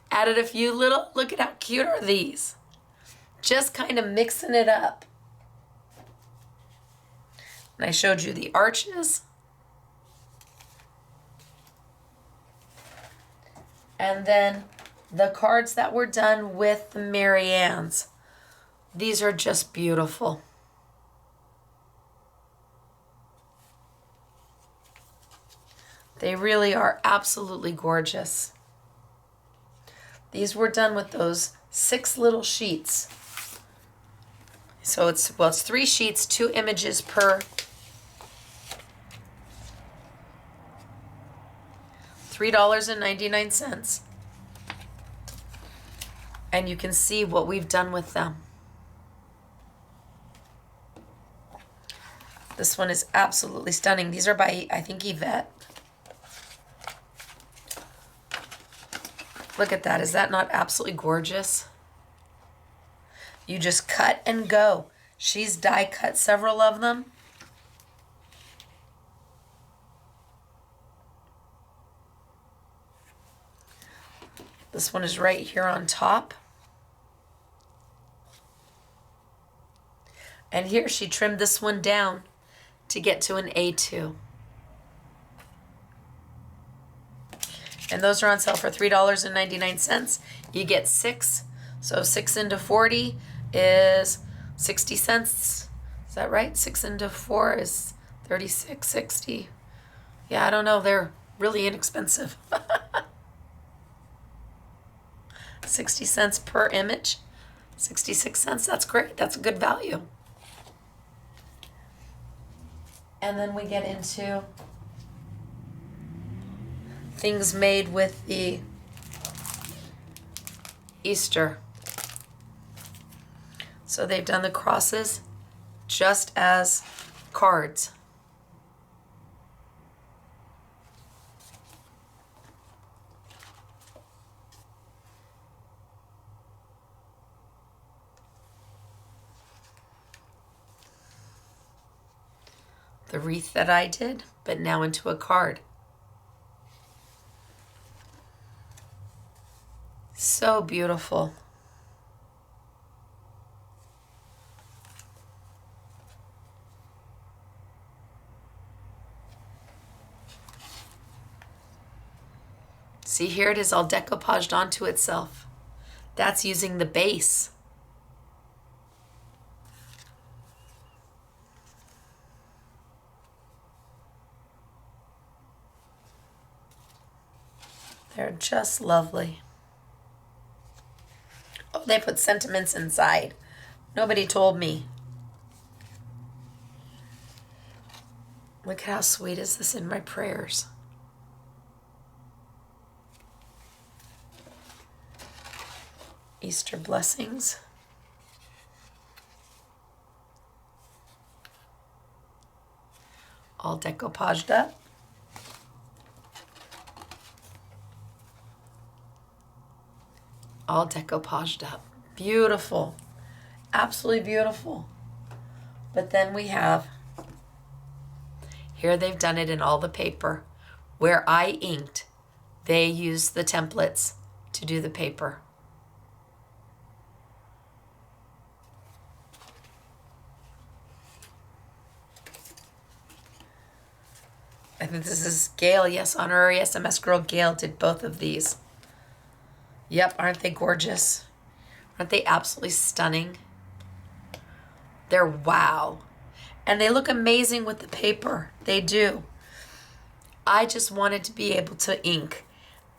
[SPEAKER 1] added a few little, look at how cute are these. Just kind of mixing it up. And I showed you the arches. And then the cards that were done with the Mary Ann's. These are just beautiful. They really are absolutely gorgeous. These were done with those 6 little sheets. So it's 3 sheets, 2 images per. $3.99. And you can see what we've done with them. This one is absolutely stunning. These are by, I think, Yvette. Look at that. Is that not absolutely gorgeous? You just cut and go. She's die cut several of them. This one is right here on top. And here she trimmed this one down to get to an A2. And those are on sale for $3.99. You get 6. So 6 into 40 is 60 cents. Is that right? 6 into 4 is 36.60. Yeah, I don't know. They're really inexpensive. 60 cents per image. 66 cents. That's great. That's a good value. And then we get into things made with the Easter. So they've done the crosses just as cards. The wreath that I did, but now into a card. So beautiful. See, here it is all decoupaged onto itself. That's using the base. They're just lovely. Oh, they put sentiments inside. Nobody told me. Look at how sweet is this in my prayers. Easter blessings. All decoupaged up. All decoupaged up. Beautiful. Absolutely beautiful. But then we have, here they've done it in all the paper. Where I inked, they used the templates to do the paper. I think this is Gail. Yes, honorary SMS girl Gail did both of these. Yep, aren't they gorgeous? Aren't they absolutely stunning? They're wow. And they look amazing with the paper. They do. I just wanted to be able to ink.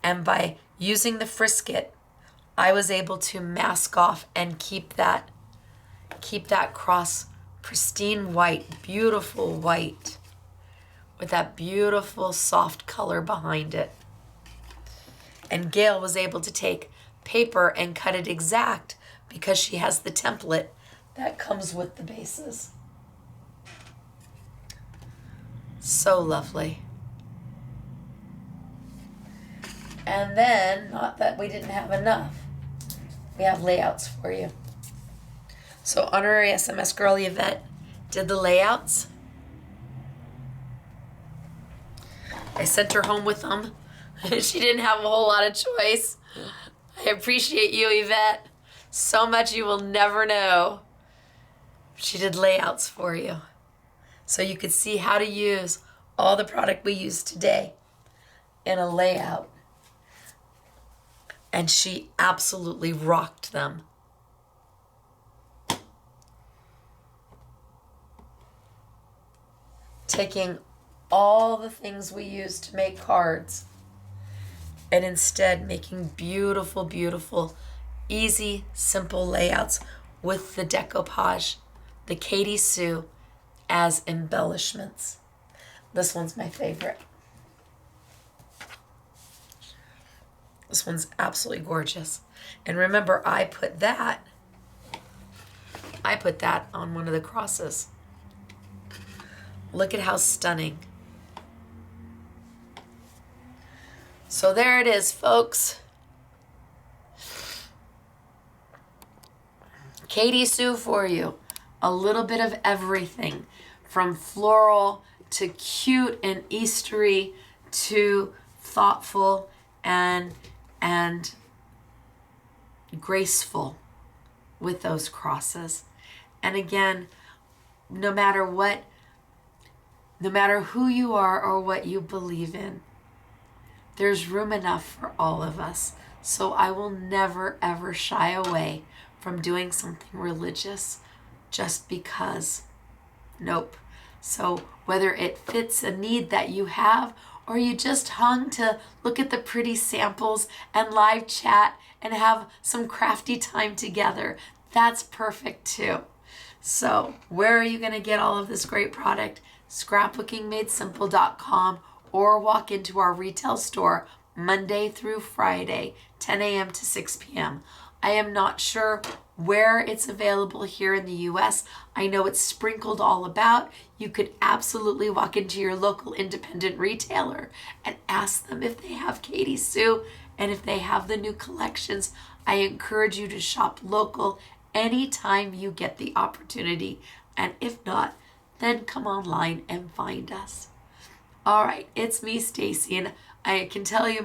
[SPEAKER 1] And by using the Frisket, I was able to mask off and keep that cross pristine white, beautiful white, with that beautiful soft color behind it. And Gail was able to take paper and cut it exact because she has the template that comes with the bases. So lovely. And then, not that we didn't have enough, we have layouts for you. So honorary SMS girl Yvette did the layouts. I sent her home with them. She didn't have a whole lot of choice. I appreciate you, Yvette, so much you will never know. She did layouts for you, so you could see how to use all the product we used today in a layout. And she absolutely rocked them. Taking all the things we used to make cards and instead making beautiful, beautiful, easy, simple layouts with the decoupage, the Katy Sue, as embellishments. This one's my favorite. This one's absolutely gorgeous. And remember, I put that on one of the crosses. Look at how stunning. So there it is, folks. Katy Sue for you. A little bit of everything, from floral to cute and Eastery to thoughtful and graceful with those crosses. And again, no matter who you are or what you believe in, there's room enough for all of us. So I will never, ever shy away from doing something religious just because. Nope. So whether it fits a need that you have, or you just hung to look at the pretty samples and live chat and have some crafty time together, that's perfect too. So where are you going to get all of this great product? Scrapbookingmadesimple.com, or walk into our retail store Monday through Friday, 10 a.m. to 6 p.m. I am not sure where it's available here in the US. I know it's sprinkled all about. You could absolutely walk into your local independent retailer and ask them if they have Katy Sue and if they have the new collections. I encourage you to shop local anytime you get the opportunity. And if not, then come online and find us. All right, it's me, Stacey, and I can tell you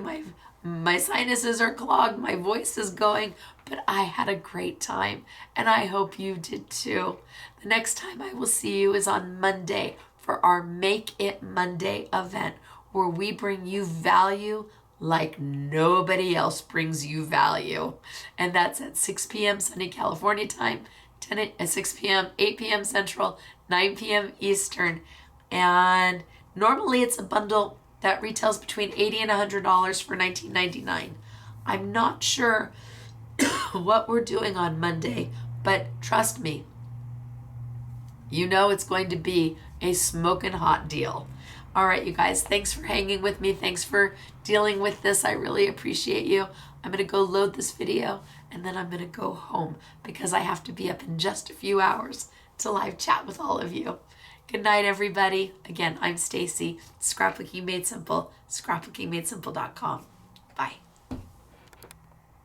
[SPEAKER 1] my sinuses are clogged, my voice is going, but I had a great time, and I hope you did too. The next time I will see you is on Monday for our Make It Monday event, where we bring you value like nobody else brings you value. And that's at 6 p.m. Sunny California time, 6 p.m., 8 p.m. Central, 9 p.m. Eastern. And normally it's a bundle that retails between $80 and $100 for $19.99. I'm not sure what we're doing on Monday, but trust me, you know it's going to be a smoking hot deal. All right, you guys, thanks for hanging with me. Thanks for dealing with this. I really appreciate you. I'm going to go load this video, and then I'm going to go home because I have to be up in just a few hours to live chat with all of you. Good night, everybody. Again, I'm Stacey, Scrapbooking Made Simple, scrapbookingmadesimple.com. Bye.